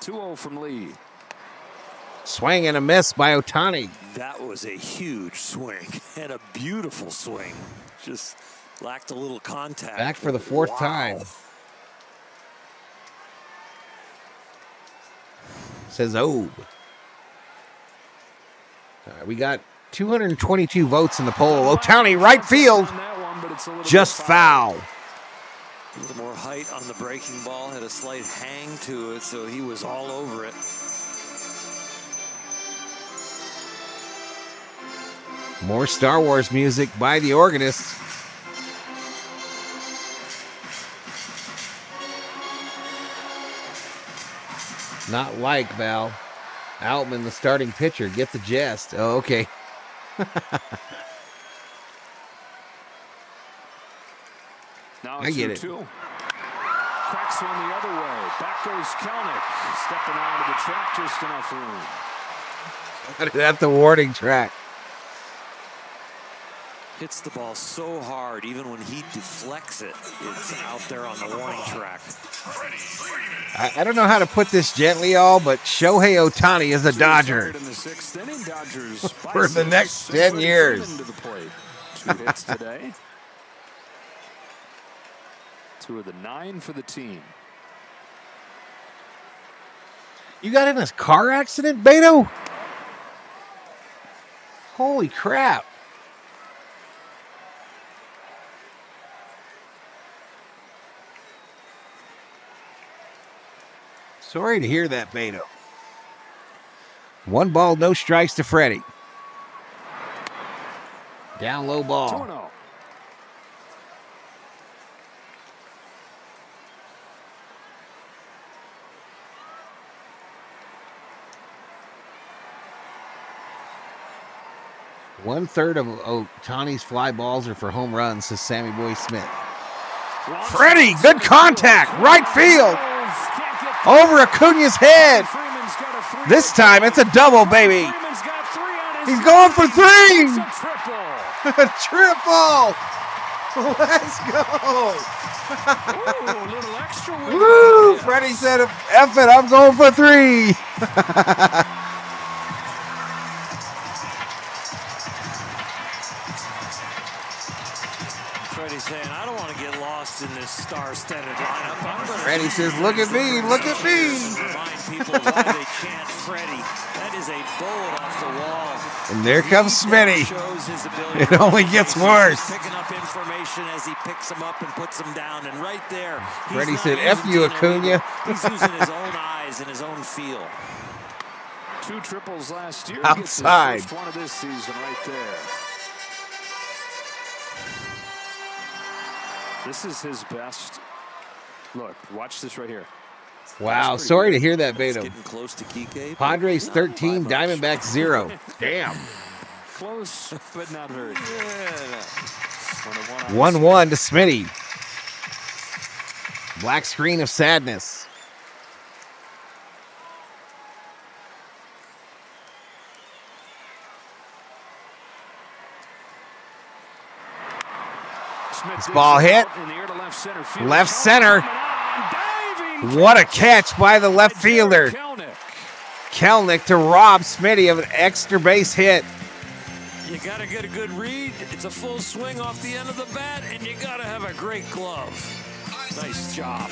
2-0 from Lee. Swing and a miss by Ohtani. That was a huge swing and a beautiful swing. Just lacked a little contact. Back for the 4th time. Says Obe. All right, we got 222 votes in the poll. Ohtani, right field. Just foul. A little more height on the breaking ball, had a slight hang to it, so he was all over it. More Star Wars music by the organist. Not like Val. Outman, the starting pitcher. Get the jest. Oh, okay. Now I get it. 2-2. Cracks one the other way. Back goes Kelnick. Stepping onto the track, just enough room. At the warning track. Hits the ball so hard, even when he deflects it, it's out there on the warning track. I don't know how to put this gently, all, but Shohei Ohtani is a Dodger for the next 10 years. 2 hits today. 2 of the 9 for the team. You got in this car accident, Beto? Holy crap. Sorry to hear that, Beto. 1 ball, no strikes to Freddy. Down low ball. 2-0. One-third of Ohtani's fly balls are for home runs, says Sammy Boy Smith. Freddy, good contact, right field. Over Acuna's head. This time it's a double, baby. He's going for 3. Triple. Let's go. Woo! Freddy said, F it, I'm going for 3. Freddy's saying, I don't want to get lost in this star-studded lineup. Freddy says, look at me, look at me. Remind people why they chant Freddy. That is a bullet off the wall. And there comes Smitty. It only gets worse. Picking up information as he picks them up and puts them down. And right there, Freddy said, F you, Acuna. He's using his own eyes and his own feel. 2 triples last year. Outside. Gets his first one of this season right there. This is his best. Look, watch this right here. Wow, sorry to hear that, Beto. Getting close to Kike. Padres 13, Diamondbacks 0. Damn. Close, but not very. 1-1 to Smitty. Black screen of sadness. This ball hit. Left center. What a catch by the left fielder. Kelnick to rob Smitty of an extra base hit. You got to get a good read. It's a full swing off the end of the bat, and you got to have a great glove. Nice job.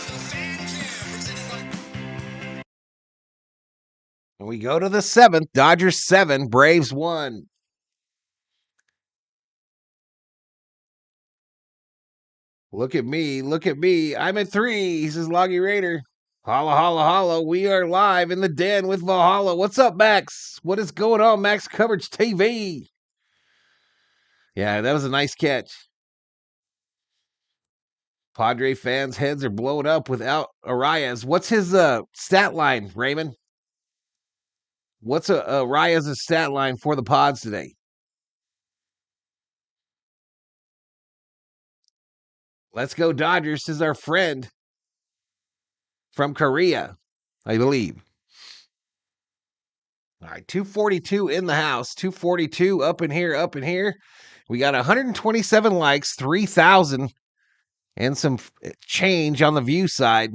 We go to the 7th. Dodgers 7, Braves 1. Look at me. Look at me. I'm at 3. He says, Loggy Raider. Holla, holla, holla. We are live in the den with Valhalla. What's up, Max? What is going on, Max Coverage TV? Yeah, that was a nice catch. Padre fans' heads are blowing up without Arias. What's his stat line, Raymond? What's Arias' stat line for the Pods today? Let's go Dodgers. This is our friend from Korea, I believe. All right, 242 in the house. 242 up in here, up in here. We got 127 likes, 3,000, and some change on the view side.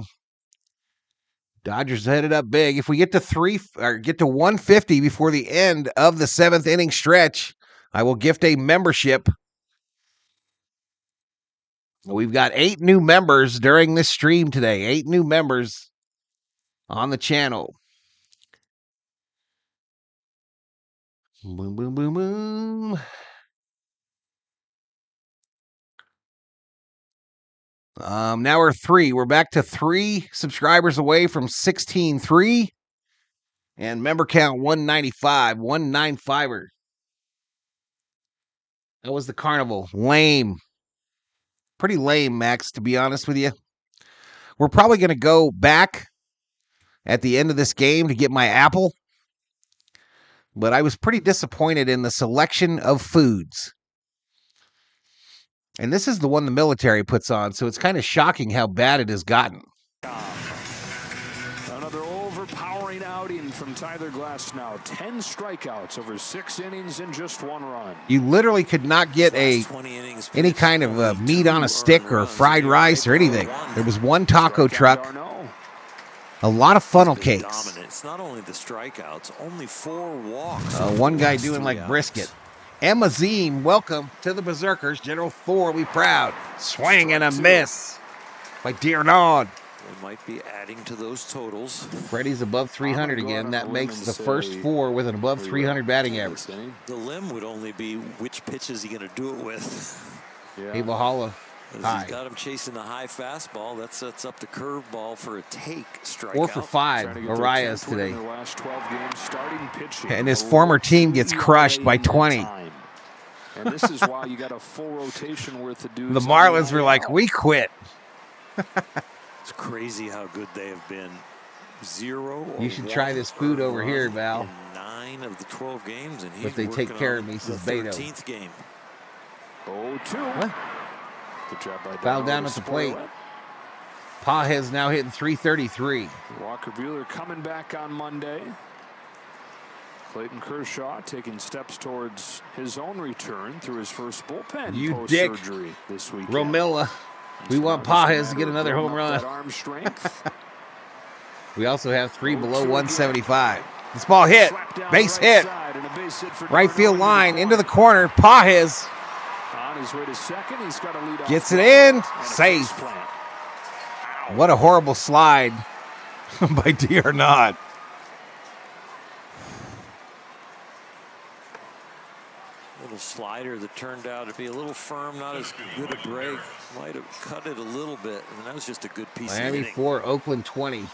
Dodgers headed up big. If we get to 150 before the end of the 7th inning stretch, I will gift a membership. We've got 8 new members during this stream today. 8 new members on the channel. Boom, boom, boom, boom. Now we're 3. We're back to 3 subscribers away from 16.3. And member count 195. 195er. That was the carnival. Lame. Pretty lame, Max, to be honest with you. We're probably going to go back at the end of this game to get my apple. But I was pretty disappointed in the selection of foods. And this is the one the military puts on, so it's kind of shocking how bad it has gotten. Another overpowering outing from Tyler Glasnow. 10 strikeouts over 6 innings and just 1 run. You literally could not get any kind of meat on a stick or fried rice or anything. There was one taco truck, a lot of funnel cakes. It's not only the strikeouts, only 4 walks. One guy doing like brisket. Emma Zine, welcome to the Berserkers. General Thor, we proud. Swing and a miss by Dearnaud. They might be adding to those totals. Freddy's above 300 again. That makes the first 4 with an above 300 batting average. The limb would only be which pitch is he going to do it with. Hey, Valhalla. Hi. He's got him chasing the high fastball. That sets up the curveball for a take strikeout. 4 for 5, Arias today. And his former team gets crushed by 20. And this is why you got a full rotation worth of dudes. The Marlins were like, we quit. It's crazy how good they have been. 0. You should try this food over here, Val. In 9 of the 12 games, and he's but they take care of me, says Beto. 13th game. 0-2. What? Good job by Foul down at the plate. Pages now hitting 333. Walker Buehler coming back on Monday. Clayton Kershaw taking steps towards his own return through his first bullpen post-surgery this weekend. Romilla. We want Pages to get another home run. Arm strength. We also have 3 below 175. This ball hit. Base hit. Right field line into the corner. Pages on his way to second. He's got a lead off. Gets it in. Safe. What a horrible slide by Dearnaud. Little slider that turned out to be a little firm, not as good a break. Might have cut it a little bit, and that was just a good piece of hitting. Miami 4, Oakland 20.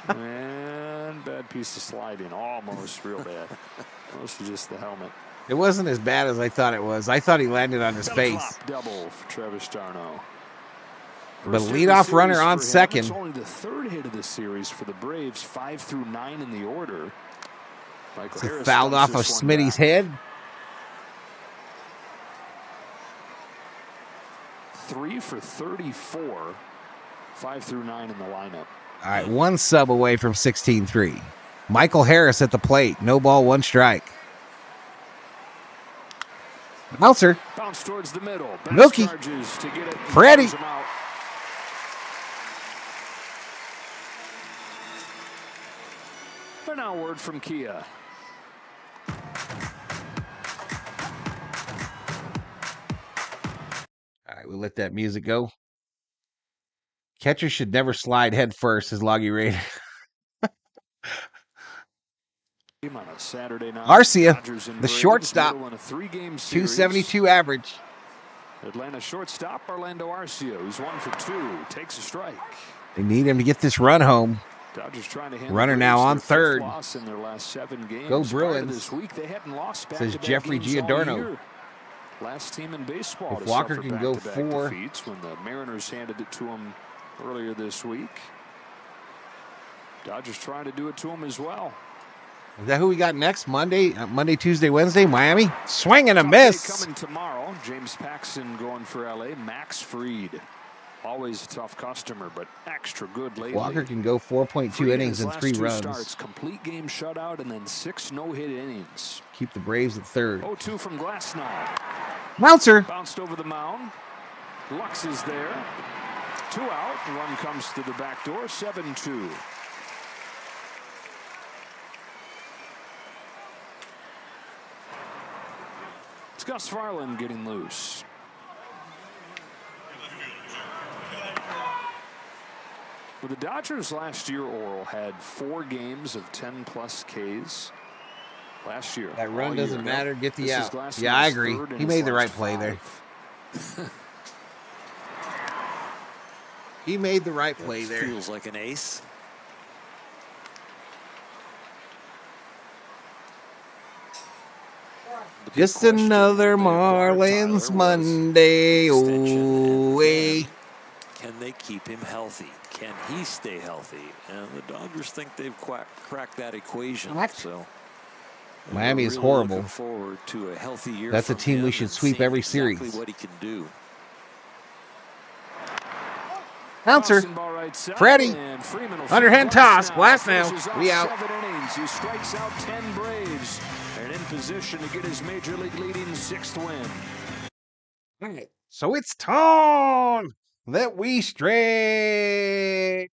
And bad piece of sliding, almost real bad. Mostly just the helmet. It wasn't as bad as I thought it was. I thought he landed on his face. Double for Travis d'Arnaud. But leadoff runner on second. It's only the 3rd hit of the series for the Braves, 5 through 9 in the order. It's fouled off of Smitty's head. 3 for 34, 5 through 9 in the lineup. All right, 1 sub away from 16-3. Michael Harris at the plate. No ball, 1 strike. Bouncer. Bounce towards the middle. Mookie. Freddy. And now word from Kia. we'll let that music go. Catcher should never slide head first, says Loggy Raid. On a Saturday night, Arcia, Dodgers and the Braves, shortstop, middle in a 3-game series. 272 average. Atlanta shortstop Orlando Arcia, who's 1 for 2, takes a strike. They need him to get this run home. Dodgers trying to hand Runner the now Braves on their third. fifth loss in their last 7 games. Go Prior to Bruins, this week, they hadn't lost says back-to-back Jeffrey games all Giordano. year. Last team in baseball If to Walker suffer can go back-to-back 4. defeats when the Mariners handed it to him earlier this week. Dodgers trying to do it to him as well. Is that who we got next? Monday, Tuesday, Wednesday, Miami? Swing and a miss. Coming tomorrow, James Paxton going for LA. Max Fried, always a tough customer, but extra good lately. Walker can go 4.2 innings and 3 runs. Starts, complete game shutout and then 6 no-hit innings. Keep the Braves at third. 0-2 from Glasnow. Bouncer. Bounced over the mound. Lux is there. 2 out. The run comes to the back door. 7-2. It's Gus Farland getting loose. Well, the Dodgers last year, Oral, had 4 games of 10-plus Ks. Last year. That run doesn't matter. Get the out. Glassman's Yeah, I agree. He made the right play 5. there. He made the right play there. Feels like an ace. Just another Marlins Monday away. Can they keep him healthy? Can he stay healthy? And the Dodgers think they've cracked that equation. So Miami is really horrible. looking forward to a healthy year. That's a from team him we should and sweep seeing every exactly series. what he can do. Bouncer. Freddy. Underhand toss. Glasnow. We out. 7 innings. He strikes out 10 Braves. And in position to get his major league leading 6th win. All right. So it's time that we stretch.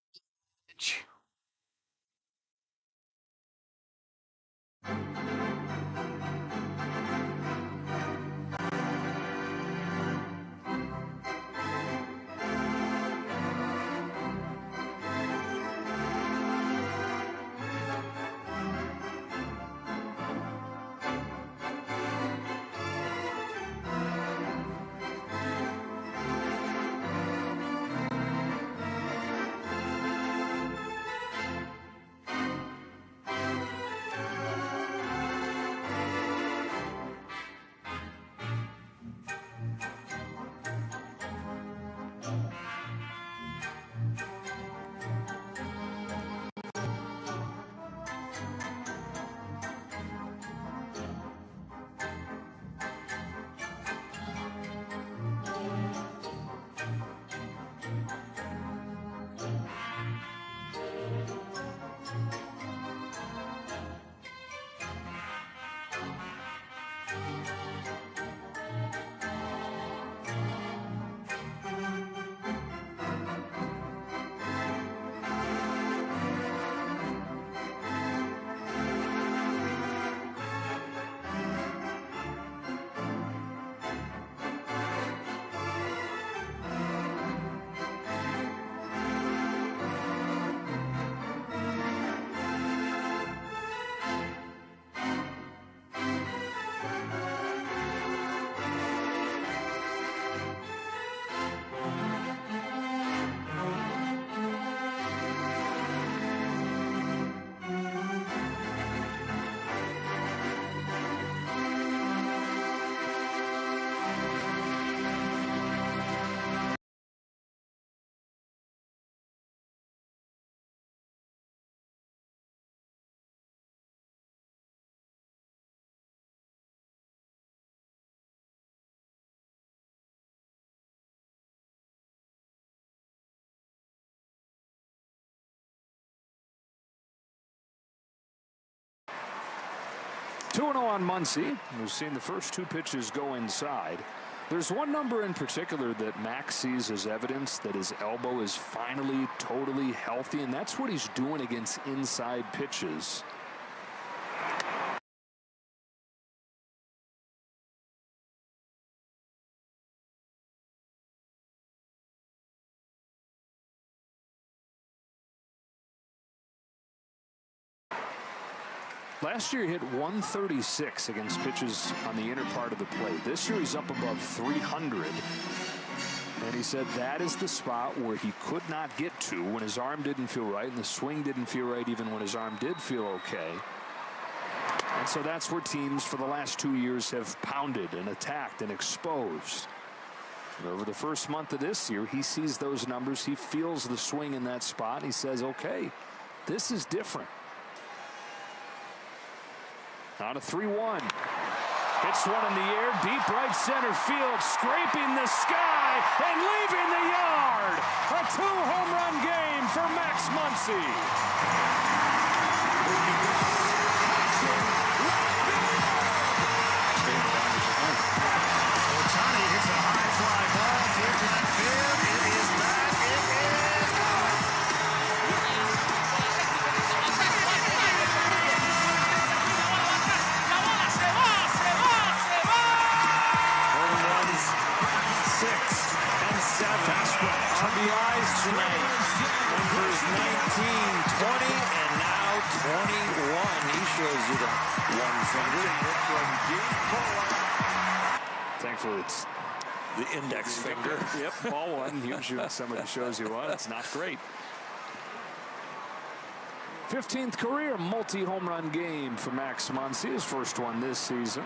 Two 2-0 on Muncie. We've seen the first 2 pitches go inside. There's one number in particular that Max sees as evidence that his elbow is finally totally healthy, and that's what he's doing against inside pitches. Last year he hit 136 against pitches on the inner part of the plate. This year he's up above 300. And he said that is the spot where he could not get to when his arm didn't feel right and the swing didn't feel right even when his arm did feel okay. And so that's where teams for the last 2 years have pounded and attacked and exposed. And over the first month of this year, he sees those numbers. He feels the swing in that spot. He says, okay, this is different. On a 3-1. Hits one in the air, deep right center field, scraping the sky and leaving the yard. A 2-home run game for Max Muncie. Otani hits a high fly ball deep left field. It is back. It is gone. Home runs 6 and 7. RBIs tonight. Numbers 19, 20, and now 21. He shows you the one finger. Thankfully, it's the index finger. Yep, ball one. Usually when somebody shows you one, it's not great. 15th career multi-home run game for Max Muncie, his first one this season.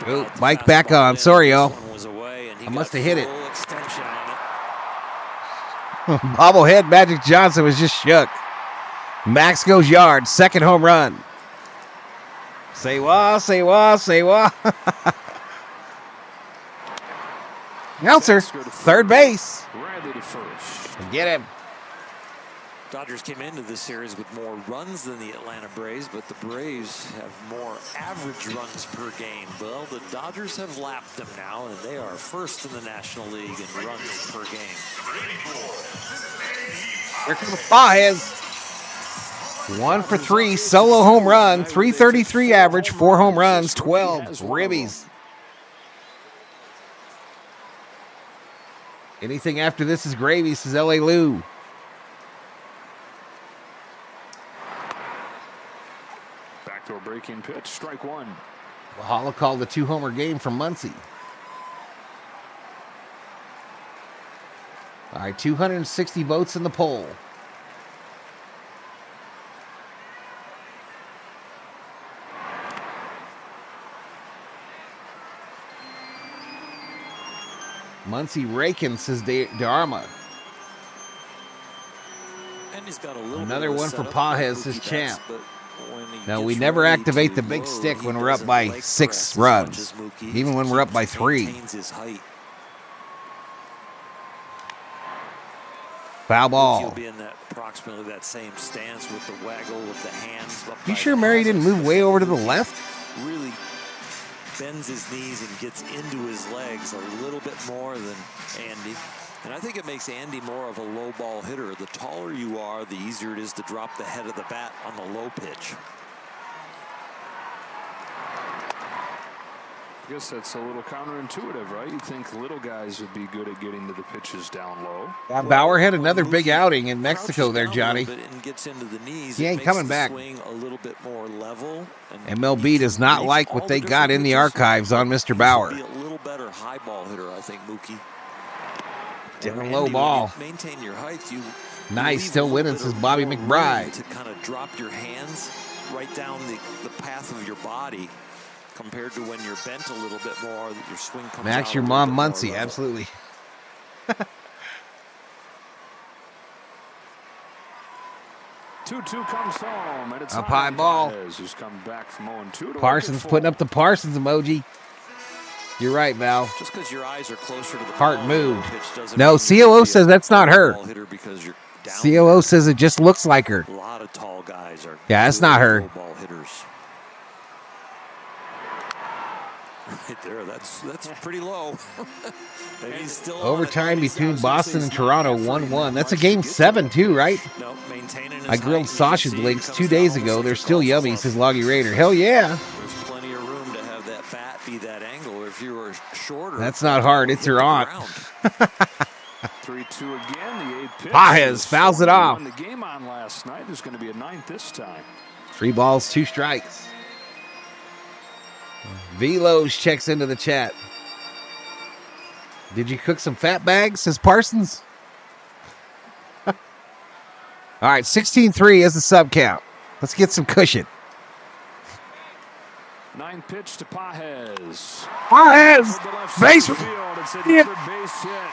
Oh, mic back on. Sorry, y'all. I must have hit it. Bobblehead Magic Johnson was just shook. Max goes yard. Second home run. Say what, say what, say what. Announcer, third base. Riley to first. Get him. Dodgers came into this series with more runs than the Atlanta Braves, but the Braves have more average runs per game. Well, the Dodgers have lapped them now, and they are first in the National League in runs per game. Here comes Baez. 1 for 3, solo home run, 333 average, 4 home runs, 12 ribbies. Anything after this is gravy, says L.A. Lou. Backdoor breaking pitch, strike one. Valhalla called the 2-homer game from Muncie. All right, 260 votes in the poll. Muncie raking, says Dharma. And he's got a little Another one for Pajes, says Champ. Now, we never activate the big stick when we're up by 6 runs, even when we're up by 3. Foul ball. He'll be in that approximately that same stance with the waggle with the hands. You sure Murray didn't move way over to the left? Really bends his knees and gets into his legs a little bit more than Andy. And I think it makes Andy more of a low ball hitter. The taller you are, the easier it is to drop the head of the bat on the low pitch. I guess that's a little counterintuitive, right? You'd think little guys would be good at getting to the pitches down low. Yeah, Bauer had another big outing in Mexico there, Johnny. And gets into the knees. He ain't coming back. Swing a little bit more level. MLB does not like what they got in the archives on Mr. Bauer. Be a little better high ball hitter, I think, Mookie. Different low ball. Maintain your height. You nice, still winning, says Bobby McBride. To kind of drop your hands right down the path of your body, compared to when you're bent a little bit more, that your swing comes Max, out your mom, Muncie, absolutely. 2-2 comes home, and it's up high ball. Who's come back from 0-2 Parsons putting up the Parsons emoji. You're right, Val. Just because your eyes are closer to the heart ball, moved. No, COO says that's not her. COO says it just looks like her. A lot of tall guys are. Yeah, that's not her. Ball hitters. Right there, that's pretty low. And he's still overtime between Boston and Toronto, 1-1. That's a game 7 too, right? No, maintaining his I grilled height. sausage links 2 days ago. They're still yummy, says Loggy Raider. Hell yeah. There's plenty of room to have that bat be that angle. If you were shorter, that's not hard. It's your aunt. 3-2 again. The 8th pitch. Paez fouls it off. Won the game on last night. There's going to be a 9th this time. 3 balls, 2 strikes. Velos checks into the chat. Did you cook some fat bags, says Parsons? All right, 16-3 is the sub count. Let's get some cushion. 9th pitch to Paez. Paez! Base! It's another base hit.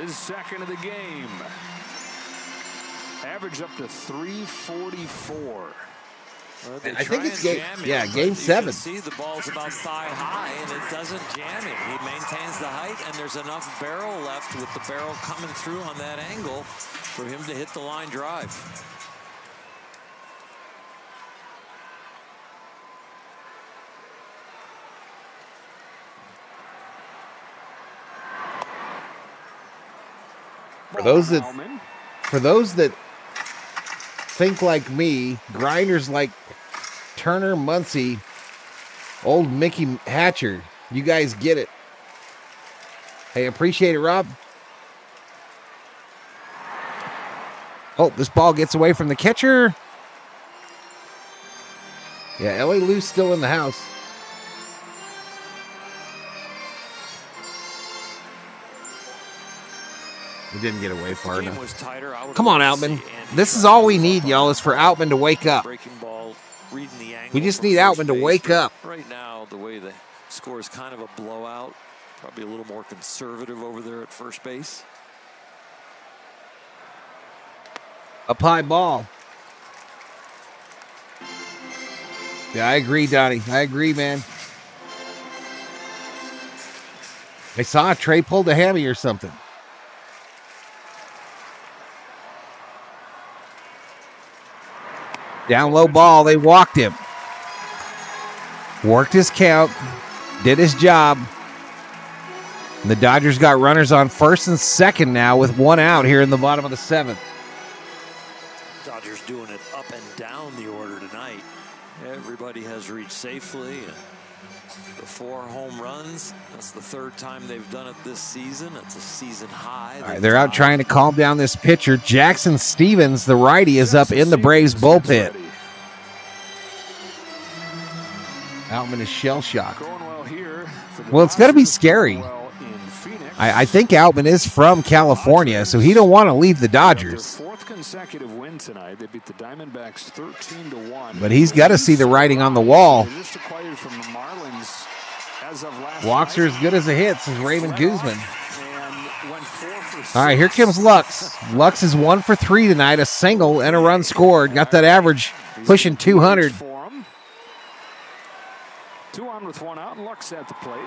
His second of the game. Average up to 344. I think it's game 7. You can see the ball's about thigh high, and it doesn't jam him. He maintains the height, and there's enough barrel left with the barrel coming through on that angle for him to hit the line drive. For those that think like me, grinders like Turner, Muncie, old Mickey Hatcher, you guys get it. Hey, appreciate it, Rob. Oh, this ball gets away from the catcher. Yeah, L.A. Lou's still in the house. It didn't get away far enough. Come on, Outman. This is all we need, y'all, is for Outman to wake up. We just need Outman to wake up. Right now, the way the score is kind of a blowout, probably a little more conservative over there at first base. Up high ball. Yeah, I agree, Donnie. I agree, man. I saw Trey pulled a hammy or something. Down low ball, they walked him. Worked his count, did his job. And the Dodgers got runners on first and second now with 1 out here in the bottom of the 7th. Dodgers doing it up and down the order tonight. Everybody has reached safely. The 4 home runs, that's the 3rd time they've done it this season. It's a season high. All right, they're out trying to calm down this pitcher. Jackson Stevens, the righty, is up in the Braves bullpen. Outman is shell-shocked. Well, it's going to be scary. I think Outman is from California, so he don't want to leave the Dodgers. Their 4th consecutive win tonight. They beat the Diamondbacks 13-1. But he's got to see the writing on the wall. They just acquired from the Marlins as of last Walks are as good as a hit, says Raymond Guzman. and went 4 for 6. All right, here comes Lux. Lux is 1 for 3 tonight, a single and a run scored. Got that average pushing 200. 2 on with 1 out, and Lux at the plate.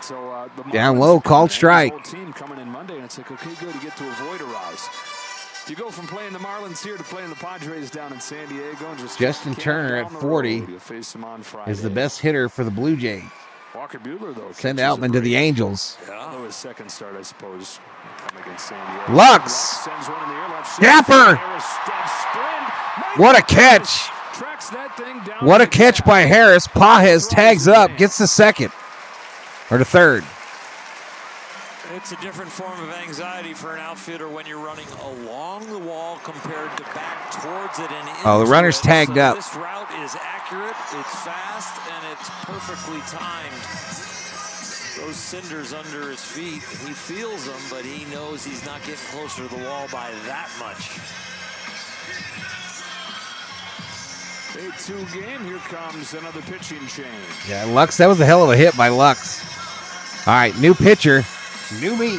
So the down low, called strike. Team coming in Monday, and it's like, okay, good, you get to avoid a rise. You go from playing the Marlins here to playing the Padres down in San Diego. And just Justin Turner at 40 is the best hitter for the Blue Jays. Walker Buehler, though, send Outman to the Angels. Yeah. His second start, I suppose, against San Diego. Lux! Sends one in the air, left Dapper! What a catch! What a catch by Harris. Paez tags up, gets the second. Or the third. It's a different form of anxiety for an outfielder when you're running along the wall compared to back towards it. And oh, the runner's tagged up. This route is accurate, it's fast, and it's perfectly timed. Those cinders under his feet, he feels them, but he knows he's not getting closer to the wall by that much. Day 2 game, here comes another pitching change. Yeah, Lux, that was a hell of a hit by Lux. All right, new pitcher, new me.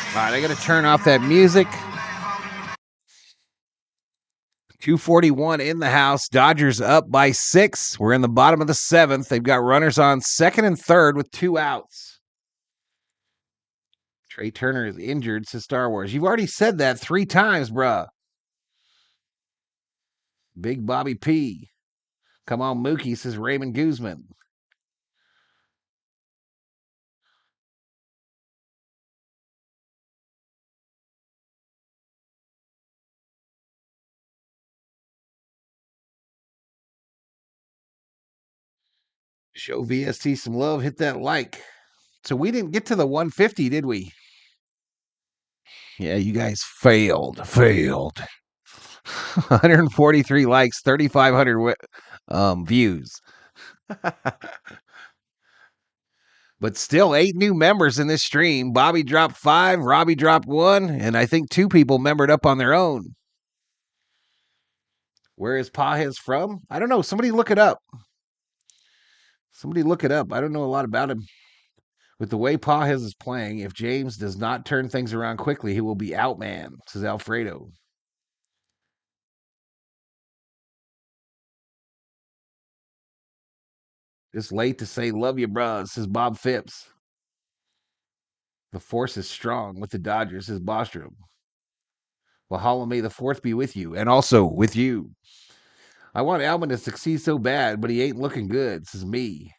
All right, I got to turn off that music. 2:41 in the house. Dodgers up by 6. We're in the bottom of the 7th. They've got runners on second and third with 2 outs. Trey Turner is injured, says Star Wars. You've already said that 3 times, bruh. Big Bobby P. Come on, Mookie, says Raymond Guzman. Show VST some love. Hit that like. So we didn't get to the 150, did we? Yeah, you guys failed. 143 likes, 3,500 views. But still 8 new members in this stream. Bobby dropped 5, Robbie dropped 1, and I think 2 people membered up on their own. Where is Pajes from? I don't know. Somebody look it up. I don't know a lot about him. With the way Pajes is playing, if James does not turn things around quickly, he will be outman, says Alfredo. It's late to say love you, bruh, says Bob Phipps. The force is strong with the Dodgers, says Bostrom. Valhalla, may the 4th be with you, and also with you. I want Alvin to succeed so bad, but he ain't looking good, says me.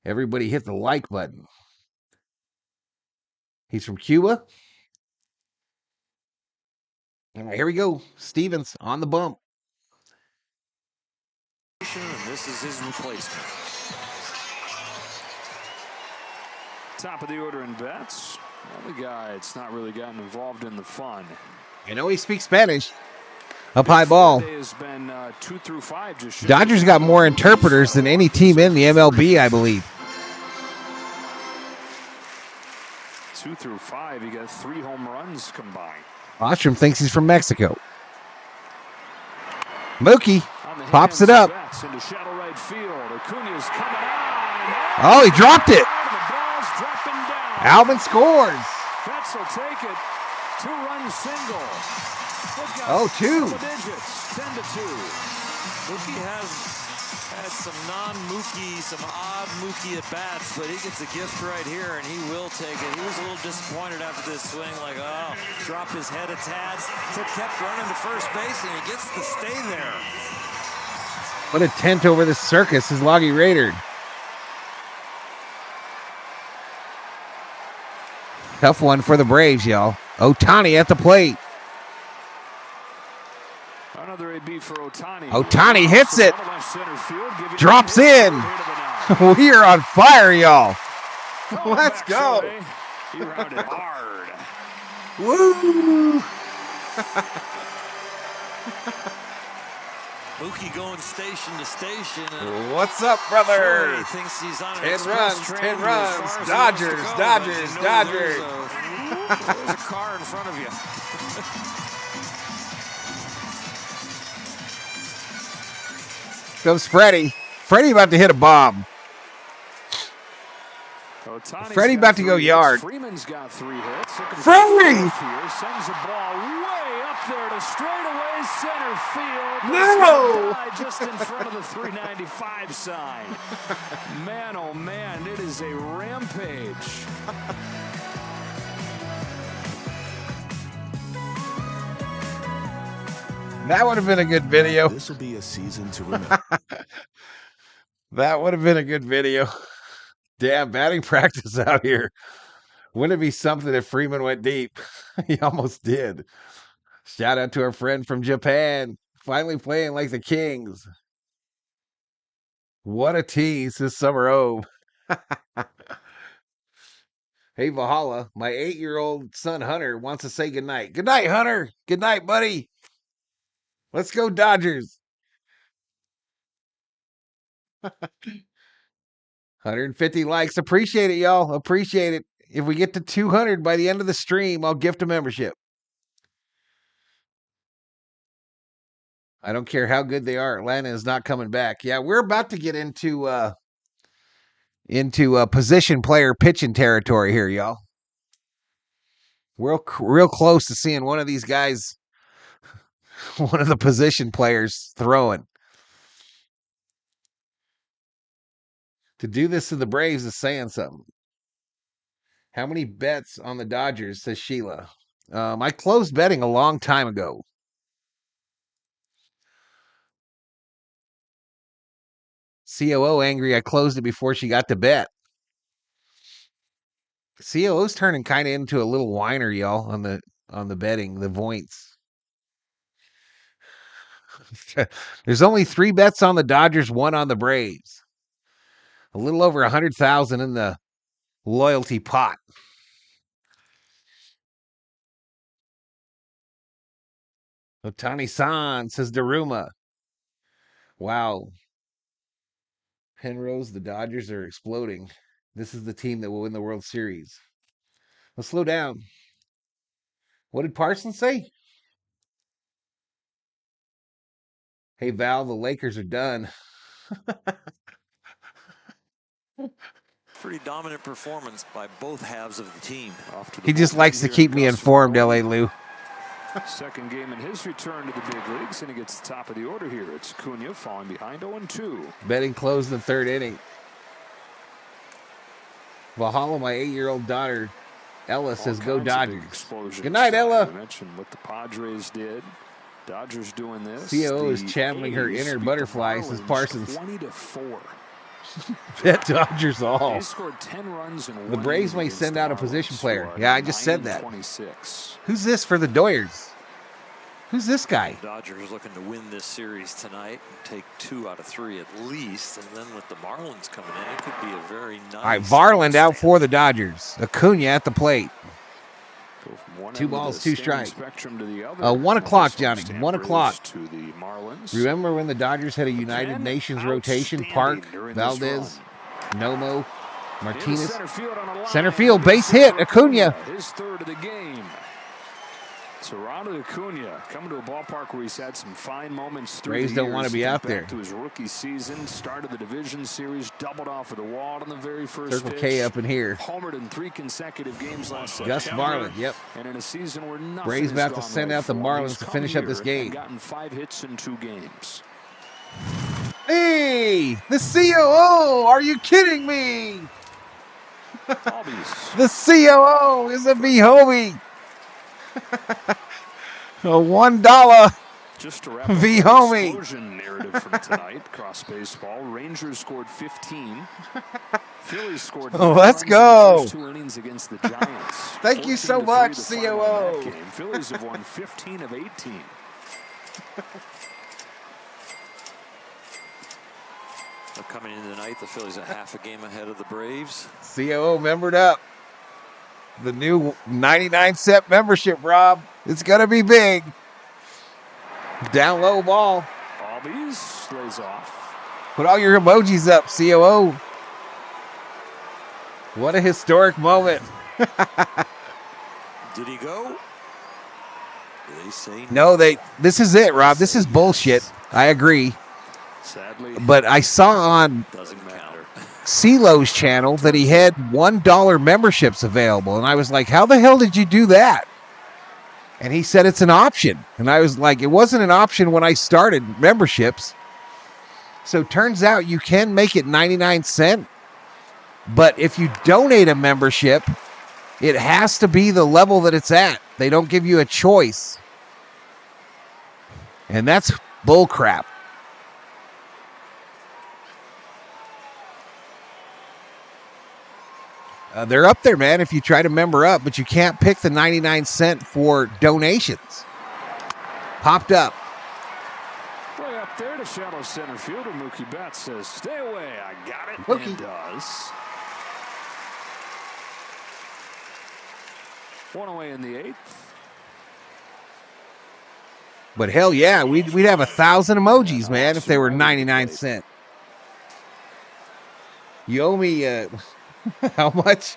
Everybody hit the like button. He's from Cuba. All right, here we go. Stevens on the bump. And this is his replacement. Top of the order in bets. Well, the guy, it's not really gotten involved in the fun. You know he speaks Spanish. Up high ball. Has been 2 through 5. Just Dodgers got more interpreters than any team in the MLB, I believe. 2 through 5. He got 3 home runs combined. Ostrom thinks he's from Mexico. Mookie pops it up. Into shallow right field. Acuna's coming on. Oh, he dropped it. Alvin scores. Betts will take it. 2-run single. Oh, 2. Digits, 10-2. Mookie has had some non-Mookie, some odd Mookie at bats, but he gets a gift right here, and he will take it. He was a little disappointed after this swing, like, oh, dropped his head a tad, but kept running to first base, and he gets to stay there. What a tent over the circus is Loggy Raider. Tough one for the Braves, y'all. Otani at the plate. Another AB for Otani. Otani hits it. Drops in. We are on fire, y'all. Let's go. He rounded hard. Woo. Mookie going station to station. What's up, brother? Shohei thinks he's on 10 runs, 10 runs. Dodgers. There's a car in front of you. Comes Freddy. Freddy about to hit a bomb. Freddy about to go yard. Freeman's got 3 hits. Freddy! Sends the ball way up there to straightaway center field. No! Just in front of the 395 sign. Man, oh man, it is a rampage. That would have been a good video. This will be a season to remember. That would have been a good video. Damn, batting practice out here. Wouldn't it be something if Freeman went deep? He almost did. Shout out to our friend from Japan. Finally playing like the Kings. What a tease this summer over. Hey, Valhalla, my 8-year-old son Hunter wants to say goodnight. Good night, Hunter. Good night, buddy. Let's go, Dodgers. 150 likes. Appreciate it, y'all. Appreciate it. If we get to 200 by the end of the stream, I'll gift a membership. I don't care how good they are. Atlanta is not coming back. Yeah, we're about to get into position player pitching territory here, y'all. We're real close to seeing one of these guys, one of the position players throwing. To do this to the Braves is saying something. How many bets on the Dodgers, says Sheila? I closed betting a long time ago. COO angry I closed it before she got to bet. COO's turning kind of into a little whiner, y'all, on the betting, the points. There's only 3 bets on the Dodgers, 1 on the Braves. A little over 100,000 in the loyalty pot. Otani-san, says Daruma. Wow. Penrose, the Dodgers are exploding. This is the team that will win the World Series. Let's slow down. What did Parsons say? Hey, Val, the Lakers are done. Pretty dominant performance by both halves of the team. He just likes to keep me informed, L.A. Lou. Second game in his return to the big leagues, and he gets the top of the order here. It's Cunha falling behind 0-2. Betting closed the third inning. Valhalla, my 8-year-old daughter, Ella, says go Dodgers. Good night, Ella. I mentioned what the Padres did. Dodgers doing this. COO is channeling her inner butterfly, says Parsons. 20-4. Bet Dodgers all. They scored 10 runs in The one Braves inning may send against out a the position Marlins, player. who are Yeah, I just said that. 9-26. Who's this for the Doyers? Who's this guy? Dodgers looking to win this series tonight and take 2 out of 3 at least. And then with the Marlins coming in, it could be a very nice. All right, Varland out for the Dodgers. Acuna at the plate. 2 balls, 2 strikes. 1 o'clock, Johnny. 1 o'clock. Remember when the Dodgers had a United Nations rotation? Park, Valdez, Nomo, Martinez. Center field, base hit. Acuna. His third of the game. Ronald Acuna coming to a ballpark where he's had some fine moments through Braves the don't years. want to be out there. To his rookie season, started the division series, doubled off of the wall on the very first Circle pitch. K up in here. Homered in 3 consecutive games last Gus September. Marlin, yep. And in a season where nothing Braves has about to gone send right out the for him, Marlins he's to come finish up this here game. and gotten 5 hits in 2 games. Hey, the COO, are you kidding me? The COO is a V-Homie. A $1 Just to wrap up V-Homie. the explosion narrative from tonight across baseball. Rangers scored 15. Phillies scored 9 let's runs go. in the first 2 innings against the Giants. Thank you so 14-3 much, the final in that COO. game. Phillies have won 15 of 18. Coming into tonight, the Phillies are half a game ahead of the Braves. COO membered up. The new 99-cent membership, Rob. It's going to be big. Down low ball. Albies lays off. Put all your emojis up, COO. What a historic moment. Did he go? They say No, this is it, Rob. This is bullshit. I agree. Sadly, but I saw on CeeLo's channel that he had $1 memberships available. And I was like, how the hell did you do that? And he said it's an option. And I was like, it wasn't an option when I started memberships. So turns out you can make it 99 cents. But if you donate a membership, it has to be the level that it's at. They don't give you a choice. And that's bull crap. They're up there, man, if you try to member up, but you can't pick the 99 cent for donations. Popped up. Way up there to shallow center fielder. Mookie Betts says, stay away. I got it. Mookie. And does. 1 away in the 8th. But hell yeah, we'd have 1,000 emojis, man, if they were 99 cent. You owe me how much?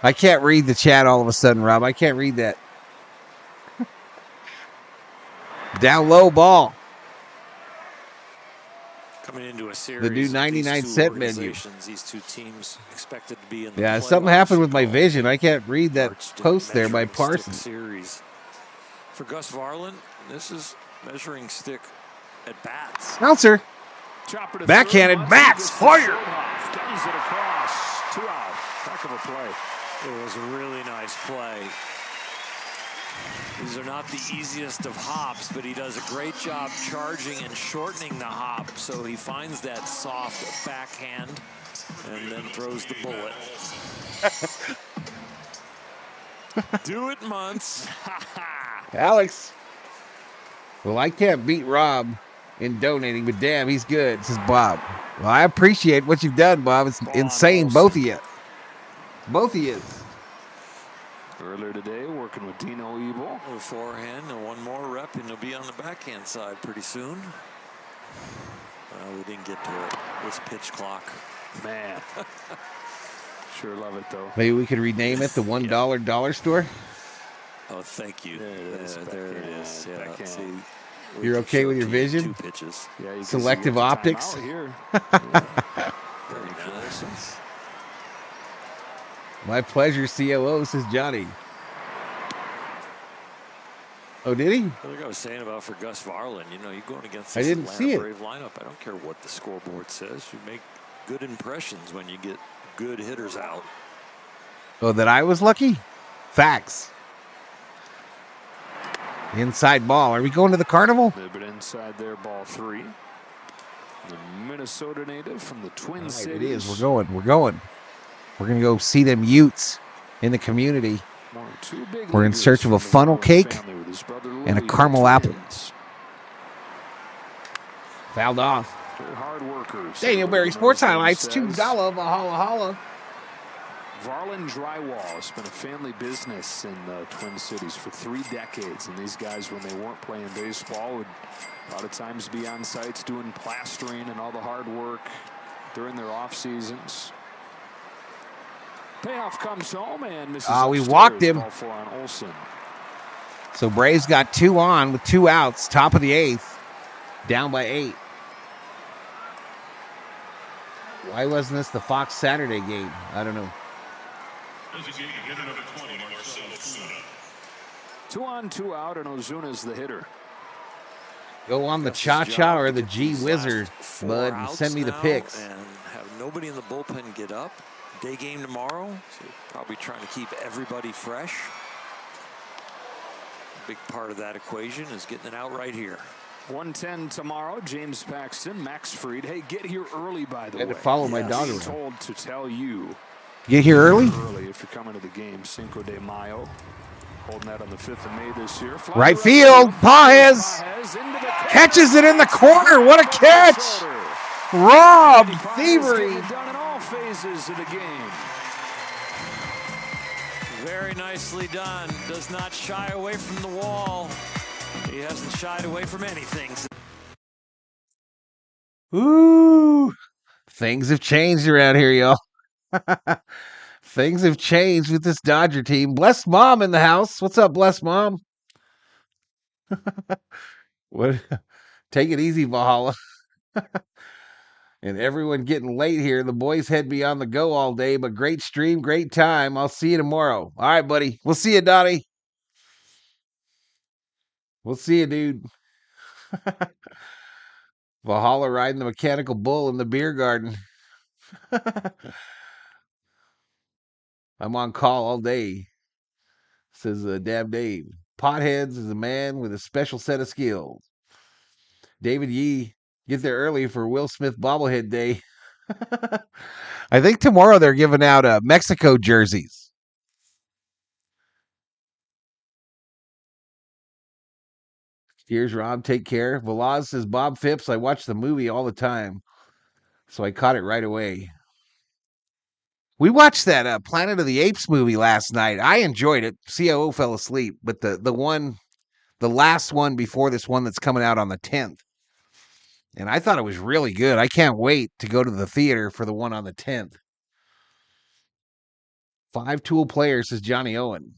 I can't read the chat all of a sudden, Rob. I can't read that. Down low ball. Coming into a series, The new 99 cent menu. These 2 teams expected to be in the Yeah, something happened with my vision. I can't read that post there by Parsons. Series. For Gus Varland, this is measuring stick at bats. Bouncer. Backhanded bats. Fire. Guns it across. 2 out. Heck of a play. It was a really nice play. These are not the easiest of hops, but he does a great job charging and shortening the hop, so he finds that soft backhand and then throws the bullet. Do it, Muncie. Alex. Well, I can't beat Rob in donating, but damn, he's good, says Bob. Well, I appreciate what you've done, Bob. It's insane, both of you. Both of you. Earlier today, working with Dino Ebel. A forehand and one more rep, and he'll be on the backhand side pretty soon. Well, we didn't get to it. This pitch clock. Man. Sure love it, though. Maybe we could rename it the $1 dollar store. Oh, thank you. There it is. Yeah, see, you're okay with your vision? 2 pitches. Yeah, you Selective optics. Here. Very nice. My pleasure, COO, says Johnny. Oh, did he? Like I was saying about for Gus Varlin, you know, you're going against I this didn't see Atlanta it. Brave lineup. I don't care what the scoreboard says. You make good impressions when you get good hitters out. Oh, that I was lucky? Facts. Inside ball. Are we going to the carnival? A bit inside there, ball 3. The Minnesota native from the Twin Cities. It is. We're going. We're going. We're going to go see them Utes in the community. We're in search of a funnel cake and a caramel apple. Fouled off. Hard workers. Daniel Berry Sports Highlights, $2 Valhalla Holla. Varlin Drywall has been a family business in the Twin Cities for 3 decades. And these guys, when they weren't playing baseball, would a lot of times be on sites doing plastering and all the hard work during their off seasons. Payoff comes home and misses. We walked him. Ball 4 on Olsen. So Braves got 2 on with 2 outs, top of the 8th, down by 8. Why wasn't this the Fox Saturday game? I don't know. 2 on, 2 out, and Ozuna's the hitter. Go on the cha-cha or the G-Wizard, bud, and send me the picks. And have nobody in the bullpen get up. Day game tomorrow, so probably trying to keep everybody fresh. A big part of that equation is getting it out right here. 1:10 tomorrow. James Paxton, Max Fried. Hey, get here early, by the way. I had to follow my dog around. Told to tell you. Get here early? Early if you're coming to the game. Cinco de Mayo. Holding that on the 5th of May this year. Right field. Pajes catches it in the corner. What a catch. Rob Thievery. Done in all phases of the game. Very nicely done. Does not shy away from the wall. He hasn't shied away from anything. Ooh. Things have changed around here, y'all. Things have changed with this Dodger team. Blessed Mom in the house. What's up, Blessed Mom? What? Take it easy, Valhalla. And everyone getting late here. The boys head be on the go all day, but great stream, great time. I'll see you tomorrow. All right, buddy. We'll see you, Donnie. We'll see you, dude. Valhalla riding the mechanical bull in the beer garden. I'm on call all day, says Dab Dave. Potheads is a man with a special set of skills. David Yee, get there early for Will Smith bobblehead day. I think tomorrow they're giving out Mexico jerseys. Cheers, Rob. Take care. Velaz says, Bob Phipps, I watch the movie all the time, so I caught it right away. We watched that Planet of the Apes movie last night. I enjoyed it. COO fell asleep, but the last one before this one that's coming out on the 10th. And I thought it was really good. I can't wait to go to the theater for the one on the 10th. 5-tool players, says Johnny Owen.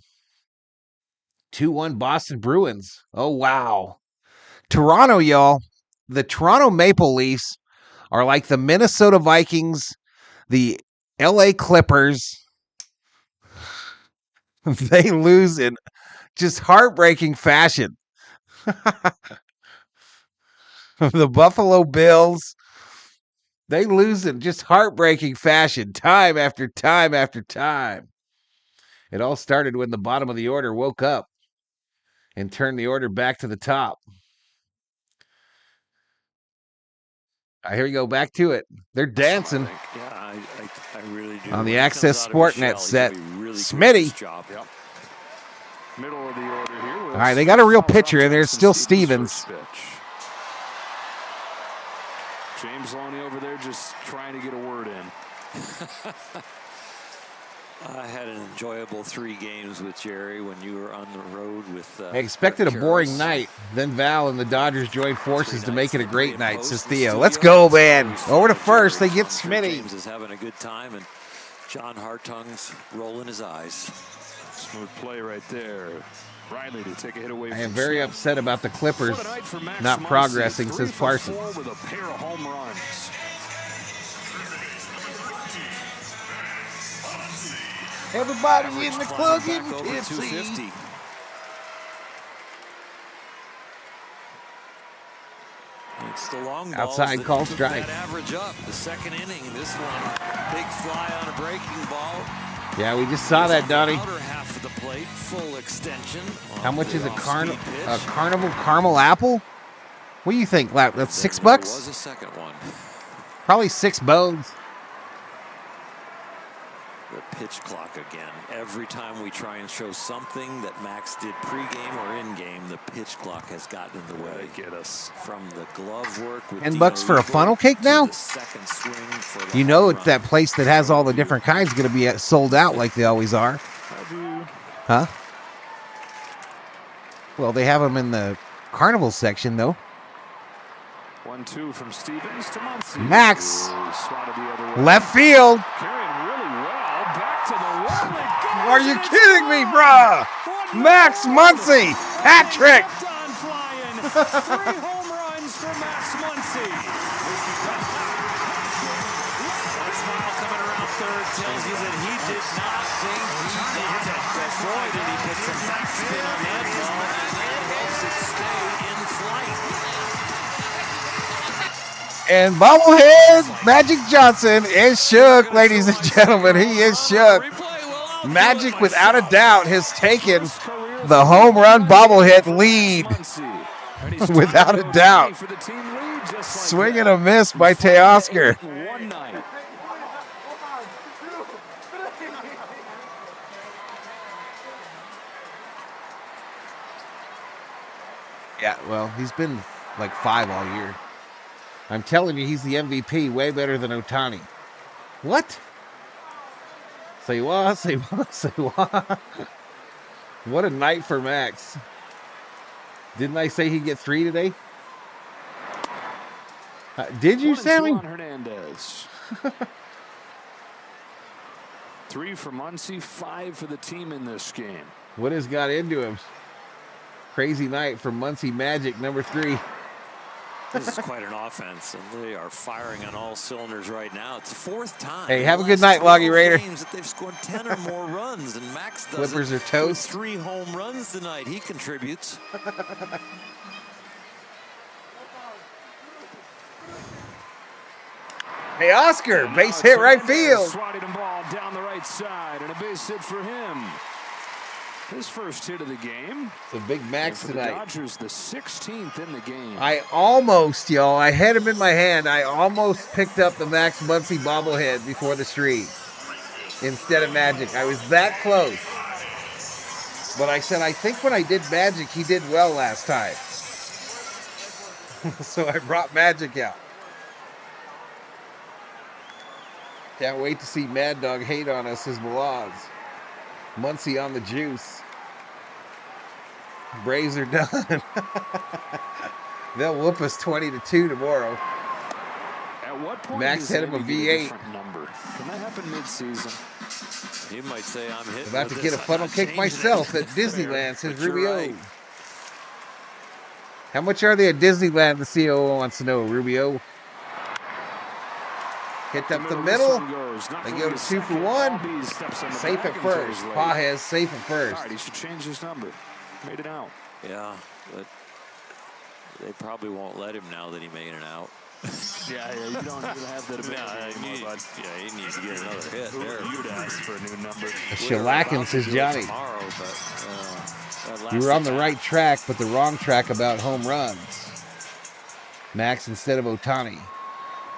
2-1 Boston Bruins. Oh, wow. Toronto, y'all. The Toronto Maple Leafs are like the Minnesota Vikings, the LA Clippers. They lose in just heartbreaking fashion. The Buffalo Bills, they lose in just heartbreaking fashion, time after time after time. It all started when the bottom of the order woke up and turned the order back to the top. Here we go, back to it. They're dancing. Yeah, I really do. On the Access Sportnet set. Really Smitty. Yep. Middle of the order here. All right, they got a real pitcher in there. It's still Stevens. James Loney over there just trying to get a word in. I had an enjoyable 3 games with Jerry when you were on the road with. I expected a boring night. Then Val and the Dodgers joined forces to make it a great night, says Theo. Let's go, man. Over to first. They get Smitty. James is having a good time, and John Hartung's rolling his eyes. Smooth play right there. Riley to take a hit away. I am very upset about the Clippers not progressing, says Parsons. With a pair of home runs. Everybody in the club getting tipsy. It's the long balls Outside call strike. That average up. The second inning, this one, big fly on a breaking ball. Yeah, we just saw that, Donnie. Outer half of the plate, full extension. How much is a Carnival caramel apple? What do you think, Lap? That's $6? There was a second one. Probably 6 bones. The pitch clock again. Every time we try and show something that Max did pregame or in-game, the pitch clock has gotten in the way. Get us from the glove work. With $10 for a funnel cake now? You know it's that place that has all the different kinds going to be sold out like they always are. Huh? Well, they have them in the Carnival section, though. 1-2 from Stevens to Muncie. Max. Left field. Are you kidding me, bruh? Max Muncie. Hat trick. 3 home runs for Max Muncie. That smile coming around third tells you that he did not think he did it. But boy, did he put some backspin on that ball and helps it stay in flight. And bobblehead Magic Johnson is shook, ladies and gentlemen. He is shook. Magic, without a doubt, has taken the home run bobblehead lead. Without a doubt. Swing and a miss by Teoscar. Yeah, well, he's been like 5 all year. I'm telling you, he's the MVP, way better than Ohtani. What? Say what? Say what? Say what? What a night for Max. Didn't I say he'd get 3 today? Did you, Sammy? Hernandez. 3 for Muncie, 5 for the team in this game. What has got into him? Crazy night for Muncie Magic, number 3. This is quite an offense, and they are firing on all cylinders right now. It's the 4th time. Hey, have a good night, Loggy Raider. That they've scored 10 or more runs, and Max does Clippers it are toast. with 3 home runs tonight. He contributes. Hey, Oscar, base hit right field. Swatted a ball down the right side, and a base hit for him. His first hit of the game. It's a big Max tonight. The Dodgers, the 16th in the game. I almost, y'all, I had him in my hand. I almost picked up the Max Muncie bobblehead before the street instead of Magic. I was that close. But I said, I think when I did Magic, he did well last time. So I brought Magic out. Can't wait to see Mad Dog hate on us as Malaz. Muncie on the juice. Braves are done. They'll whoop us 20-2 tomorrow. At what point Max hit him a V8. Number? Can that happen mid-season? You might say I'm hitting. About to get a funnel cake myself at Disneyland, says Rubio. Right. How much are they at Disneyland? The COO wants to know, Rubio. Hit up the middle. They go to 2 for 1. Safe at first. Pajes safe at first. All right, he should change his number. Made it out. Yeah, but they probably won't let him now that he made it out. Yeah, you don't even have that ability anymore, bud. Yeah, he needs to get another hit there. You'd ask for a new number. Shellacking, says Johnny. Tomorrow, but, You were on the right track, but the wrong track about home runs. Max instead of Otani.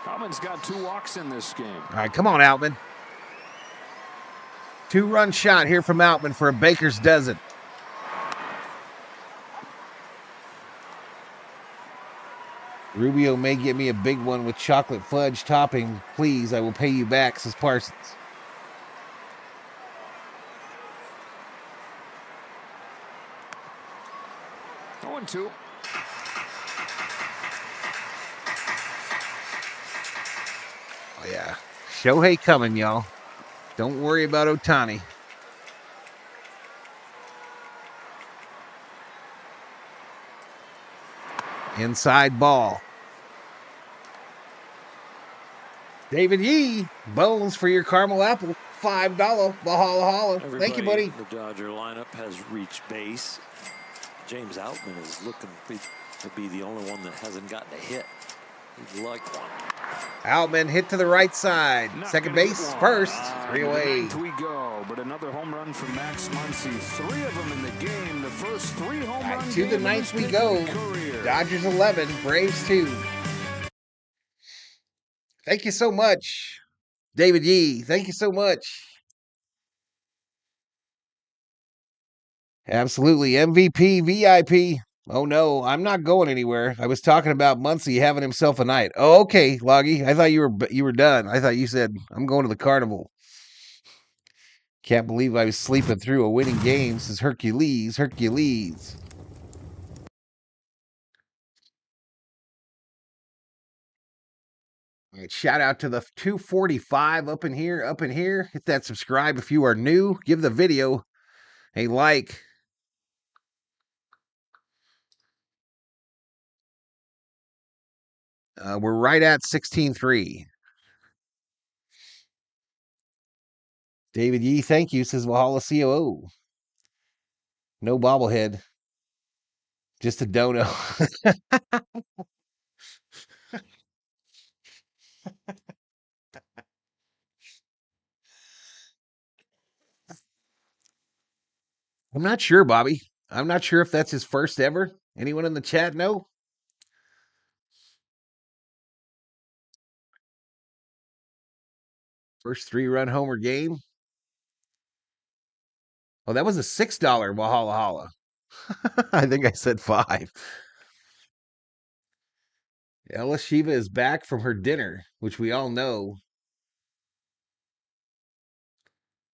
Altman's got 2 walks in this game. All right, come on, Altman. 2-run shot here from Altman for a Baker's dozen. Rubio may get me a big one with chocolate fudge topping. Please, I will pay you back, says Parsons. Oh, 1-2. Oh, yeah. Shohei coming, y'all. Don't worry about Ohtani. Inside ball. David Yee, bones for your caramel apple. $5. Valhalla. Thank you, buddy. The Dodger lineup has reached base. James Outman is looking to be the only one that hasn't gotten a hit. He'd like one. Outman hit to the right side. Second base, first. 3 away. We go, but another home run from Max Muncie. 3 of them in the game. The first 3 home runs. To the ninth we go. Dodgers 11, Braves 2. Thank you so much, David Yee. Thank you so much. Absolutely. MVP, VIP. Oh, no, I'm not going anywhere. I was talking about Muncie having himself a night. Oh, okay, Loggy. I thought you were done. I thought you said, I'm going to the carnival. Can't believe I was sleeping through a winning game, says Hercules. Hercules. All right, shout out to the 245 up in here. Hit that subscribe if you are new. Give the video a like. We're right at 16-3. David Yee, thank you, says Valhalla COO. No bobblehead. Just a dono. I'm not sure, Bobby. I'm not sure if that's his first ever. Anyone in the chat know? First 3-run homer game. Oh, that was a $6 Valhalla. I think I said 5. Ella Shiva is back from her dinner, which we all know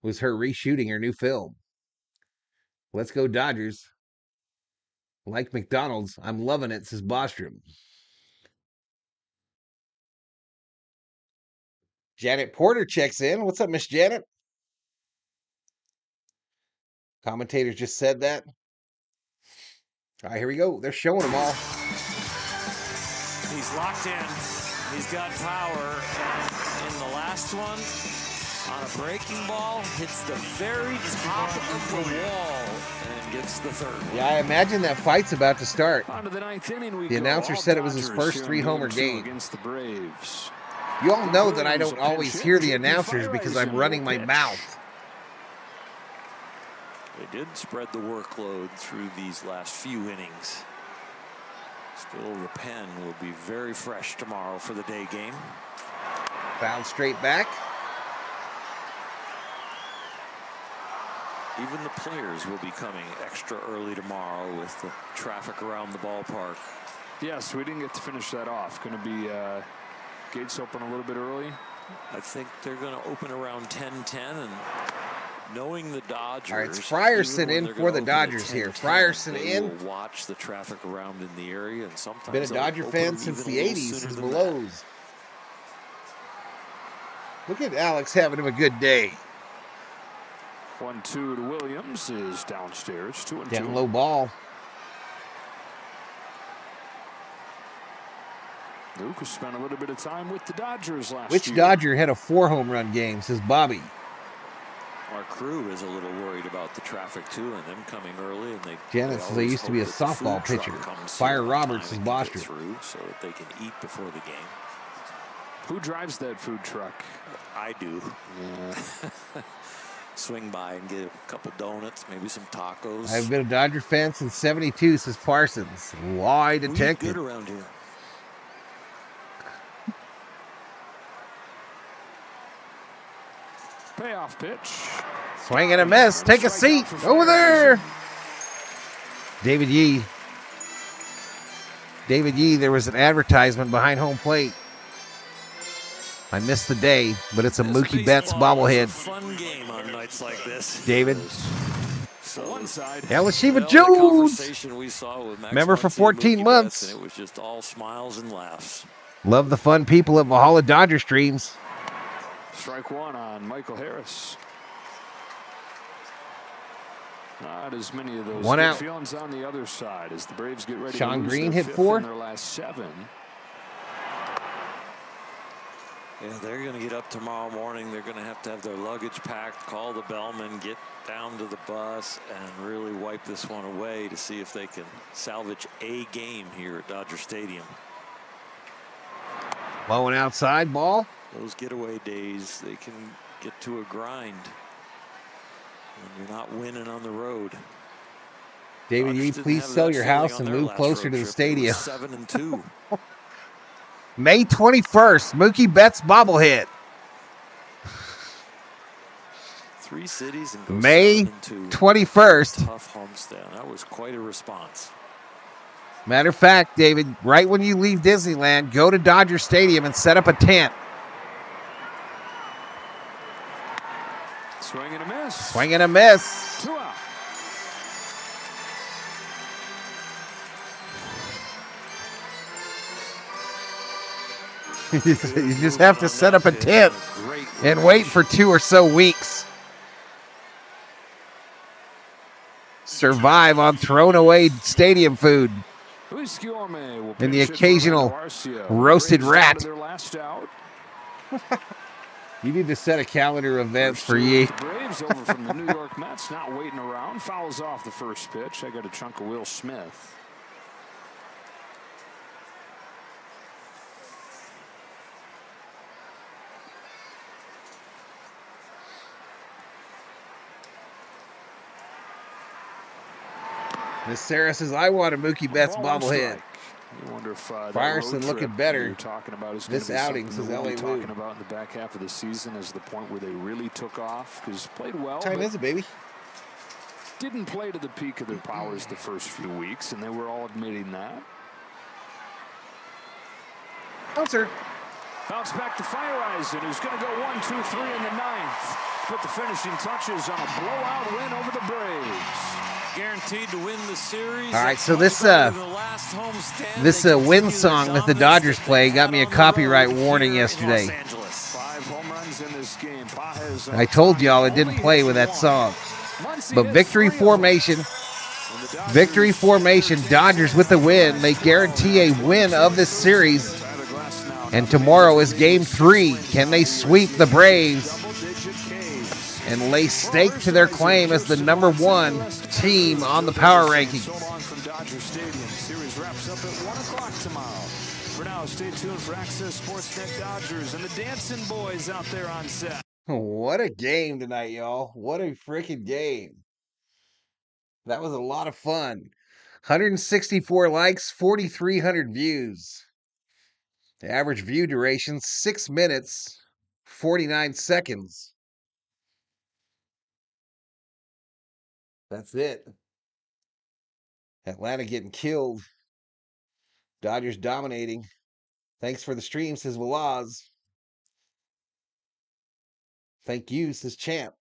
was her reshooting her new film. Let's go Dodgers. Like McDonald's, I'm loving it, says Bostrom. Janet Porter checks in. What's up, Miss Janet? Commentators just said that. All right, here we go. They're showing them all. He's locked in. He's got power. And in the last one, on a breaking ball, hits the very top of the wall and gets the third one. Yeah, I imagine that fight's about to start. On to the 9th inning The announcer said it was his first 3-homer game. Against the Braves. You all know that I don't always hear the announcers because I'm running my mouth. They did spread the workload through these last few innings. Still, the pen will be very fresh tomorrow for the day game. Foul straight back. Even the players will be coming extra early tomorrow with the traffic around the ballpark. Yes, we didn't get to finish that off. Going to be gates open a little bit early. I think they're going to open around 10:10, and knowing the Dodgers. All right, it's Frierson in for the Dodgers here. Frierson in. Will watch the traffic around in the area, and sometimes been a Dodger fan since the 80s, since the Lows. Look at Alex having him a good day. 1-2 to Williams is downstairs. 2-2. Getting low ball. Luke has spent a little bit of time with the Dodgers last Which year. Dodger had a 4-home run game, says Bobby. Our crew is a little worried about the traffic too, and them coming early. And Janet says they used to be a softball pitcher. Fire Roberts is Bostrom. Through so that they can eat before the game. Who drives that food truck? I do. Yeah. Swing by and get a couple donuts, maybe some tacos. I've been a Dodger fan since '72, says Parsons. Lie detected. Good around here. Payoff pitch. Swing and a miss. Take a seat. Over there. David Yee. David Yee, there was an advertisement behind home plate. I missed the day, but it's a Mookie Betts bobblehead. Fun game on nights like this. David. So one side. Yoshiba Jones. We saw with Max Member for Muncie, 14 Mookie months. Betts, and it was just all smiles and laughs. Love the fun people at Valhalla Dodger streams. Strike one on Michael Harris. Not as many of those One out. feelings on the other side as the Braves get ready Sean to lose Green their hit fifth 4. in their last 7. Yeah, they're going to get up tomorrow morning. They're going to have their luggage packed, call the bellman, get down to the bus, and really wipe this one away to see if they can salvage a game here at Dodger Stadium. Low and outside ball. Those getaway days, they can get to a grind when you're not winning on the road. David Yee, please sell your house and move closer to the stadium. 7-2. May 21st, Mookie Betts bobblehead. 3 cities and go May 7-2. 21st. Tough homestand. That was quite a response. Matter of fact, David, right when you leave Disneyland, go to Dodger Stadium and set up a tent. Swing and a miss. Swing and a miss. 2 out. You just have to set up a tent and wait for 2 or so weeks. Survive on thrown away stadium food and the occasional roasted rat. You need to set a calendar of events for Yee. Braves over from the New York Mets, not waiting around. Fouls off the first pitch. I got a chunk of Will Smith. Miss Sarah says, I want a Mookie Betts bobblehead. You wonder if Ryerson looking better you're talking about is this outing, says we'll LA be Lou. talking about in the back half of the season as the point where they really took off, because played well. What time is it, baby? Didn't play to the peak of their powers the first few weeks, and they were all admitting that. Bouncer. Bounce back to Fireisen, who's going to go 1, 2, 3 in the 9th. Put the finishing touches on a blowout win over the Braves. Guaranteed to win the series. All right, so this win song that the Dodgers play got me a copyright warning yesterday. 5 home runs in this game. Pages, I told y'all it didn't play with that song. But victory formation, Dodgers with the win. They guarantee a win of this series. And tomorrow is game 3. Can they sweep the Braves and lay stake to their claim as the #1 team on the power rankings? From Dodger Stadium. Series wraps up at 1 o'clock tomorrow. For now, stay tuned for Access Sportsnet Dodgers and the Dancing Boys out there on set. What a game tonight, y'all. What a freaking game. That was a lot of fun. 164 likes, 4,300 views. The average view duration, 6 minutes, 49 seconds. That's it. Atlanta getting killed. Dodgers dominating. Thanks for the stream, says Walaz. Thank you, says Champ.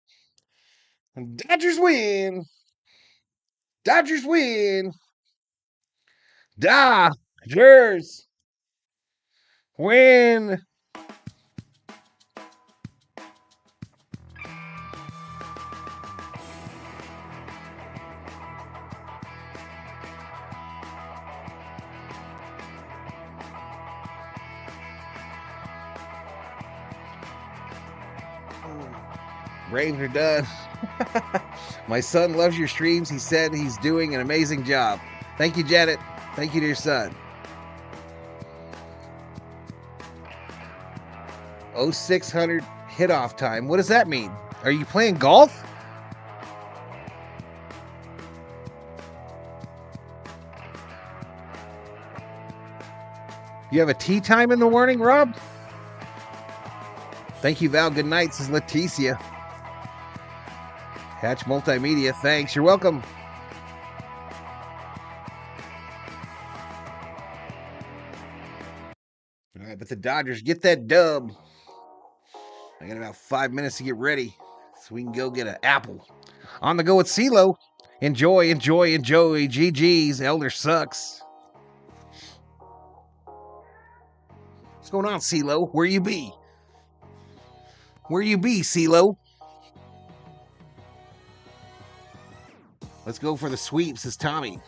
And Dodgers win. Dodgers win. Dodgers win. Braves are done. My son loves your streams. He said he's doing an amazing job. Thank you, Janet. Thank you to your son. 0600 hit off time. What does that mean? Are you playing golf? You have a tea time in the morning, Rob? Thank you, Val. Good night, says Leticia. Hatch Multimedia, thanks. You're welcome. that the Dodgers get that dub. I got about 5 minutes to get ready so we can go get an apple. On the go with CeeLo. Enjoy. GG's. Elder sucks. What's going on, CeeLo? Where you be? Where you be, CeeLo? Let's go for the sweeps, says Tommy.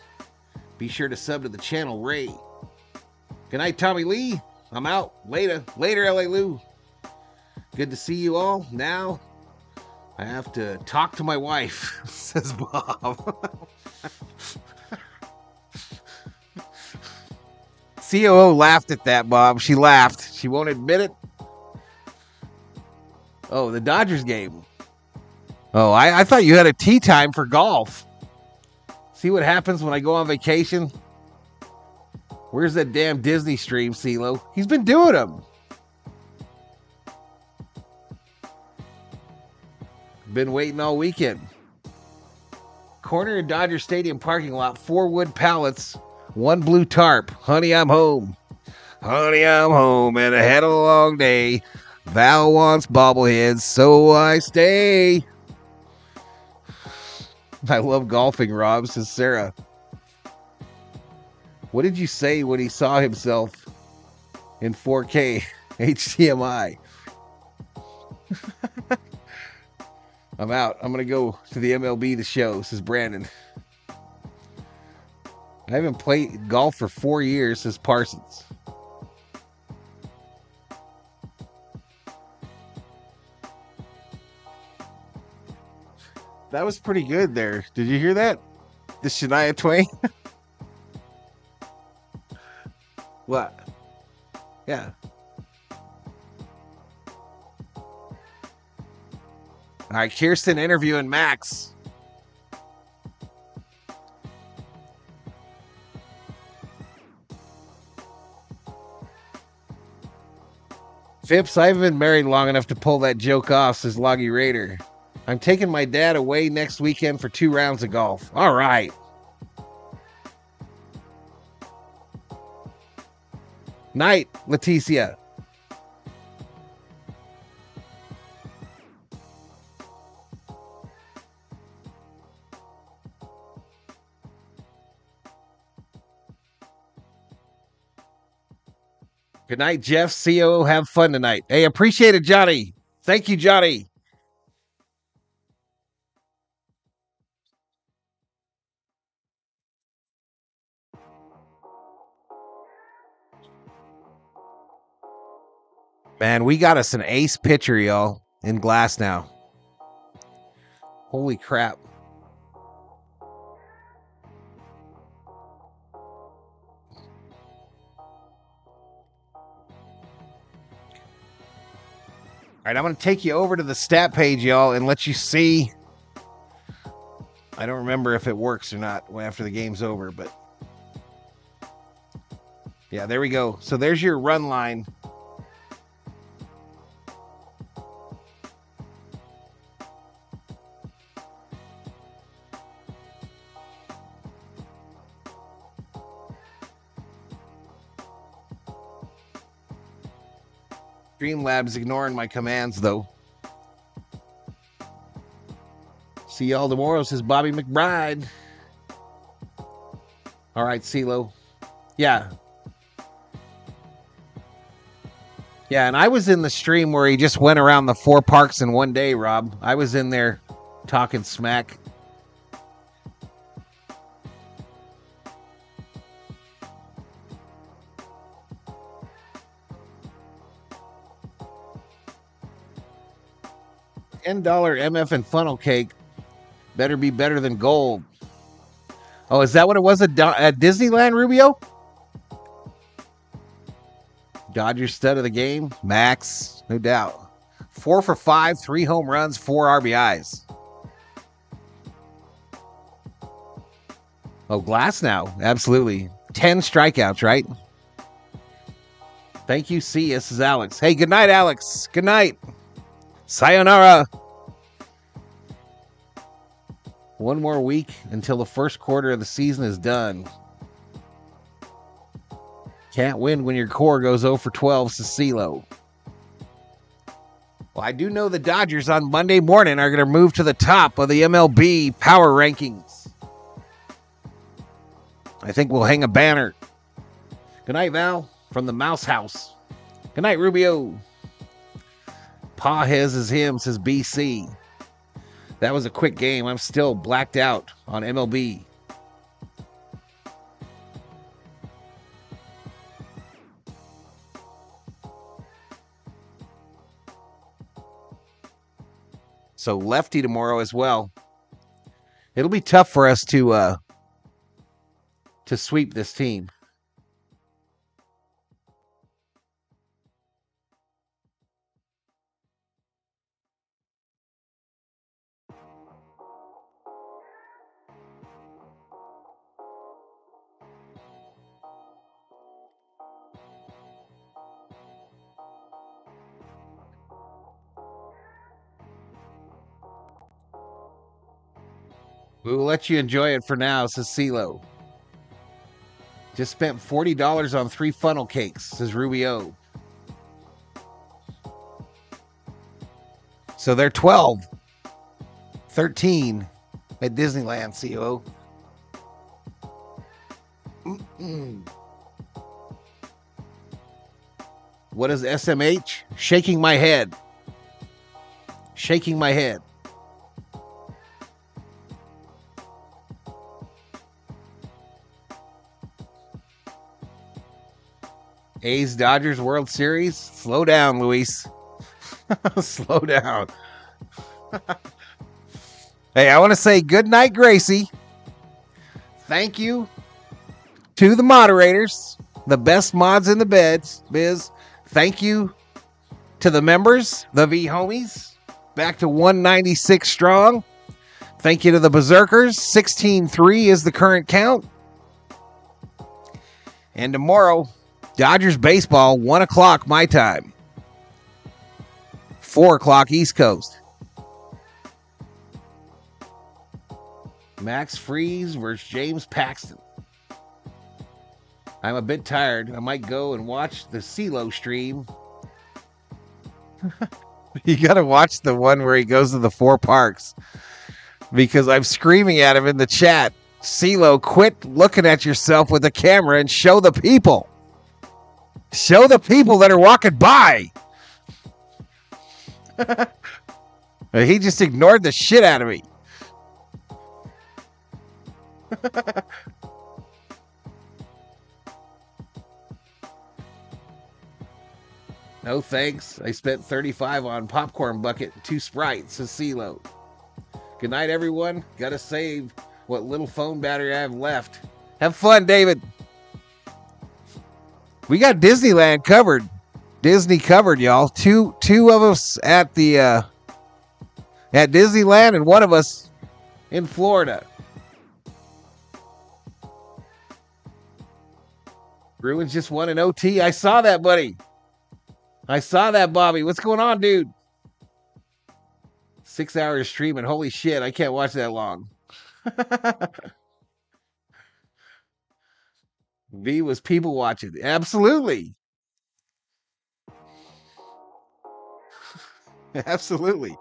Be sure to sub to the channel, Ray. Good night, Tommy Lee. I'm out. Later, LA Lou. Good to see you all. Now, I have to talk to my wife, says Bob. COO laughed at that, Bob. She laughed. She won't admit it. Oh, the Dodgers game. Oh, I thought you had a tea time for golf. See what happens when I go on vacation? Where's that damn Disney stream, CeeLo? He's been doing them. Been waiting all weekend. Corner of Dodger Stadium parking lot, 4 wood pallets, 1 blue tarp. Honey, I'm home. Honey, I'm home and I had a long day. Val wants bobbleheads, so I stay. I love golfing, Rob, says Sarah. What did you say when he saw himself in 4K HDMI? I'm out. I'm going to go to the MLB to show, says Brandon. I haven't played golf for 4 years, says Parsons. That was pretty good there. Did you hear that? The Shania Twain? What? Yeah. All right, Kirsten interviewing Max. Phipps, I haven't been married long enough to pull that joke off, says Loggy Raider. I'm taking my dad away next weekend for 2 rounds of golf. All right. Night, Leticia. Good night, Jeff. COO, have fun tonight. Hey, appreciate it, Johnny. Thank you, Johnny. Man, we got us an ace pitcher, y'all, in Glass now. Holy crap. All right, I'm going to take you over to the stat page, y'all, and let you see. I don't remember if it works or not after the game's over, but yeah, there we go. So there's your run line. Streamlabs ignoring my commands, though. See y'all tomorrow, says Bobby McBride. All right, CeeLo. Yeah. Yeah, and I was in the stream where he just went around the 4 parks in one day, Rob. I was in there talking smack. $10 MF and funnel cake better be better than gold. Oh, is that what it was at Disneyland, Rubio? Dodgers stud of the game, Max, no doubt. 4 for 5, 3 home runs, 4 RBIs. Oh, Glass now, absolutely. 10 strikeouts, right? Thank you, C. This is Alex. Hey, good night, Alex. Good night. Sayonara. 1 more week until the first quarter of the season is done. Can't win when your core goes 0 for 12, Cecilo. Well, I do know the Dodgers on Monday morning are going to move to the top of the MLB power rankings. I think we'll hang a banner. Good night, Val, from the Mouse House. Good night, Rubio. Pa Hez is him, says BC. That was a quick game. I'm still blacked out on MLB. So lefty tomorrow as well. It'll be tough for us to sweep this team. We will let you enjoy it for now, says CeeLo. Just spent $40 on 3 funnel cakes, says Rubio. So they're 12, 13 at Disneyland, CO. What is SMH? Shaking my head. Shaking my head. A's Dodgers World Series. Slow down, Luis. Slow down. Hey, I want to say good night, Gracie. Thank you to the moderators, the best mods in the biz. Thank you to the members, the V homies, back to 196 strong. Thank you to the Berserkers. 16-3 is the current count. And tomorrow, Dodgers baseball, 1 o'clock my time. 4 o'clock East Coast. Max Friese versus James Paxton. I'm a bit tired. I might go and watch the CeeLo stream. You got to watch the one where he goes to the 4 parks. Because I'm screaming at him in the chat. CeeLo, quit looking at yourself with the camera and show the people. Show the people that are walking by. He just ignored the shit out of me. No thanks. I spent $35 on popcorn bucket and 2 Sprites, says CeeLo. Good night, everyone. Gotta save what little phone battery I have left. Have fun, David. We got Disneyland covered. Disney covered, y'all. Two of us at the at Disneyland and one of us in Florida. Bruins just won an OT. I saw that, buddy. I saw that, Bobby. What's going on, dude? 6 hours streaming. Holy shit, I can't watch that long. V was people watching. Absolutely. Absolutely.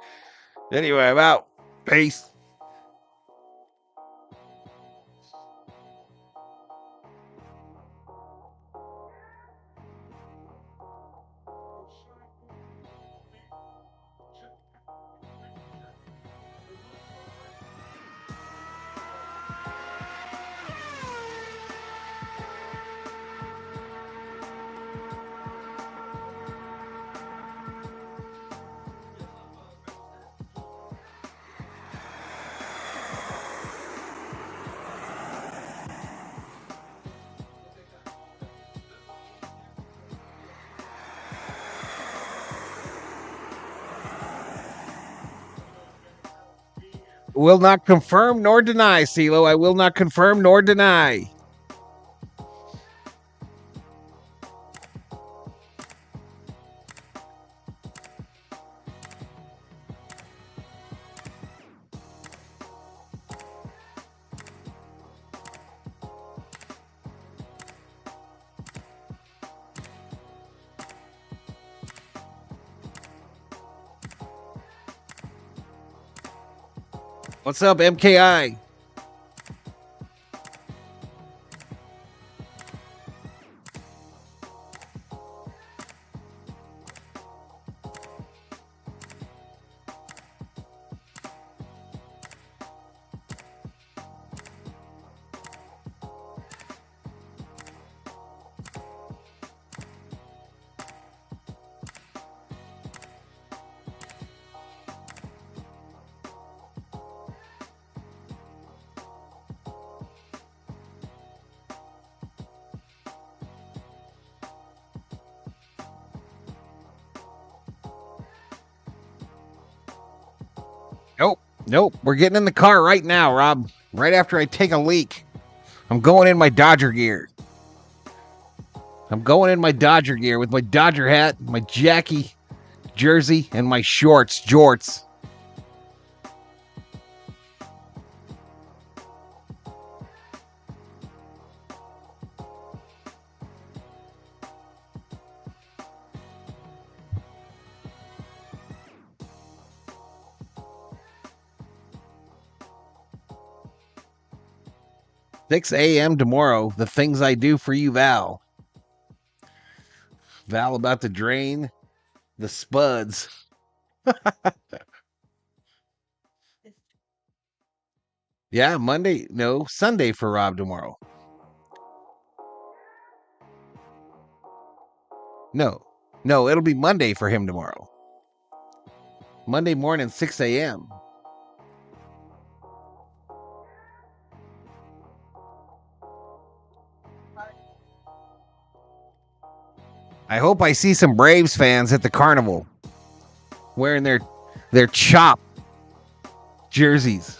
Anyway, I'm out. Peace. Will not confirm nor deny, CeeLo. I will not confirm nor deny. What's up, MKI? Nope. We're getting in the car right now, Rob. Right after I take a leak. I'm going in my Dodger gear. I'm going in my Dodger gear with my Dodger hat, my Jackie jersey, and my jorts. 6 a.m. tomorrow, the things I do for you, Val. Val about to drain the spuds. Yeah, Monday. No, Sunday for Rob tomorrow. No, it'll be Monday for him tomorrow. Monday morning, 6 a.m. I hope I see some Braves fans at the carnival wearing their chop jerseys.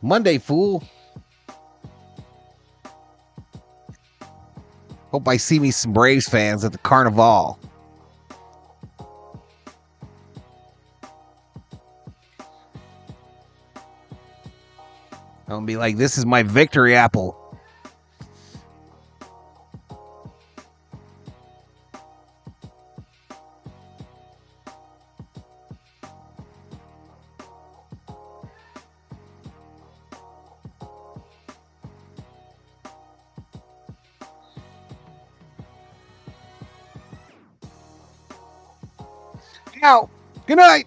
Monday, fool. Hope I see me some Braves fans at the carnival. I'm gonna be like, this is my victory apple. Now, good night.